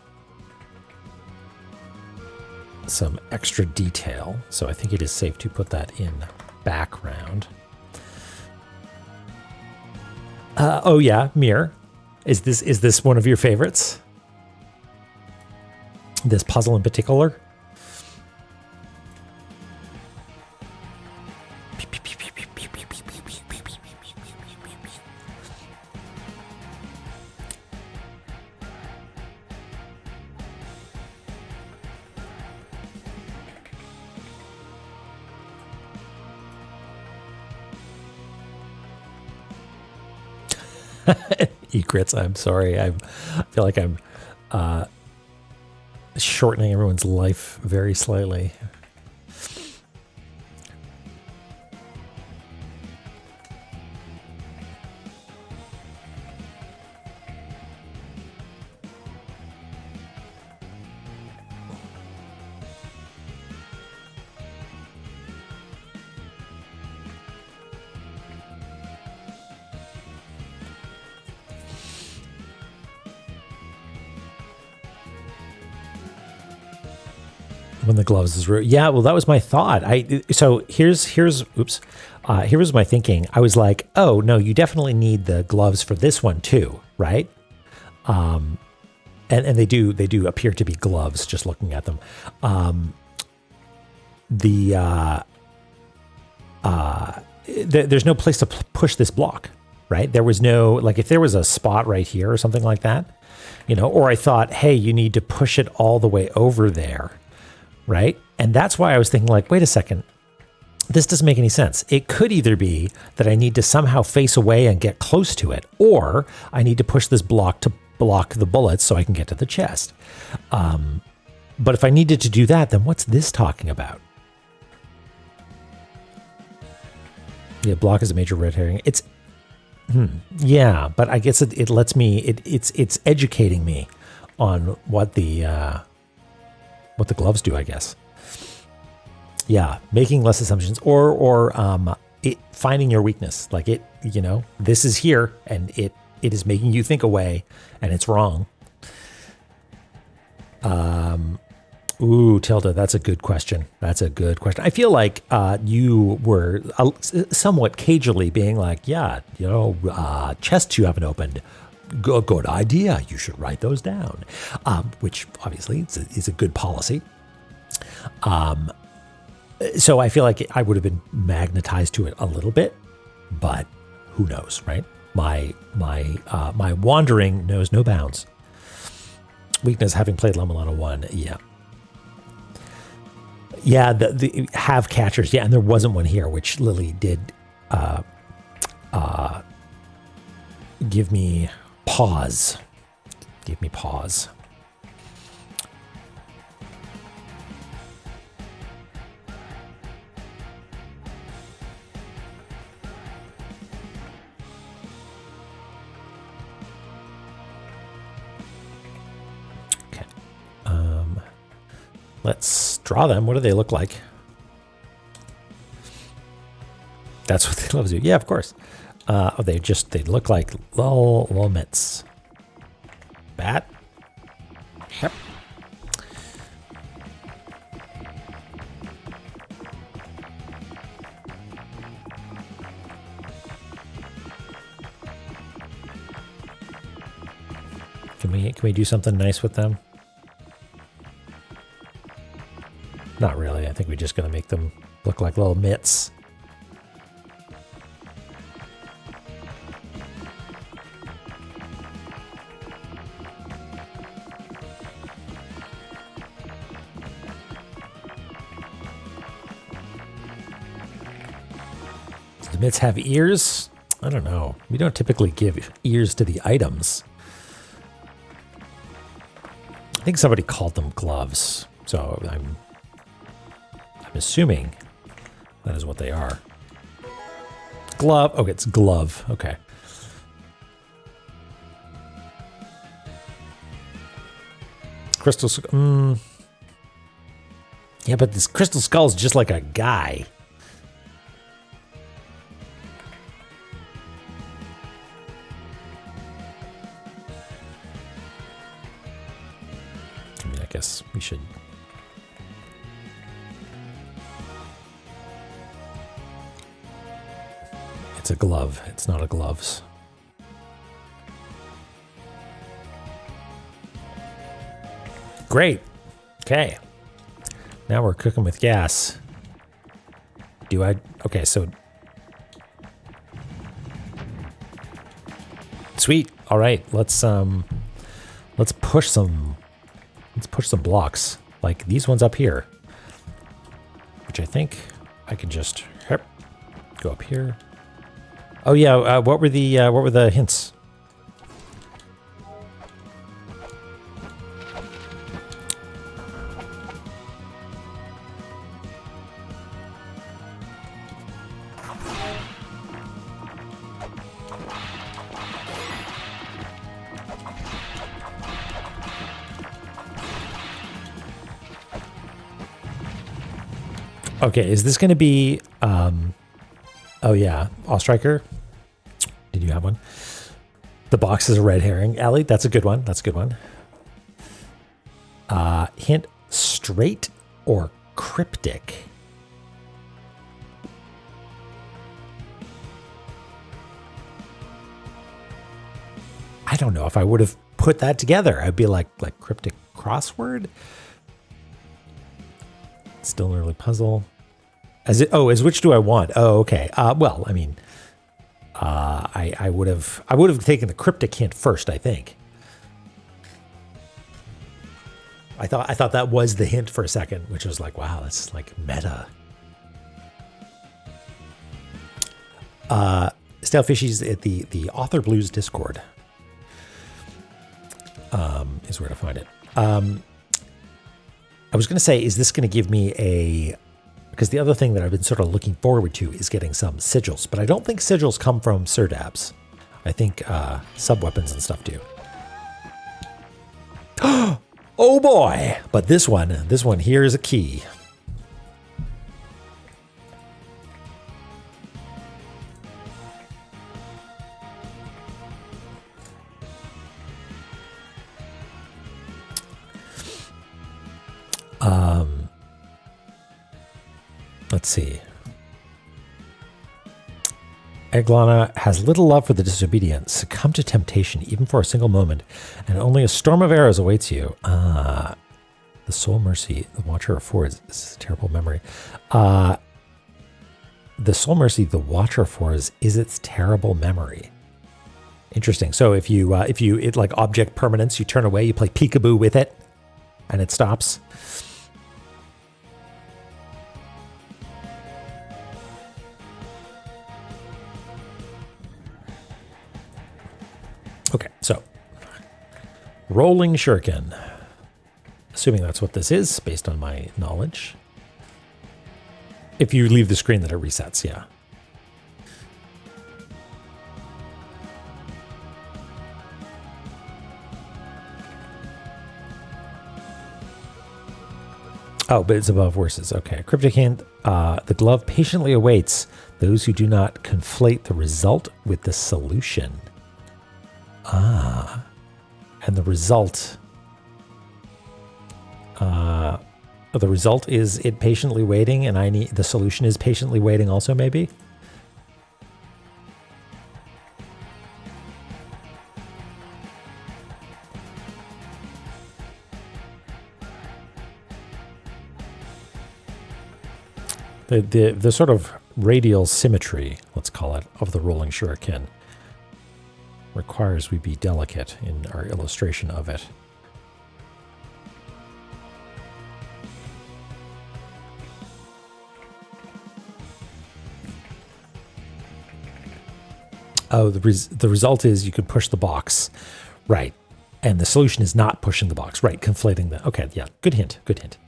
extra detail. So I think it is safe to put that in background. Oh yeah, Mir, is this one of your favorites? This puzzle in particular? Egrets, I'm sorry. I feel like I'm shortening everyone's life very slightly. When the gloves is yeah, well, that was my thought. So here's here was my thinking. I was like, oh no, you definitely need the gloves for this one too, right? And they do appear to be gloves just looking at them. There's no place to push this block, right? There was no, like, if there was a spot right here or something like that, or I thought, hey, you need to push it all the way over there. Right? And that's why I was thinking, like, wait a second, this doesn't make any sense. It could either be that I need to somehow face away and get close to it, or I need to push this block to block the bullets so I can get to the chest. But if I needed to do that, then what's this talking about? Yeah, block is a major red herring. It's, yeah, but I guess it lets me, it's educating me on what the gloves do, I guess. Yeah, making less assumptions or finding your weakness. Like this is here and it is making you think away and it's wrong. Ooh, Tilda, that's a good question. I feel like you were somewhat cagily being like, yeah, chests you haven't opened. Good idea. You should write those down, which obviously is a good policy. So I feel like I would have been magnetized to it a little bit, but who knows, right? my wandering knows no bounds. Weakness, having played La-Mulana 1, yeah. Yeah, the have catchers, yeah, and there wasn't one here, which Lily did give me pause. Give me pause. Let's draw them. What do they look like? That's what they love to do. Yeah, of course. They look like little mitts. Bat. Yep. Can we do something nice with them? Not really. I think we're just going to make them look like little mitts. Do the mitts have ears? I don't know. We don't typically give ears to the items. I think somebody called them gloves, so I'm assuming that is what they are. Glove. Okay, it's glove. Okay. Crystal. Yeah, but this crystal skull is just like a guy. I mean, I guess we should. It's a glove. It's not a gloves. Great. Okay. Now we're cooking with gas. Okay, so. Sweet. All right. Let's push some blocks like these ones up here, which I think I can just go up here. Oh yeah, what were the hints? Okay, is this going to be oh yeah, Striker? Did you have one? The box is a red herring. Allie, that's a good one. That's a good one. Hint, straight or cryptic? I don't know if I would have put that together. I'd be like cryptic crossword. Still an early puzzle. As which do I want? Oh, okay. Well, I mean, I would have taken the cryptic hint first, I think. I thought that was the hint for a second, which was like, wow, that's like meta. Stale Fishies at the Author Blues Discord is where to find it. I was going to say, is this going to give me because the other thing that I've been sort of looking forward to is getting some sigils, but I don't think sigils come from Serdabs. I think sub-weapons and stuff do. Oh boy! But this one here is a key. Let's see. Eglana has little love for the disobedient. Succumb to temptation, even for a single moment, and only a storm of arrows awaits you. The Soul Mercy, the Watcher affords. This is a terrible memory. The Soul Mercy, the Watcher affords, is its terrible memory. Interesting. So if you it like object permanence, you turn away, you play peekaboo with it, and it stops. Okay, so rolling shuriken. Assuming that's what this is, based on my knowledge. If you leave the screen, that it resets, yeah. Oh, but it's above horses. Okay. Cryptic hint. The glove patiently awaits those who do not conflate the result with the solution. Ah. And the result... the result is it patiently waiting, and I need the solution is patiently waiting also, maybe? The sort of radial symmetry, let's call it, of the rolling shuriken requires we be delicate in our illustration of it. Oh, the result is you could push the box. Right. And the solution is not pushing the box. Right. Conflating the... Okay. Yeah. Good hint. Good hint.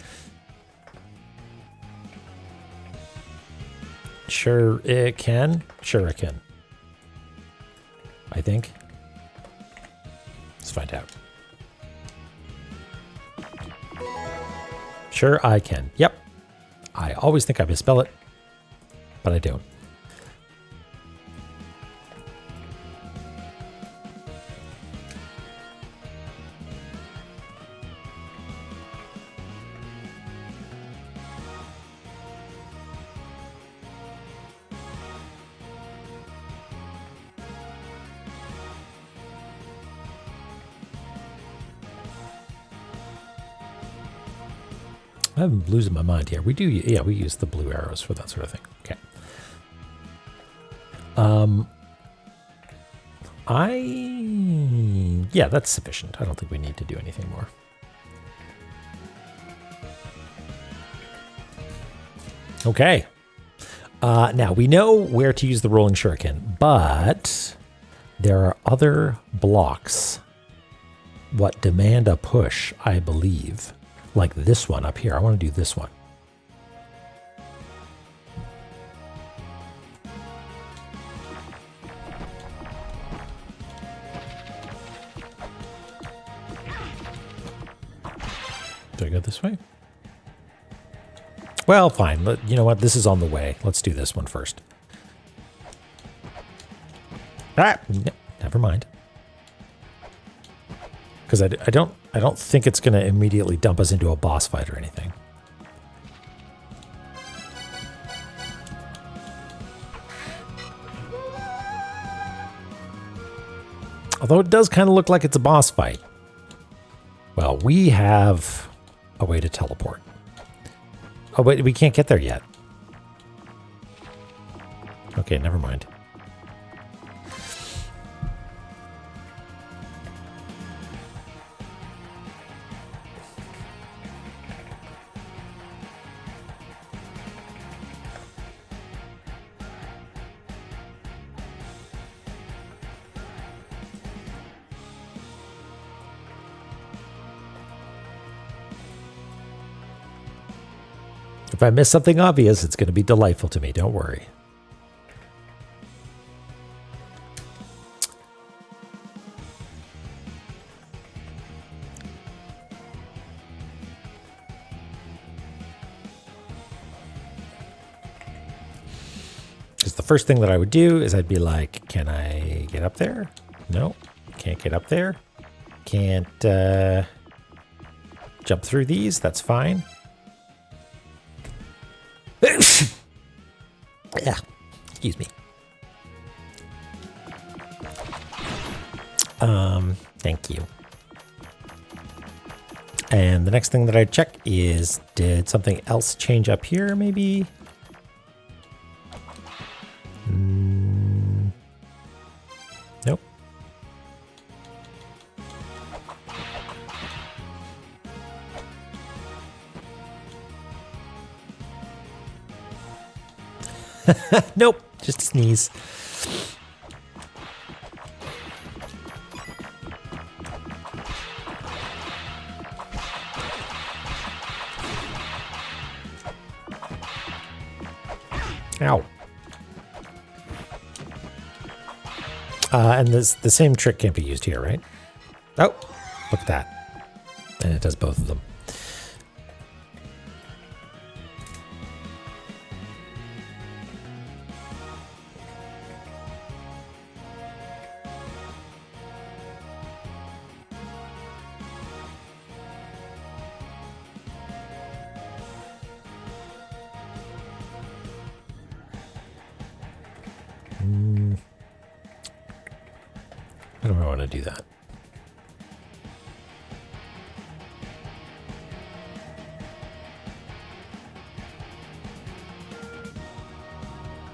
Sure it can. Sure it can. I think. Let's find out. Sure I can. Yep. I always think I misspell it, but I don't. I'm losing my mind here. We do, yeah, we use the blue arrows for that sort of thing. Okay. Yeah, that's sufficient. I don't think we need to do anything more. Okay. Now we know where to use the rolling shuriken, but there are other blocks what demand a push, I believe. Like this one up here. I want to do this one. Do I go this way? Well, fine. You know what? This is on the way. Let's do this one first. Ah, never mind. Because I don't think it's going to immediately dump us into a boss fight or anything. Although it does kind of look like it's a boss fight. Well, we have a way to teleport. Oh, wait, we can't get there yet. Okay, never mind. If I miss something obvious, it's going to be delightful to me. Don't worry. Because the first thing that I would do is I'd be like, can I get up there? No, can't get up there. Can't jump through these. That's fine. Yeah, excuse me. Thank you. And the next thing that I check is, did something else change up here, maybe? Nope. Nope, just a sneeze. Ow. And the same trick can't be used here, right? Oh, look at that. And it does both of them. I don't want to do that.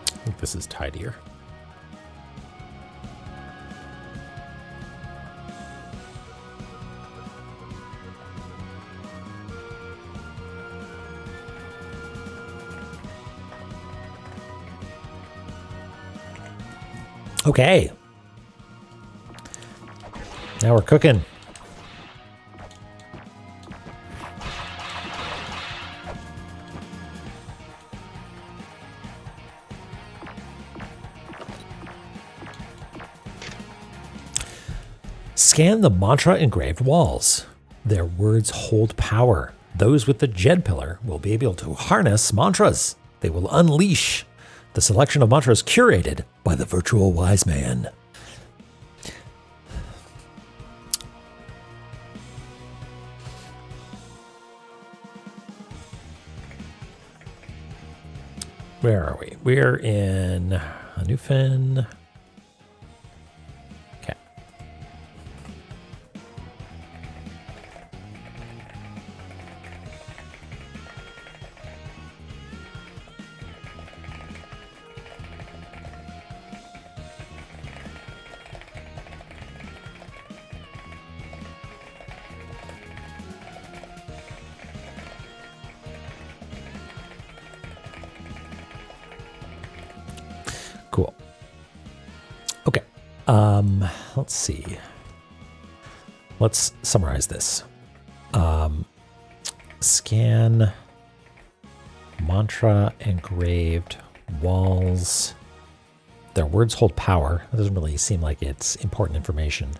I think this is tidier. Okay. Now we're cooking. Scan the mantra engraved walls. Their words hold power. Those with the Jed pillar will be able to harness mantras. They will unleash the selection of mantras curated by the virtual wise man. Where are we? We're in Newfin. Okay. Cool. Okay. Let's see. Let's summarize this. Scan mantra engraved walls. Their words hold power. It doesn't really seem like it's important information.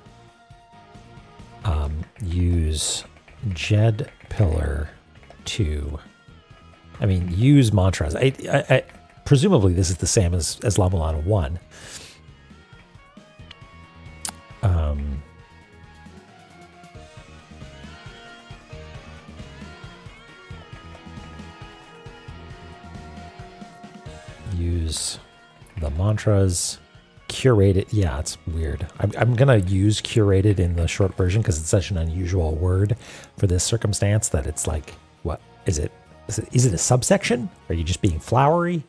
Use Jed pillar to, use mantras. I presumably this is the same as La-Mulana 1. Use the mantras. Curated. Yeah, it's weird. I'm going to use curated in the short version because it's such an unusual word for this circumstance that it's like, what is it? Is it a subsection? Are you just being flowery?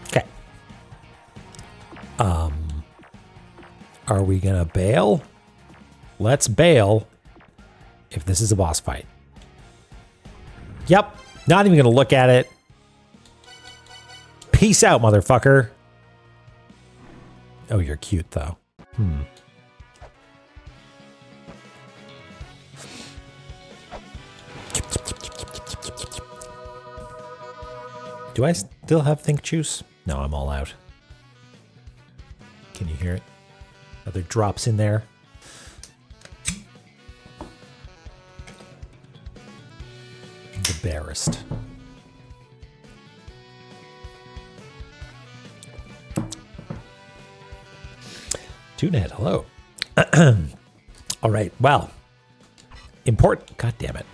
Okay. Are we gonna bail? Let's bail if this is a boss fight. Yep. Not even gonna look at it. Peace out, motherfucker. Oh, you're cute though. Do I still have think juice? No, I'm all out. Can you hear it? Other drops in there. The embarrassed. TuneHead, hello. All right, well, important. God damn it.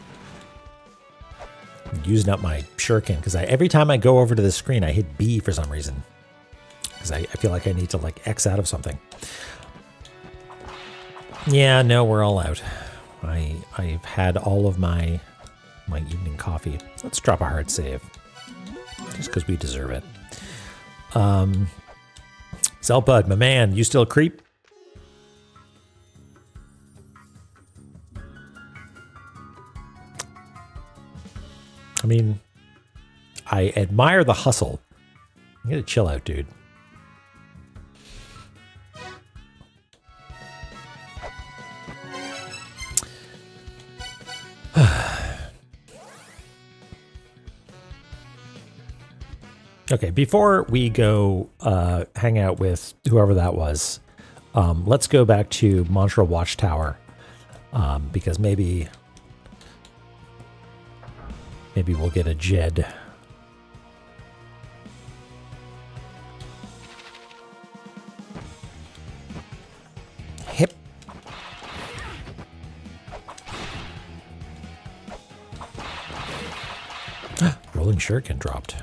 I'm using up my shuriken because every time I go over to the screen, I hit B for some reason. Because I feel like I need to like X out of something. Yeah, no, we're all out. I've had all of my evening coffee. Let's drop a hard save. Just because we deserve it. Zelbud, my man, you still a creep? I mean, I admire the hustle. You gotta chill out, dude. Okay, before we go hang out with whoever that was, let's go back to Mantra Watchtower, because maybe we'll get a Jed. Hip. Rolling shuriken dropped.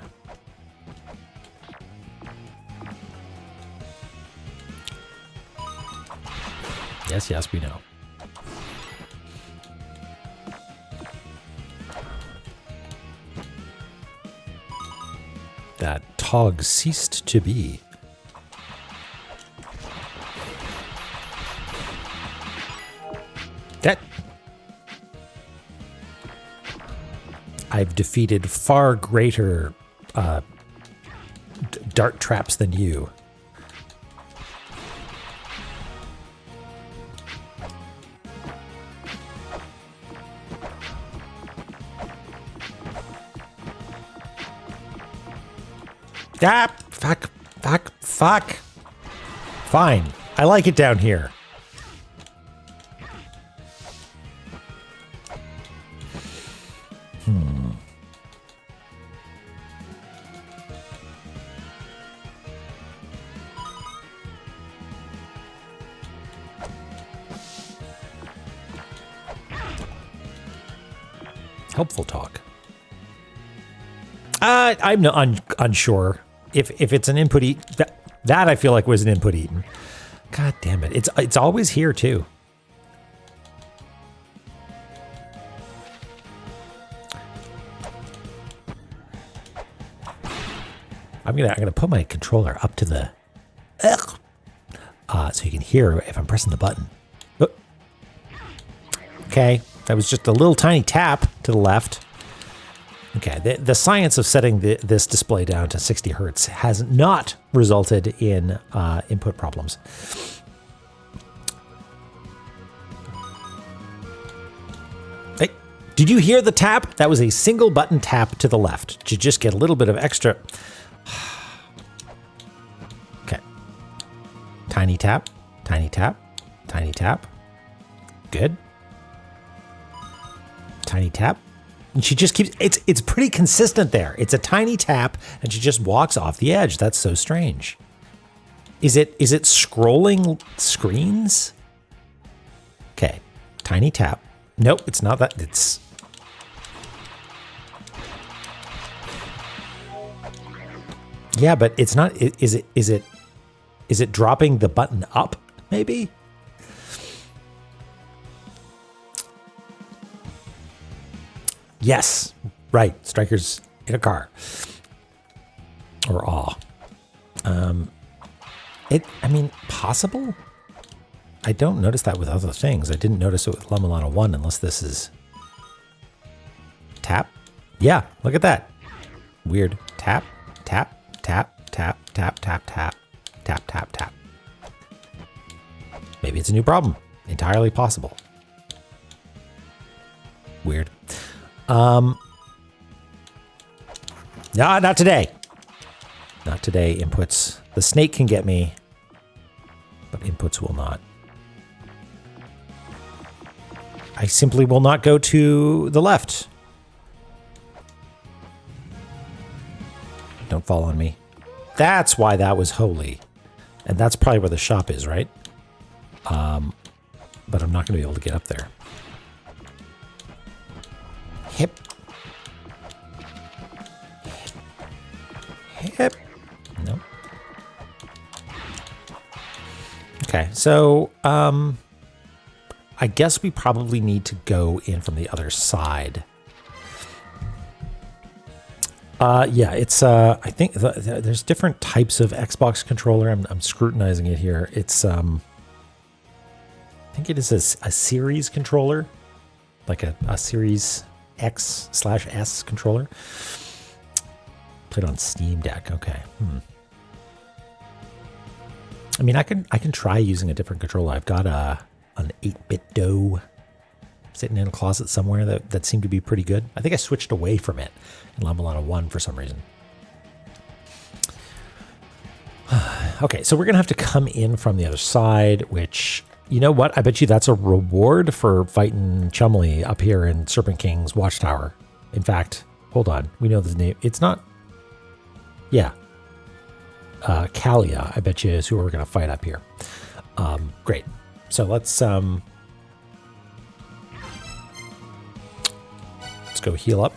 Yes, we know. That Tog ceased to be. That I've defeated far greater dart traps than you. Ah, fuck. Fine. I like it down here. Helpful talk. I'm unsure if it's an input eat. That I feel like was an input eaten. God damn it! It's always here too. I'm gonna put my controller up to the so you can hear if I'm pressing the button. Oh. Okay, that was just a little tiny tap to the left. Okay, the science of setting this display down to 60 hertz has not resulted in input problems. Hey, did you hear the tap? That was a single button tap to the left to just get a little bit of extra. Okay. Tiny tap, tiny tap, tiny tap. Good. Tiny tap. And she just keeps, it's pretty consistent there. It's a tiny tap and she just walks off the edge. That's so strange. Is it scrolling screens? Okay. Tiny tap. Nope, it's not that. It's yeah, but it's not. Is it dropping the button up? Maybe. Yes, right. Strikers in a car or awe. I mean, possible. I don't notice that with other things. I didn't notice it with La-Mulana 1 unless this is tap. Yeah, look at that. Weird. Tap, tap, tap, tap, tap, tap, tap, tap, tap, tap. Maybe it's a new problem. Entirely possible. Weird. No, not today. Not today. Inputs. The snake can get me, but inputs will not. I simply will not go to the left. Don't fall on me. That's why that was holy. And that's probably where the shop is, right? But I'm not going to be able to get up there. Hip. Hip. Nope. Okay, so I guess we probably need to go in from the other side. Yeah, it's I think there's different types of Xbox controller. I'm scrutinizing it here. It's I think it is a series controller, like a Series X/S controller. Played on Steam Deck. Okay. I mean, I can try using a different controller. I've got an 8-bit dough sitting in a closet somewhere that seemed to be pretty good. I think I switched away from it in La-Mulana 1 for some reason. Okay, so we're going to have to come in from the other side, which, you know what? I bet you that's a reward for fighting Chumley up here in Serpent King's Watchtower. In fact, hold on. We know the name. It's not... Yeah. Kalia, I bet you, is who we're going to fight up here. Great. So let's go heal up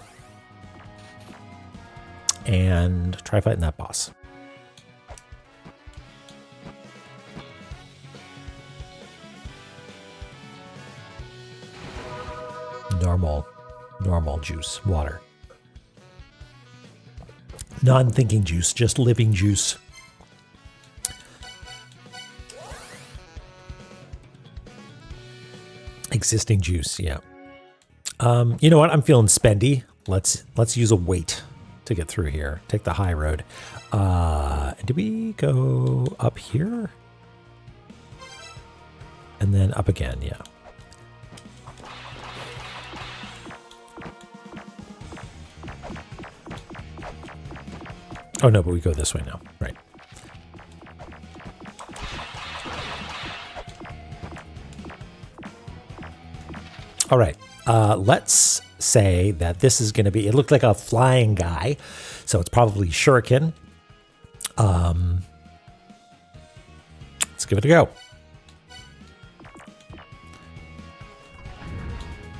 and try fighting that boss. Normal juice, water. Non-thinking juice, just living juice. Existing juice, yeah. You know what? I'm feeling spendy. Let's use a weight to get through here. Take the high road. Did we go up here? And then up again, yeah. Oh no, but we go this way now, right? All right, let's say that this is going to be, it looked like a flying guy, so it's probably Shuriken. Let's give it a go.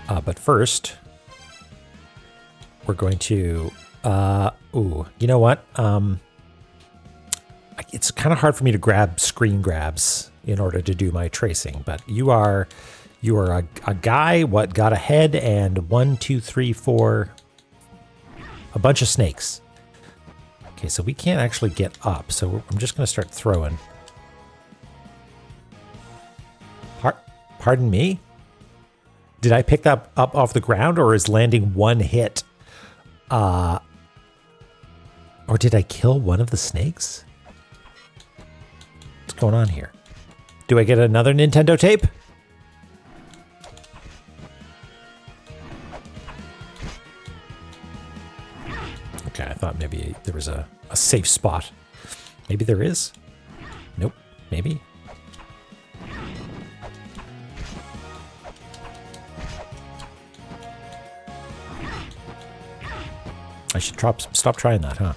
But first, we're going to, you know what? It's kind of hard for me to grab screen grabs in order to do my tracing, but you are a guy, what, got a head and 1, 2, 3, 4, a bunch of snakes. Okay, so we can't actually get up, so I'm just going to start throwing. Pardon me? Did I pick that up off the ground, or is landing one hit? Or did I kill one of the snakes? What's going on here? Do I get another Nintendo tape? Okay, I thought maybe there was a safe spot. Maybe there is? Nope. Maybe? I should stop trying that, huh?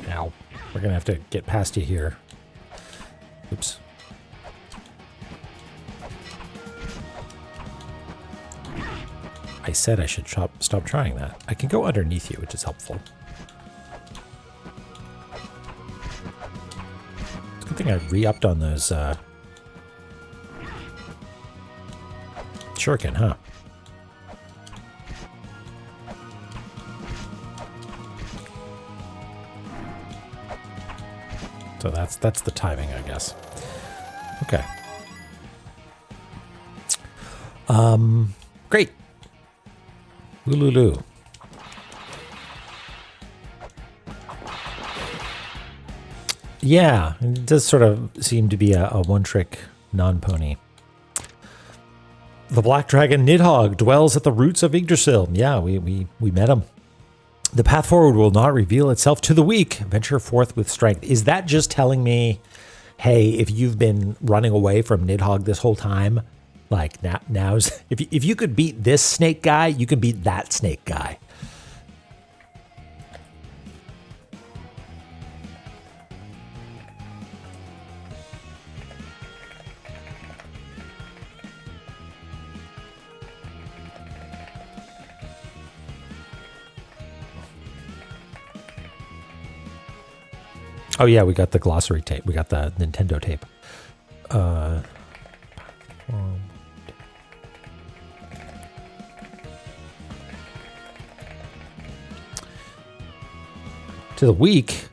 Ow. We're gonna have to get past you here. Oops. I said I should stop trying that. I can go underneath you, which is helpful. Good thing I re-upped on those shuriken, huh? So that's the timing, I guess. Okay. Great. Lululu. Yeah, it does sort of seem to be a one-trick non-pony. The Black Dragon Nidhogg dwells at the roots of Yggdrasil. Yeah, we met him. The path forward will not reveal itself to the weak. Venture forth with strength. Is that just telling me, hey, if you've been running away from Nidhogg this whole time, like now's if you could beat this snake guy, you can beat that snake guy. Oh yeah, we got the glossary tape. We got the Nintendo tape. To the weak.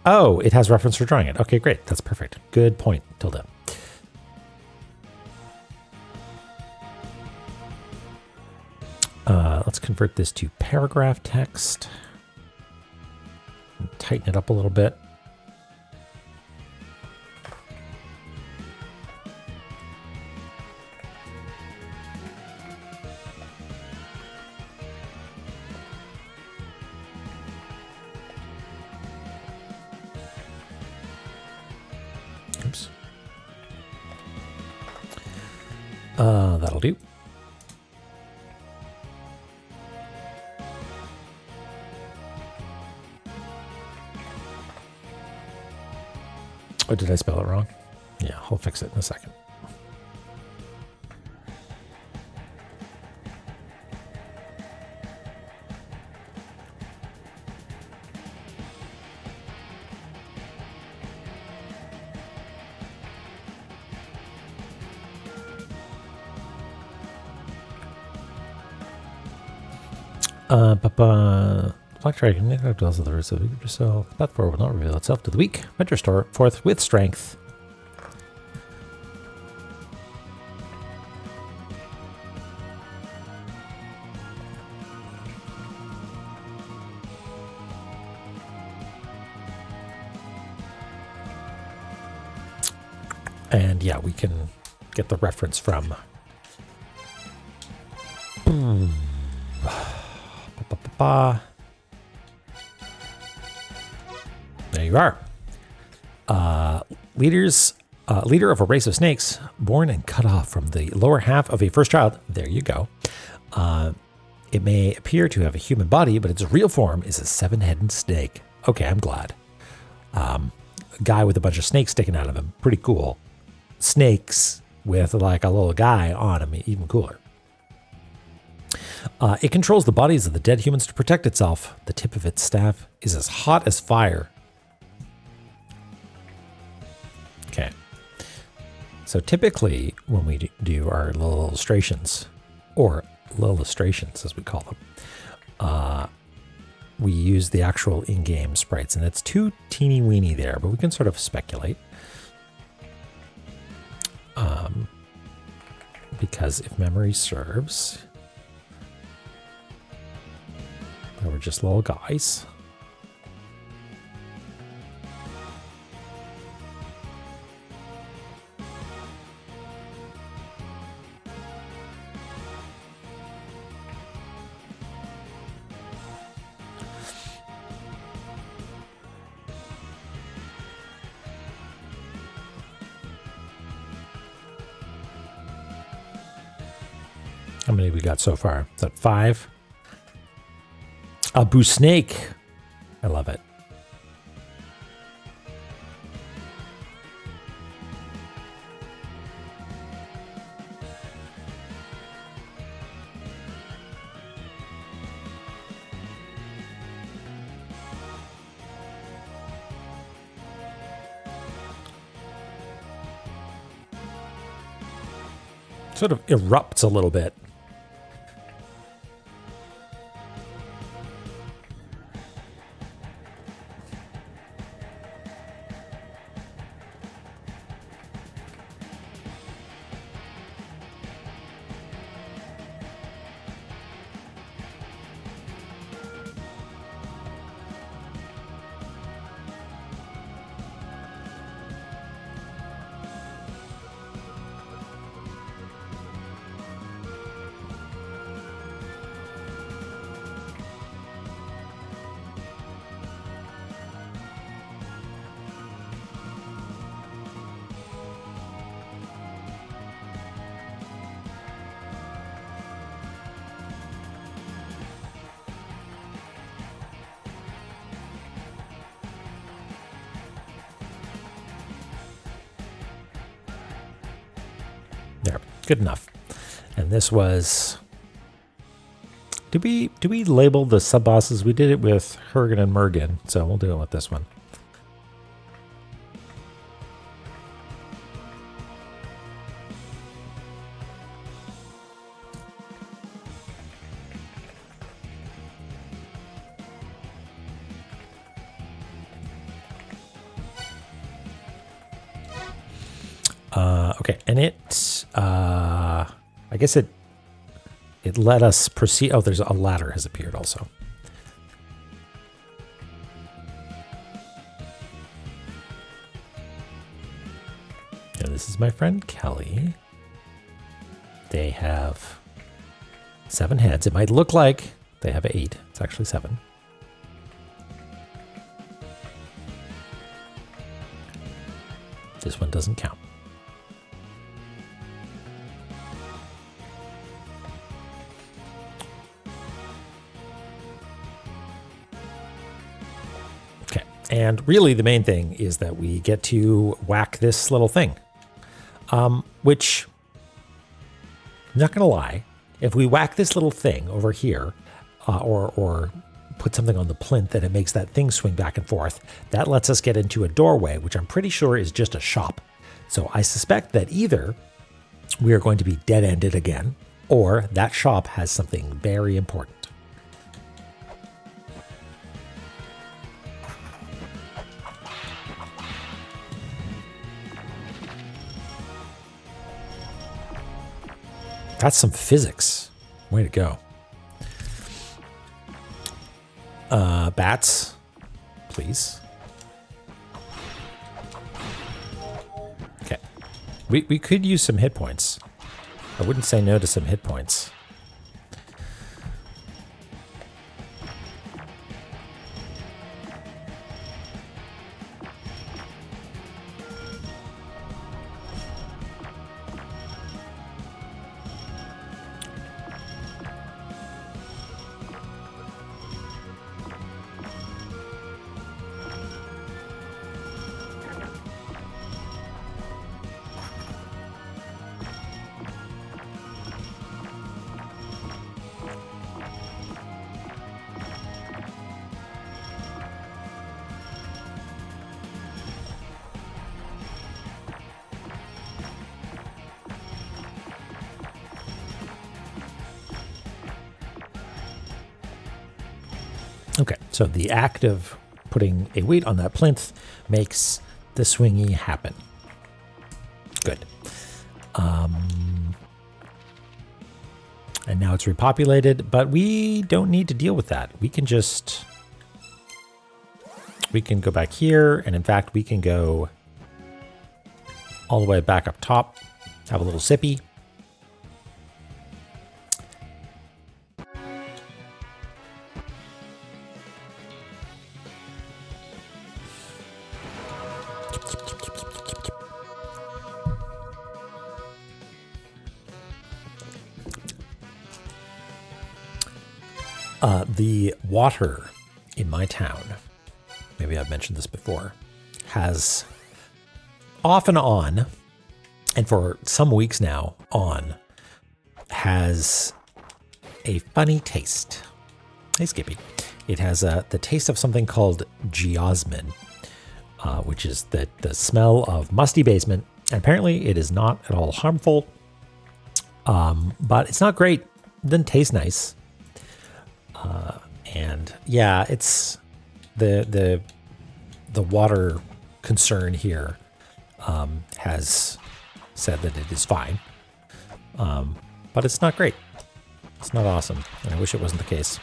Oh, it has reference for drawing it. Okay, great. That's perfect. Good point, Tilda. Let's convert this to paragraph text. And tighten it up a little bit. Oops. That'll do. Oh, did I spell it wrong? Yeah, I'll fix it in a second. Black Dragon, Nidhogg dwells at the roots of yourself. The path forward will not reveal itself to the weak. Venture forth with strength. And yeah, we can get the reference from. There you are. Leader of a race of snakes, born and cut off from the lower half of a first child. There you go. It may appear to have a human body, but its real form is a 7-headed snake. Okay, I'm glad. A guy with a bunch of snakes sticking out of him. Pretty cool. Snakes with like a little guy on him. Even cooler. It controls the bodies of the dead humans to protect itself. The tip of its staff is as hot as fire. Okay. So typically when we do our little illustrations, or illustrations as we call them, we use the actual in-game sprites, and it's too teeny weeny there, but we can sort of speculate. Because if memory serves, they were just little guys. How many we got so far? Is that 5? Abu Snake. I love it. Sort of erupts a little bit. Good enough. And this was... Do we label the sub-bosses? We did it with Hergen and Mergen, so we'll do it with this one. Okay, and I guess it let us proceed. Oh, there's a ladder has appeared also. And this is my friend Kelly. They have 7 heads. It might look like they have 8. It's actually 7. This one doesn't count. And really the main thing is that we get to whack this little thing, which, I'm not going to lie, if we whack this little thing over here or put something on the plinth that it makes that thing swing back and forth, that lets us get into a doorway, which I'm pretty sure is just a shop. So I suspect that either we are going to be dead-ended again, or that shop has something very important. That's some physics. Way to go. Bats, please. Okay. We could use some hit points. I wouldn't say no to some hit points. Okay, so the act of putting a weight on that plinth makes the swingy happen. Good. And now it's repopulated, but we don't need to deal with that. We can go back here, and in fact, we can go all the way back up top, have a little sippy. The water in my town, maybe I've mentioned this before, has off and on, and for some weeks now on, has a funny taste. Hey, Skippy. It has the taste of something called geosmin, which is the smell of musty basement. And apparently it is not at all harmful, but it's not great. It doesn't taste nice. And yeah, it's the water concern here has said that it is fine, but it's not great. It's not awesome, and I wish it wasn't the case.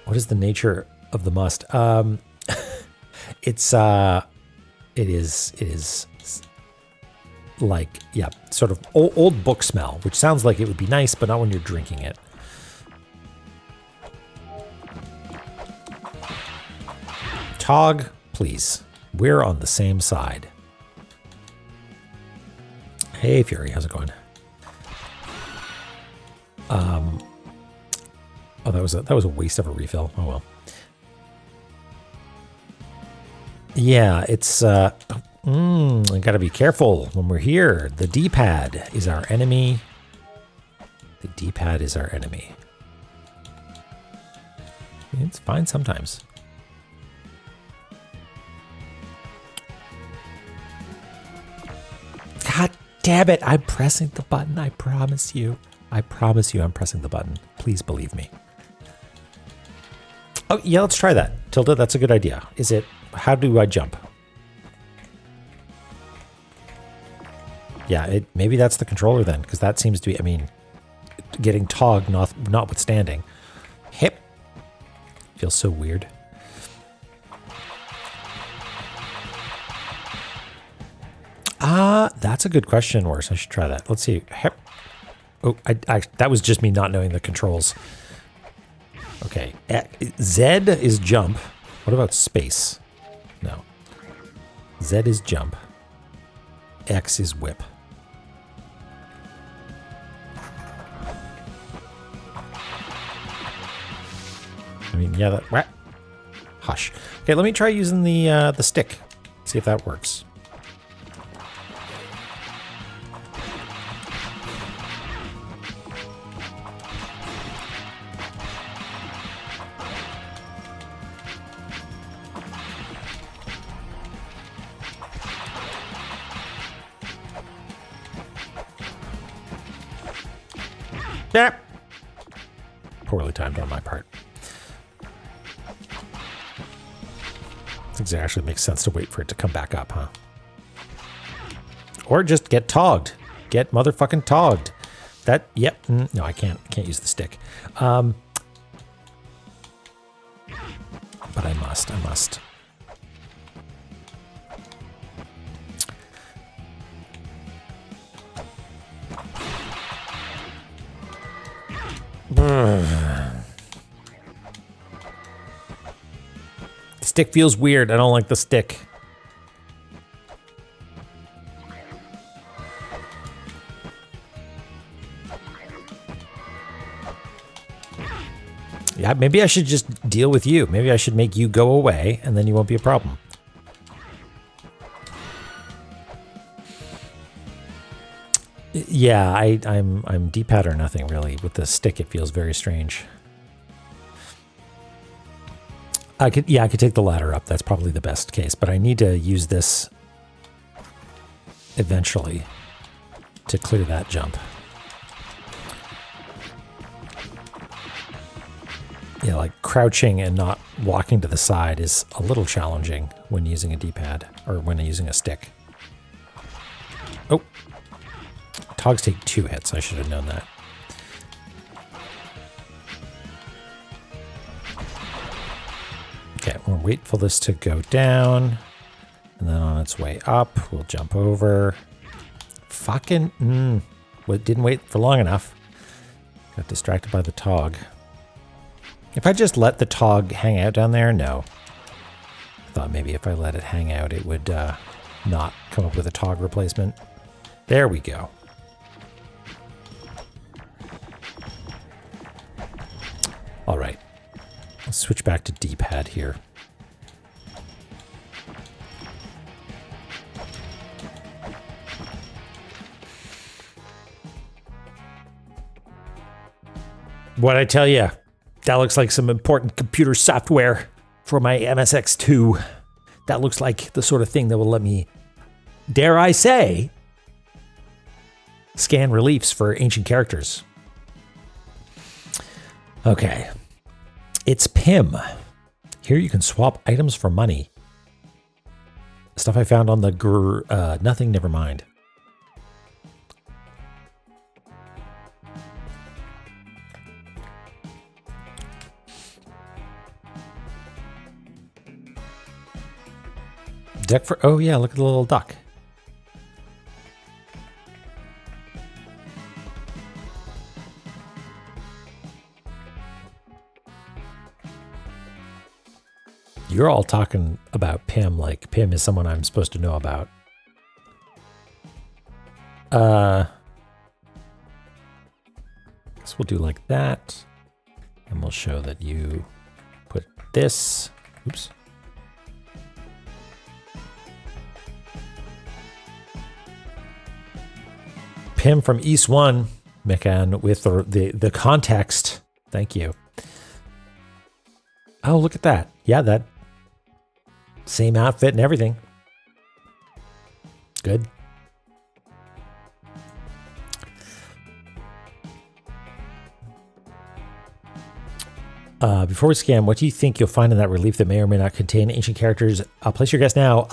What is the nature of the must? It is like, yeah, sort of old book smell, which sounds like it would be nice, but not when you're drinking it. Tog, please. We're on the same side. Hey, Fury, how's it going? Oh, that was a waste of a refill. Oh well. Yeah, it's I gotta be careful when we're here. The D-pad is our enemy. The D-pad is our enemy. It's fine sometimes. God damn it. I'm pressing the button. I promise you. I promise you I'm pressing the button. Please believe me. Oh, yeah, let's try that. Tilda, that's a good idea. Is it, how do I jump? Yeah, maybe that's the controller then, because that seems to be, I mean, getting togged notwithstanding. Hip. Feels so weird. That's a good question, Worse. I should try that. Let's see. Hip. Oh, that was just me not knowing the controls. Okay. Z is jump. What about space? No. Z is jump. X is whip. I mean, yeah, that. Hush. Okay, let me try using the stick. See if that works. Yeah. Poorly timed on my part. It actually makes sense to wait for it to come back up, huh? Or just get togged. Get motherfucking togged. That, yep. No, I can't use the stick. But I must. The stick feels weird. I don't like the stick. Yeah, maybe I should just deal with you. Maybe I should make you go away, and then you won't be a problem. Yeah, I'm D-pad or nothing really. With the stick, it feels very strange. I could take the ladder up. That's probably the best case. But I need to use this eventually to clear that jump. Yeah, like crouching and not walking to the side is a little challenging when using a D-pad or when using a stick. Oh. Togs take 2 hits. I should have known that. Okay, we'll wait for this to go down. And then on its way up, we'll jump over. Fucking, well, didn't wait for long enough. Got distracted by the tog. If I just let the tog hang out down there, no. I thought maybe if I let it hang out, it would not come up with a tog replacement. There we go. All right, let's switch back to D-pad here. What'd I tell you? That looks like some important computer software for my MSX2. That looks like the sort of thing that will let me, dare I say, scan reliefs for ancient characters. Okay. It's PIM. Here you can swap items for money. Stuff I found on the nothing, never mind. Deck for, oh yeah, look at the little duck. You're all talking about Pim like Pim is someone I'm supposed to know about. Guess we'll do like that. And we'll show that you put this. Oops. Tim from East One, Mikan, with the context. Thank you. Oh, look at that. Yeah, that same outfit and everything. Good. Before we scan, what do you think you'll find in that relief that may or may not contain ancient characters? Place your guess now.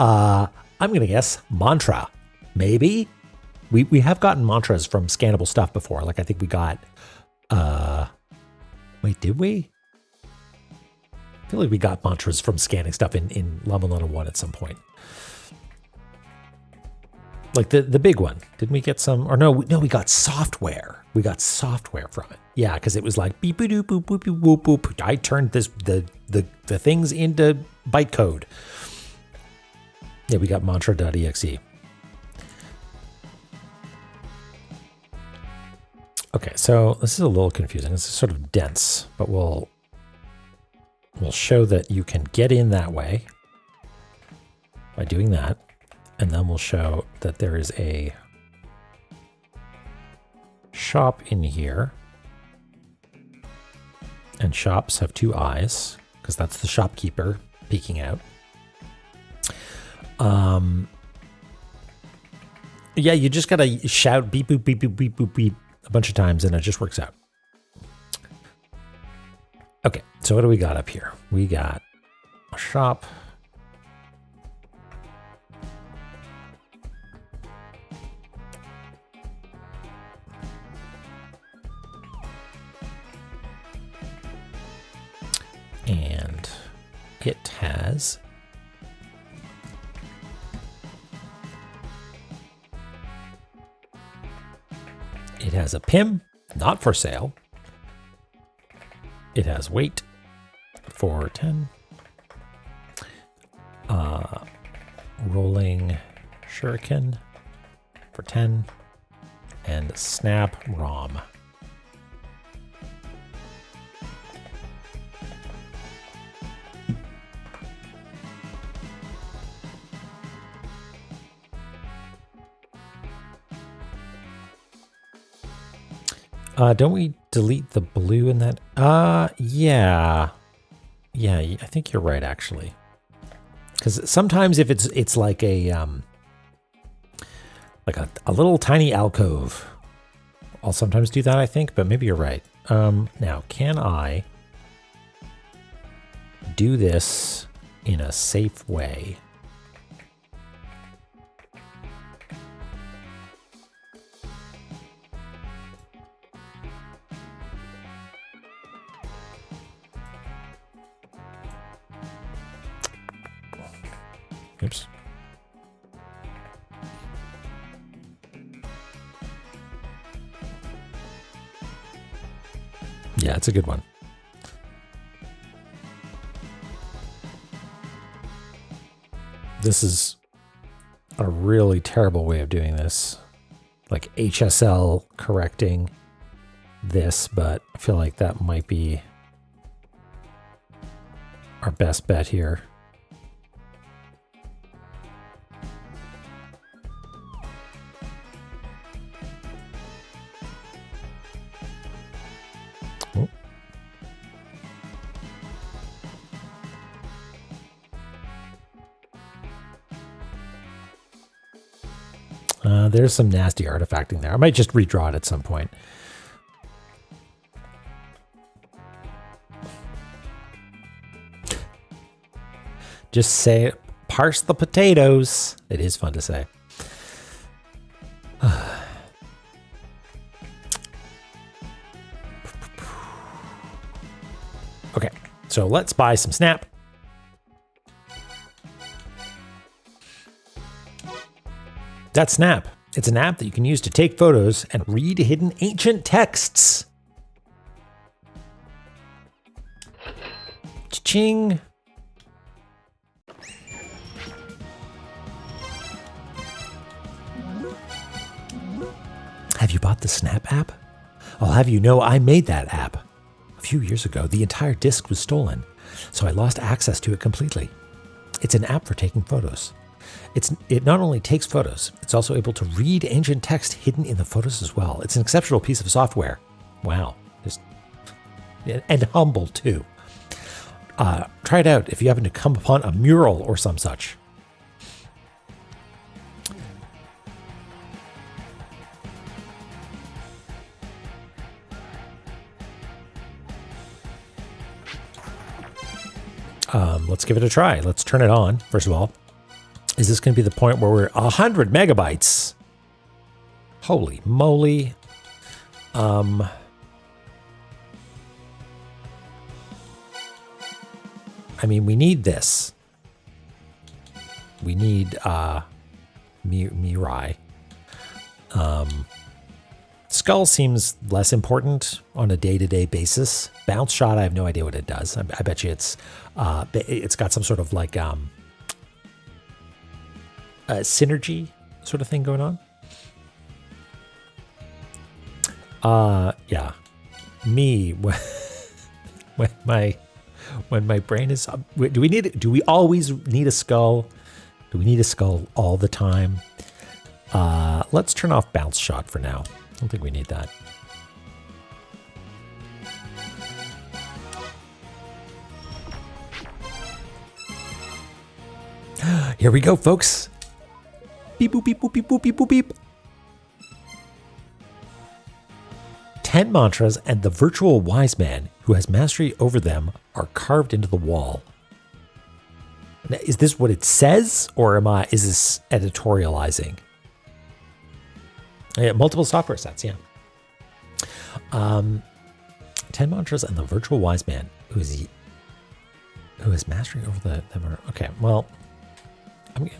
I'm going to guess mantra. Maybe? We have gotten mantras from scannable stuff before. Like I think we got... Wait, did we? I feel like we got mantras from scanning stuff in La-Mulana 1 at some point. Like the big one. Didn't we get some? Or no, we got software. We got software from it. Yeah, because it was like beep boop boop boop boop boop boop. I turned the things into bytecode. Yeah, we got mantra.exe. Okay, so this is a little confusing. This is sort of dense, but we'll show that you can get in that way by doing that. And then we'll show that there is a shop in here. And shops have two eyes, because that's the shopkeeper peeking out. Yeah, you just gotta shout beep boop beep boop beep boop beep a bunch of times and it just works out. Okay, so what do we got up here? We got a shop. And it has a PIM, not for sale. It has weight for 10. Rolling shuriken for 10. And snap ROM. Don't we delete the blue in that? Yeah. Yeah, I think you're right, actually. Because sometimes if it's like a little tiny alcove, I'll sometimes do that, I think, but maybe you're right. Now, can I do this in a safe way? Oops. Yeah, it's a good one. This is a really terrible way of doing this. Like HSL correcting this, but I feel like that might be our best bet here. There's some nasty artifacting there. I might just redraw it at some point. Just say, parse the potatoes. It is fun to say. Okay, so let's buy some Snap. That's Snap. It's an app that you can use to take photos and read hidden ancient texts. Cha-ching. Have you bought the Snap app? I'll have you know I made that app. A few years ago, the entire disk was stolen, so I lost access to it completely. It's an app for taking photos. It not only takes photos, it's also able to read ancient text hidden in the photos as well. It's an exceptional piece of software. Wow. And humble too. Try it out if you happen to come upon a mural or some such. Let's give it a try. Let's turn it on, first of all. Is this going to be the point where we're 100 megabytes? Holy moly. I mean, we need this. We need Mirai. Skull seems less important on a day-to-day basis. Bounce shot, I have no idea what it does. I bet you it's got some sort of like a synergy sort of thing going on. Yeah. Me when my brain is do we always need a skull? Do we need a skull all the time? Let's turn off bounce shot for now. I don't think we need that. Here we go, folks. Beep, boop, beep, boop, beep, boop, beep, boop, beep. 10 mantras and the virtual wise man who has mastery over them are carved into the wall. Now, is this what it says, or is this editorializing? Yeah, multiple software sets, yeah. 10 mantras and the virtual wise man who has mastery over them. Okay, well,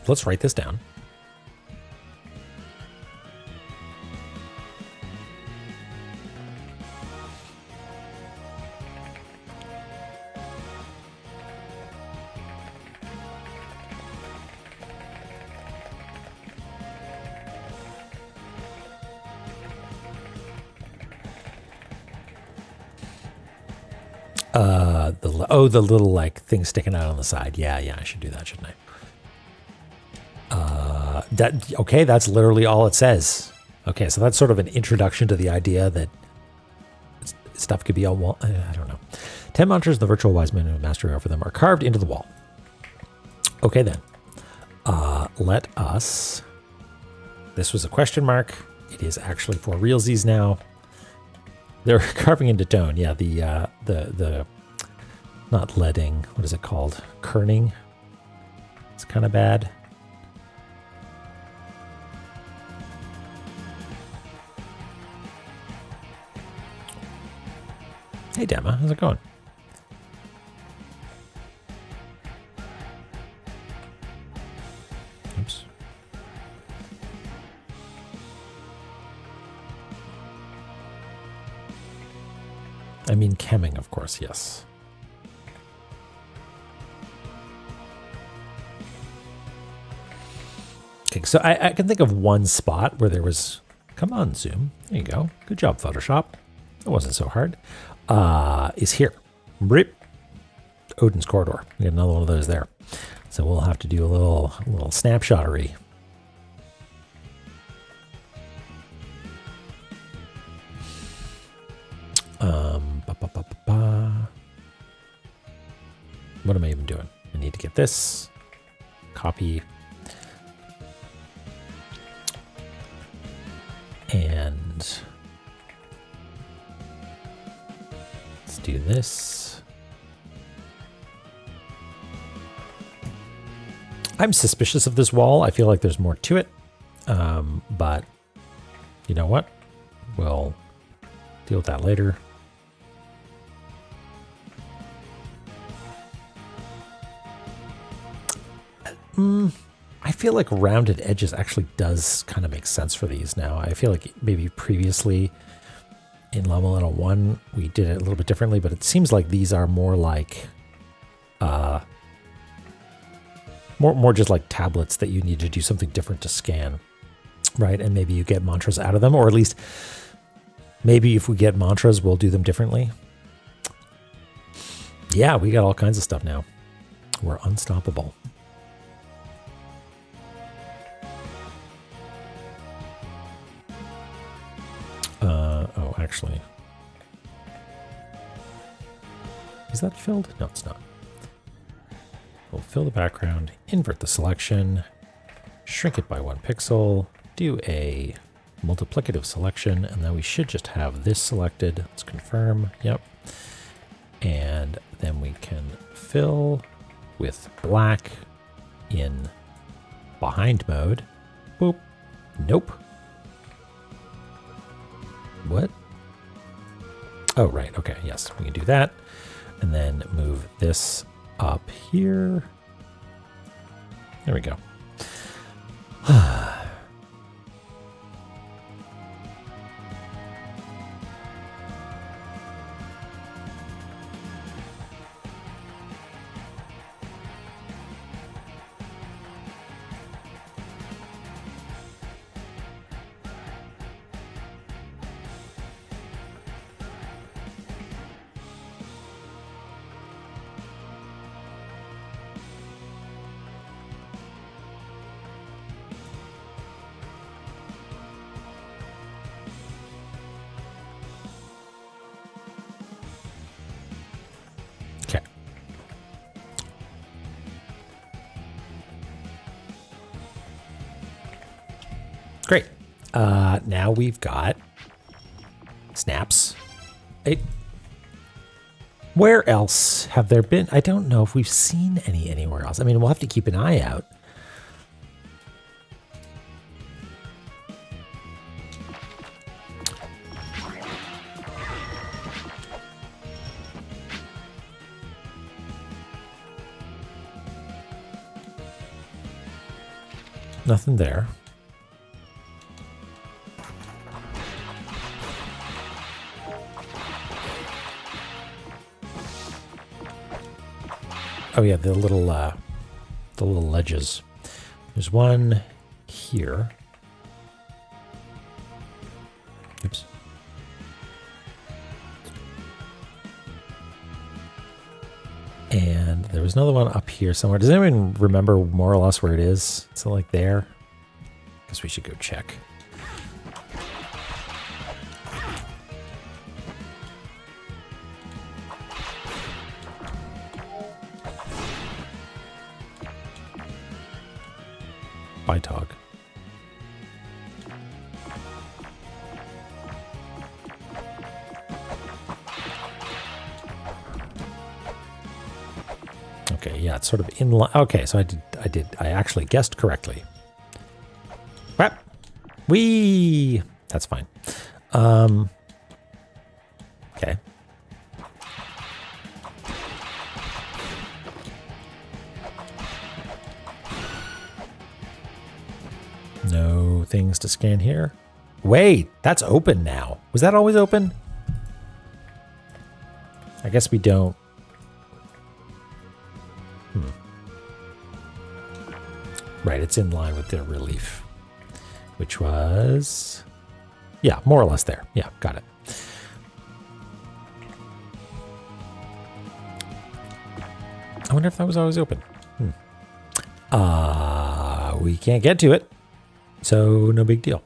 let's write this down. The little like thing sticking out on the side. Yeah, I should do that, shouldn't I? Okay, that's literally all it says. Okay, so that's sort of an introduction to the idea that stuff could be on wall. I don't know. 10 mantras, the virtual wise men who have mastery over them are carved into the wall. Okay, then. Let us. This was a question mark. It is actually for realsies now. They're carving into tone. Yeah, the not leading. What is it called? Kerning. It's kind of bad. Hey, Dema, how's it going? Oops. I mean, chemming, of course, yes. Okay, so I can think of one spot where there was... Come on, Zoom. There you go. Good job, Photoshop. It wasn't so hard. Is here. Rip. Odin's Corridor. We got another one of those there. So we'll have to do a little snapshottery. What am I even doing? I need to get this. Copy. And let's do this. I'm suspicious of this wall. I feel like there's more to it. But you know what? We'll deal with that later. I feel like rounded edges actually does kind of make sense for these now. I feel like maybe previously in La-Mulana 1 we did it a little bit differently, but it seems like these are more like more just like tablets that you need to do something different to scan, right? And maybe you get mantras out of them, or at least maybe if we get mantras, we'll do them differently. Yeah, we got all kinds of stuff now. We're unstoppable. actually. Is that filled? No, it's not. We'll fill the background, invert the selection, shrink it by 1 pixel, do a multiplicative selection, and then we should just have this selected. Let's confirm. Yep. And then we can fill with black in behind mode. Boop. Nope. What? Oh, right. Okay. Yes, we can do that. And then move this up here. There we go. Okay. Great. Now we've got snaps. Where else have there been? I don't know if we've seen any anywhere else. I mean, we'll have to keep an eye out. Nothing there. Oh yeah, the little ledges. There's one here. Oops. And there was another one up here somewhere. Does anyone remember more or less where it is? Is it like there? Guess we should go check. Bye, Tog. Okay, yeah, it's sort of in line. Okay, so I actually guessed correctly. Crap. Whee! That's fine. Okay. No things to scan here. Wait, that's open now. Was that always open? I guess we don't. Right, it's in line with their relief, which was, yeah, more or less there. Yeah, got it. I wonder if that was always open. We can't get to it, so no big deal.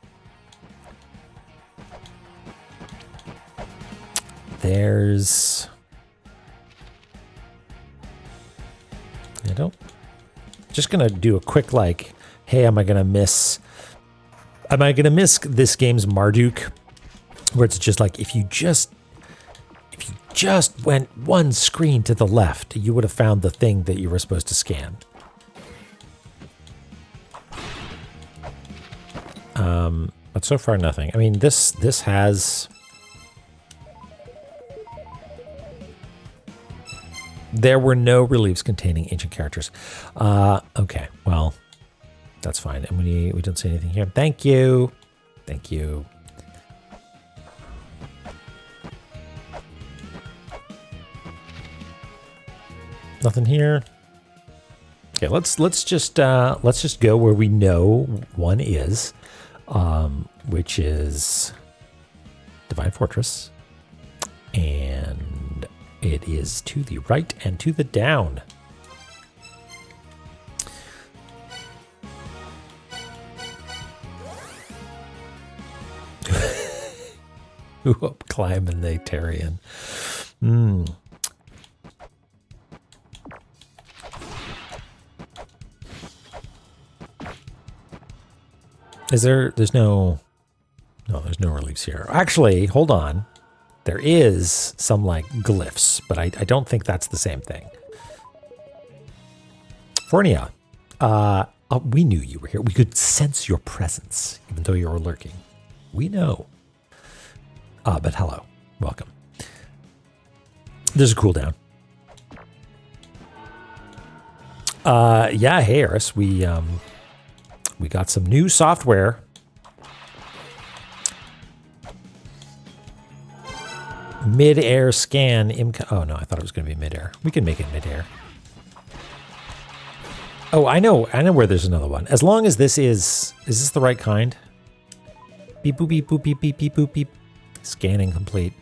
There's, I don't. Just gonna do a quick like, hey, am I gonna miss this game's Marduk, where it's just like if you just went one screen to the left, you would have found the thing that you were supposed to scan. But so far nothing. I mean, this has. There were no reliefs containing ancient characters. Okay, well, that's fine. And we don't see anything here. Thank you. Thank you. Nothing here. Okay, let's just go where we know one is, which is Divine Fortress, and it is to the right and to the down. Climbing the Tarian. Hmm. There's no reliefs here. Actually, hold on. There is some like glyphs, but I don't think that's the same thing. Fornia, we knew you were here. We could sense your presence, even though you were lurking. We know. But hello. Welcome. There's a cooldown. Yeah, hey, Eris. We got some new software. Mid-air scan. Oh, no, I thought it was going to be mid-air. We can make it mid-air. Oh, I know where there's another one. As long as this is this the right kind? Beep, boop, beep, boop, beep, beep, beep, boop, beep. Scanning complete.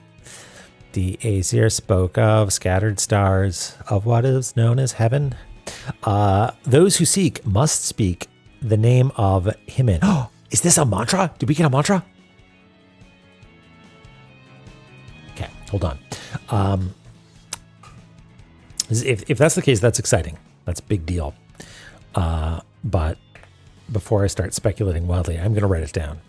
The Aesir spoke of scattered stars of what is known as heaven. Those who seek must speak the name of Himen. Oh, is this a mantra? Did we get a mantra? Okay, hold on. If that's the case, that's exciting. That's a big deal. But before I start speculating wildly, I'm going to write it down.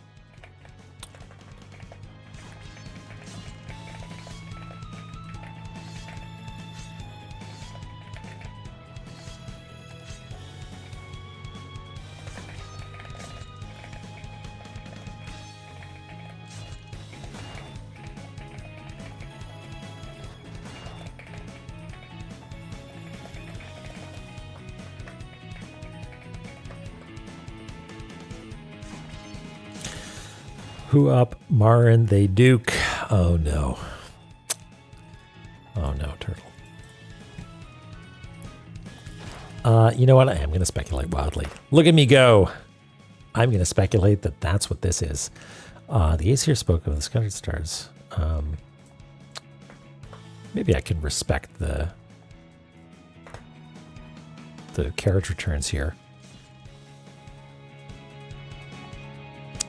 Who up, Marin, they duke. Oh no. Oh no, turtle. You know what? I am going to speculate wildly. Look at me go. I'm going to speculate that that's what this is. The Aesir spoke of the scattered stars. Maybe I can respect the carriage returns here.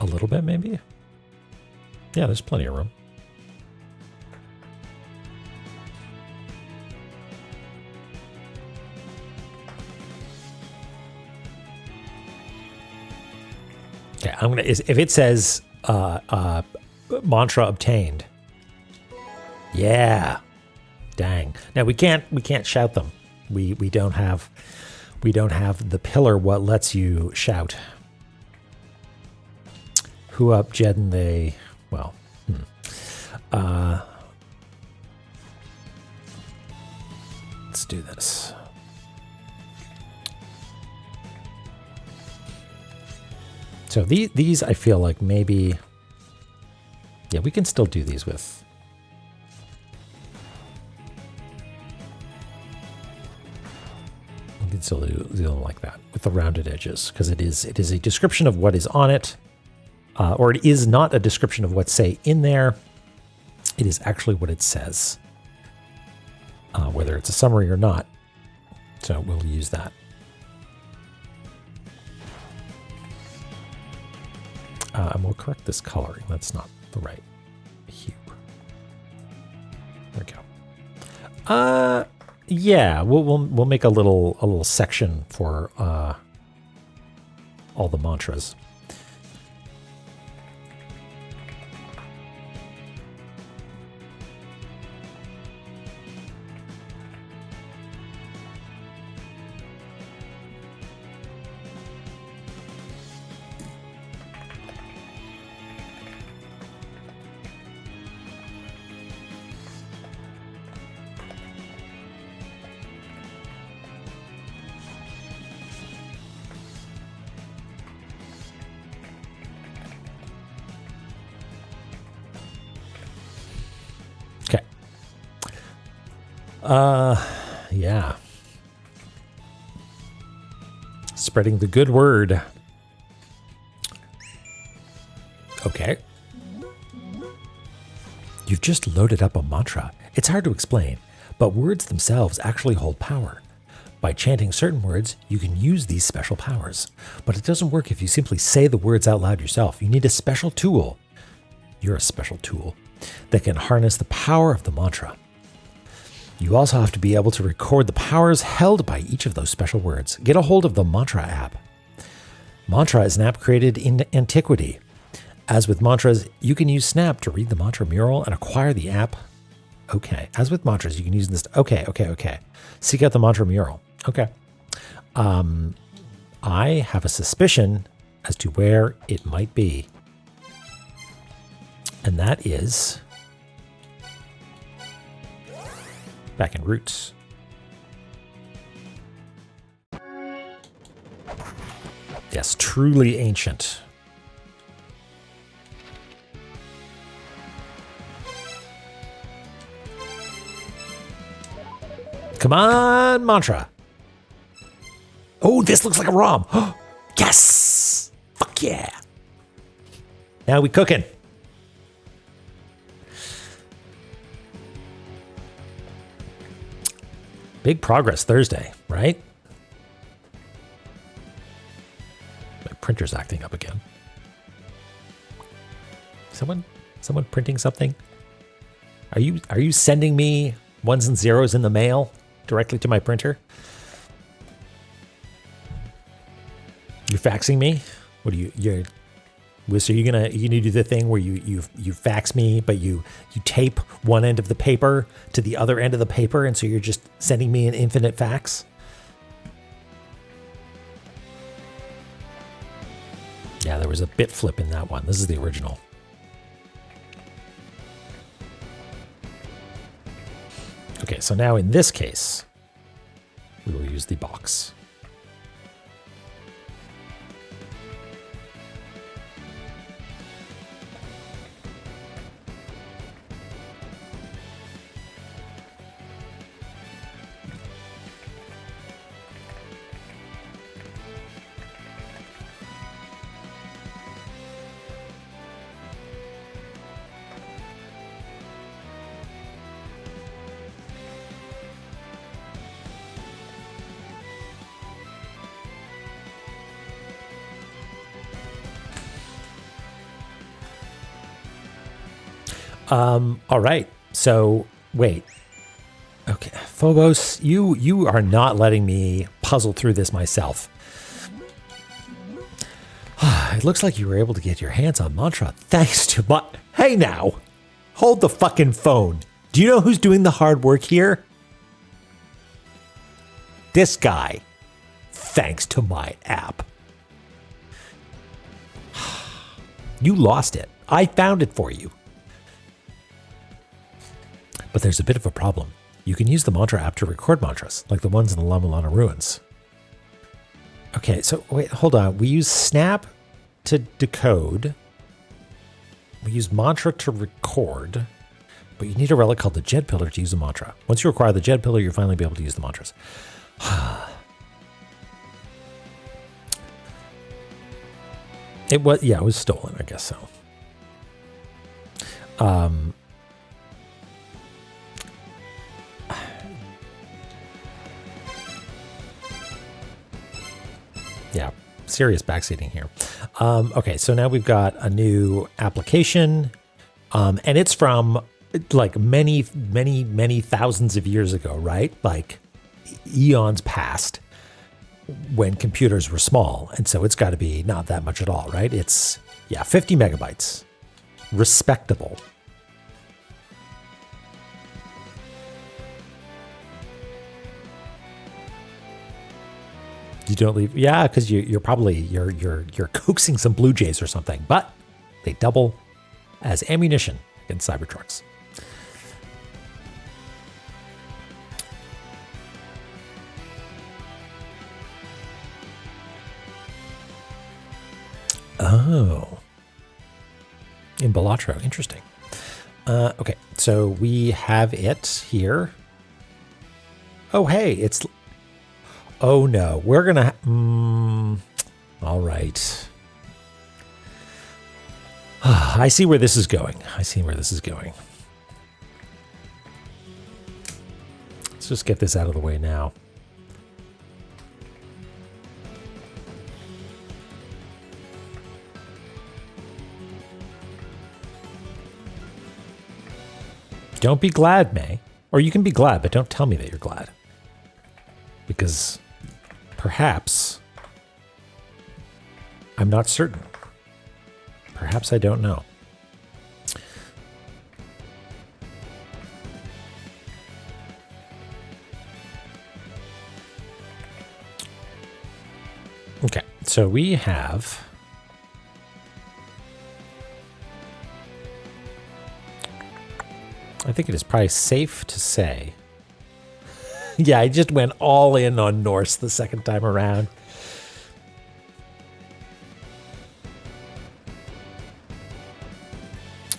A little bit, maybe? Yeah, there's plenty of room. Okay, I'm gonna. If it says mantra obtained, yeah, dang. Now we can't shout them. We don't have the pillar what lets you shout. Who up, Jed, and they. Well, let's do this. So these I feel like maybe, yeah, we can still do these with. We can still do them like that with the rounded edges because it is a description of what is on it. Or it is not a description of what's, say, in there. It is actually what it says, whether it's a summary or not. So we'll use that. And we'll correct this coloring. That's not the right hue. There we go. Yeah, we'll make a little section for all the mantras. Yeah. Spreading the good word. Okay. You've just loaded up a mantra. It's hard to explain, but words themselves actually hold power. By chanting certain words, you can use these special powers. But it doesn't work if you simply say the words out loud yourself. You need a special tool. You're a special tool. that can harness the power of the mantra. You also have to be able to record the powers held by each of those special words. Get a hold of the Mantra app. Mantra is an app created in antiquity. As with mantras, you can use Snap to read the mantra mural and acquire the app. Okay. As with mantras, you can use this. Okay. Seek out the mantra mural. Okay. I have a suspicion as to where it might be. And that is back in Roots. Yes, truly ancient. Come on, mantra. Oh, this looks like a ROM. Yes! Fuck yeah. Now we cooking. Big progress Thursday, right? My printer's acting up again. Someone printing something? Are you sending me ones and zeros in the mail directly to my printer? You're faxing me? What are you're so you're gonna do the thing where you fax me, but you tape one end of the paper to the other end of the paper, and so you're just sending me an infinite fax? Yeah, there was a bit flip in that one. This is the original. Okay, so now in this case, we will use the box. All right. So wait. Okay, Phobos, you are not letting me puzzle through this myself. It looks like you were able to get your hands on mantra thanks to my... Hey now, hold the fucking phone. Do you know who's doing the hard work here? This guy. Thanks to my app. You lost it. I found it for you. But there's a bit of a problem. You can use the mantra app to record mantras, like the ones in the La-Mulana ruins. Okay, so wait, hold on. We use Snap to decode. We use mantra to record. But you need a relic called the Jed Pillar to use the mantra. Once you acquire the Jed Pillar, you'll finally be able to use the mantras. It was stolen, I guess so. Yeah, serious backseating here. Okay, so now we've got a new application, and it's from like many thousands of years ago, right? Like eons past when computers were small. And so it's got to be not that much at all, right? It's, 50 megabytes. Respectable. You don't leave, because you're probably you're coaxing some Blue Jays or something, but they double as ammunition against Cybertrucks. Oh, in Balatro, interesting. Okay, so we have it here. Oh, hey, it's. Oh no, we're gonna. All right. I see where this is going. Let's just get this out of the way now. Don't be glad, May. Or you can be glad, but don't tell me that you're glad. Because perhaps I'm not certain. Perhaps I don't know. Okay, so we have I think it is probably safe to say. Yeah, I just went all in on Norse the second time around.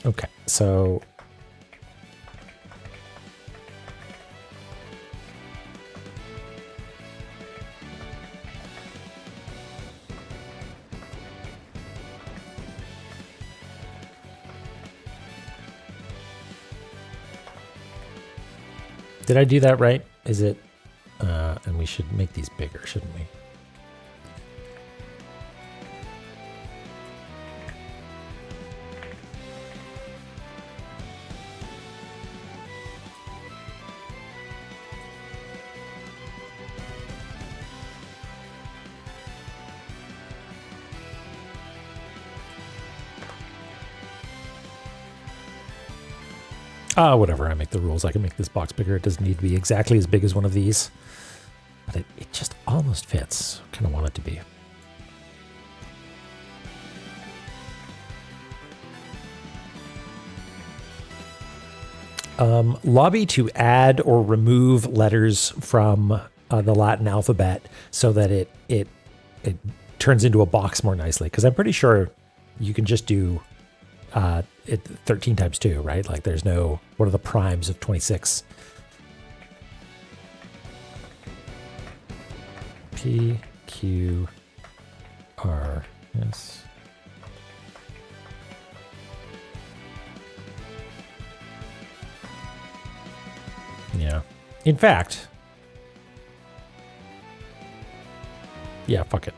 Okay, so did I do that right? Is it? And we should make these bigger, shouldn't we? Whatever, I make the rules. I can make this box bigger. It doesn't need to be exactly as big as one of these. But it just almost fits. Kind of want it to be. Lobby to add or remove letters from the Latin alphabet so that it turns into a box more nicely. Because I'm pretty sure you can just do it 13 times 2, right? Like there's no, what are the primes of 26? P, Q, R, S. Yeah. In fact, yeah, fuck it.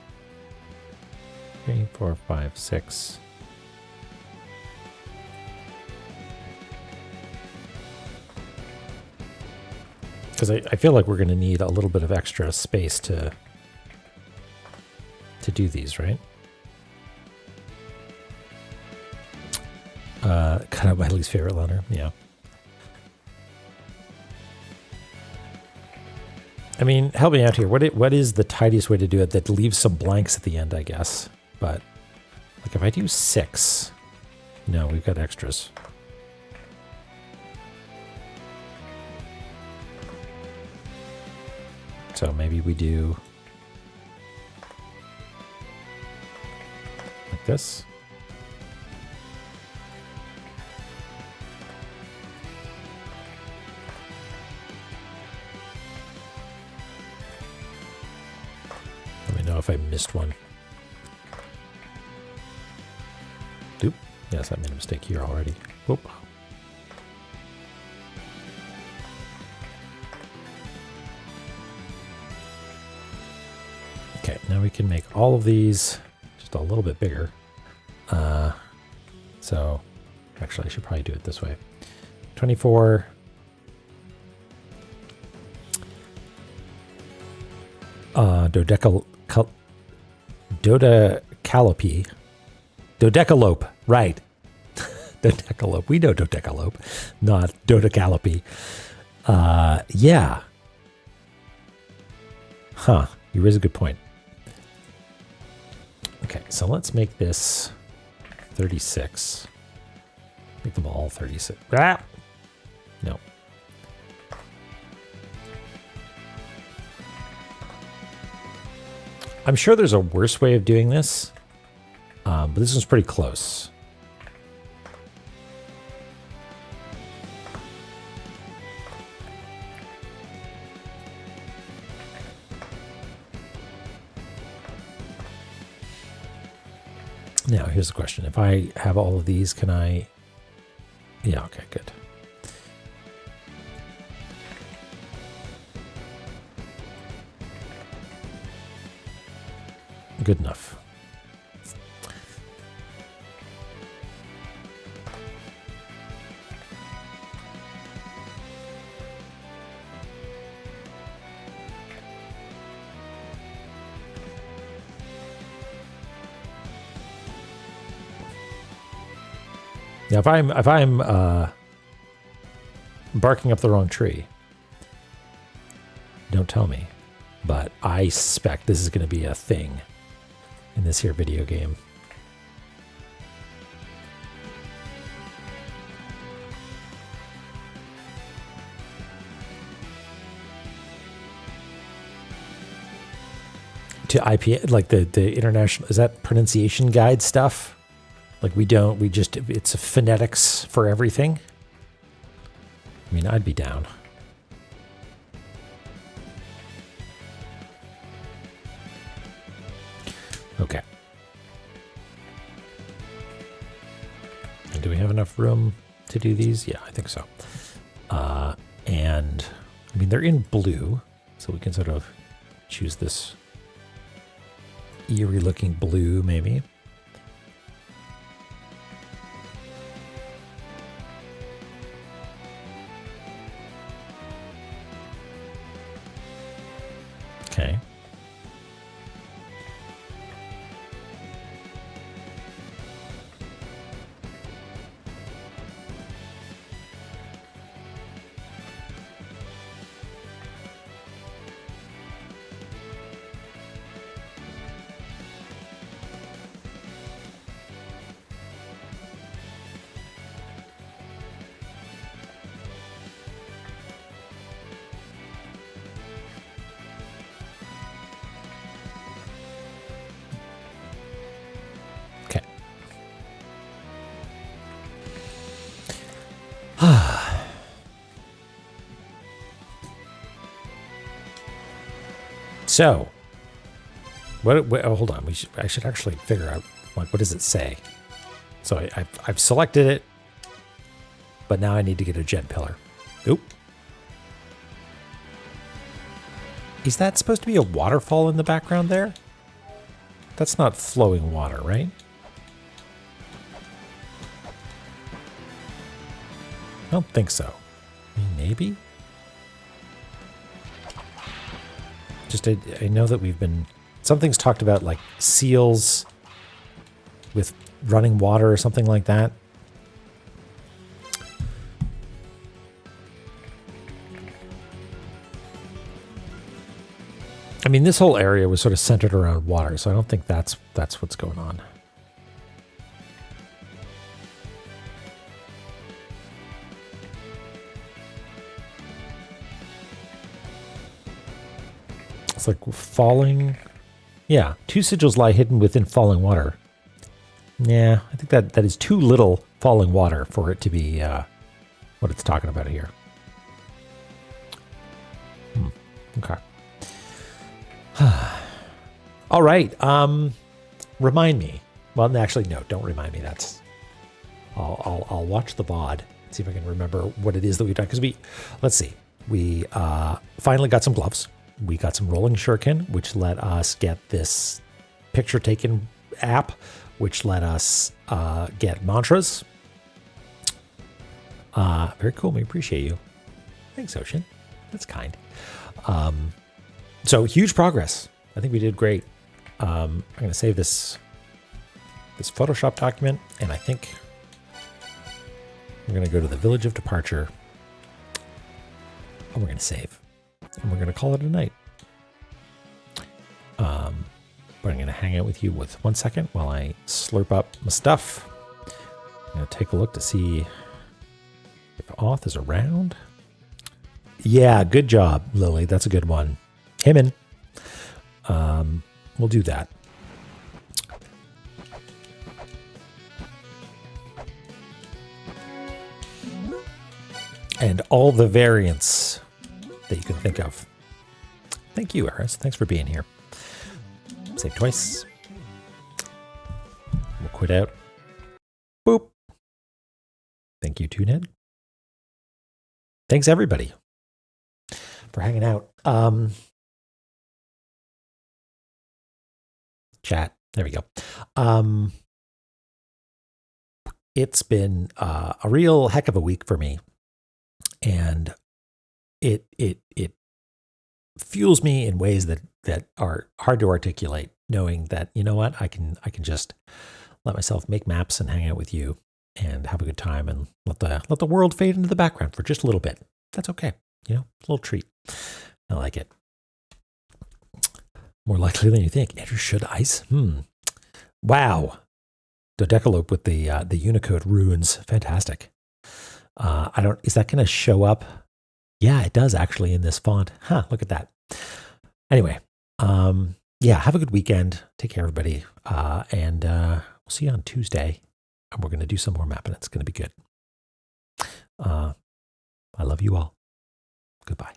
3, 4, 5, 6. Because I feel like we're going to need a little bit of extra space to do these, right? Kind of my least favorite letter, yeah. I mean, help me out here. What is the tidiest way to do it that leaves some blanks at the end, I guess? But, like, if I do 6, no, we've got extras. So maybe we do like this. Let me know if I missed one. Oop. Yes, I made a mistake here already. Whoop. Okay, now we can make all of these just a little bit bigger. So, actually, I should probably do it this way. 24. Dodecalope. Dodecalope, right. Dodecalope. We know dodecalope, not dodecalope. Yeah. Huh. You raise a good point. Okay, so let's make this 36. Make them all 36. Ah! No. I'm sure there's a worse way of doing this, but this one's pretty close. Now, here's the question. If I have all of these, can I... Yeah, okay, good. Good enough. Yeah, if I'm barking up the wrong tree, don't tell me. But I suspect this is going to be a thing in this here video game. To IPA, like the international, is that pronunciation guide stuff? Like it's a phonetics for everything. I mean, I'd be down. Okay. And do we have enough room to do these? Yeah, I think so. And I mean, they're in blue, so we can sort of choose this eerie looking blue, maybe. Okay. So, hold on. I should actually figure out, like, what does it say? So I've selected it, but now I need to get a jet pillar. Oop. Is that supposed to be a waterfall in the background there? That's not flowing water, right? I don't think so. I mean, maybe? Just, I know that something's talked about like seals with running water or something like that. I mean, this whole area was sort of centered around water, so I don't think that's what's going on. It's like falling. Yeah, 2 sigils lie hidden within falling water. Yeah, I think that is too little falling water for it to be what it's talking about here. Okay. All right. Remind me. Well, actually, no. Don't remind me. I'll watch the VOD. See if I can remember what it is that we've done. Because let's see. We finally got some gloves. We got some rolling shuriken, which let us get this picture taken app, which let us get mantras. Very cool. We appreciate you. Thanks, Ocean. That's kind. So huge progress. I think we did great. I'm going to save this Photoshop document, and I think we're going to go to the village of departure, and we're going to save, and we're going to call it a night. But I'm going to hang out with you with 1 second while I slurp up my stuff. I'm going to take a look to see if Auth is around. Yeah, good job, Lily. That's a good one. Him in. We'll do that. And all the variants that you can think of. Thank you, Eris. Thanks for being here. Save twice. We'll quit out. Boop. Thank you, Toonhead. Thanks, everybody, for hanging out. Chat. There we go. It's been a real heck of a week for me, and it fuels me in ways that are hard to articulate. Knowing that, you know what, I can just let myself make maps and hang out with you. and have a good time and let the world fade into the background for just a little bit. That's okay. You know, it's a little treat. I like it. More likely than you think. Andrew, should ice? Wow. Dodecalope with the Unicode runes. Fantastic. Is that going to show up? Yeah, it does actually in this font. Huh, look at that. Anyway, yeah, have a good weekend. Take care, everybody. And we'll see you on Tuesday. And we're going to do some more mapping. It's going to be good. I love you all. Goodbye.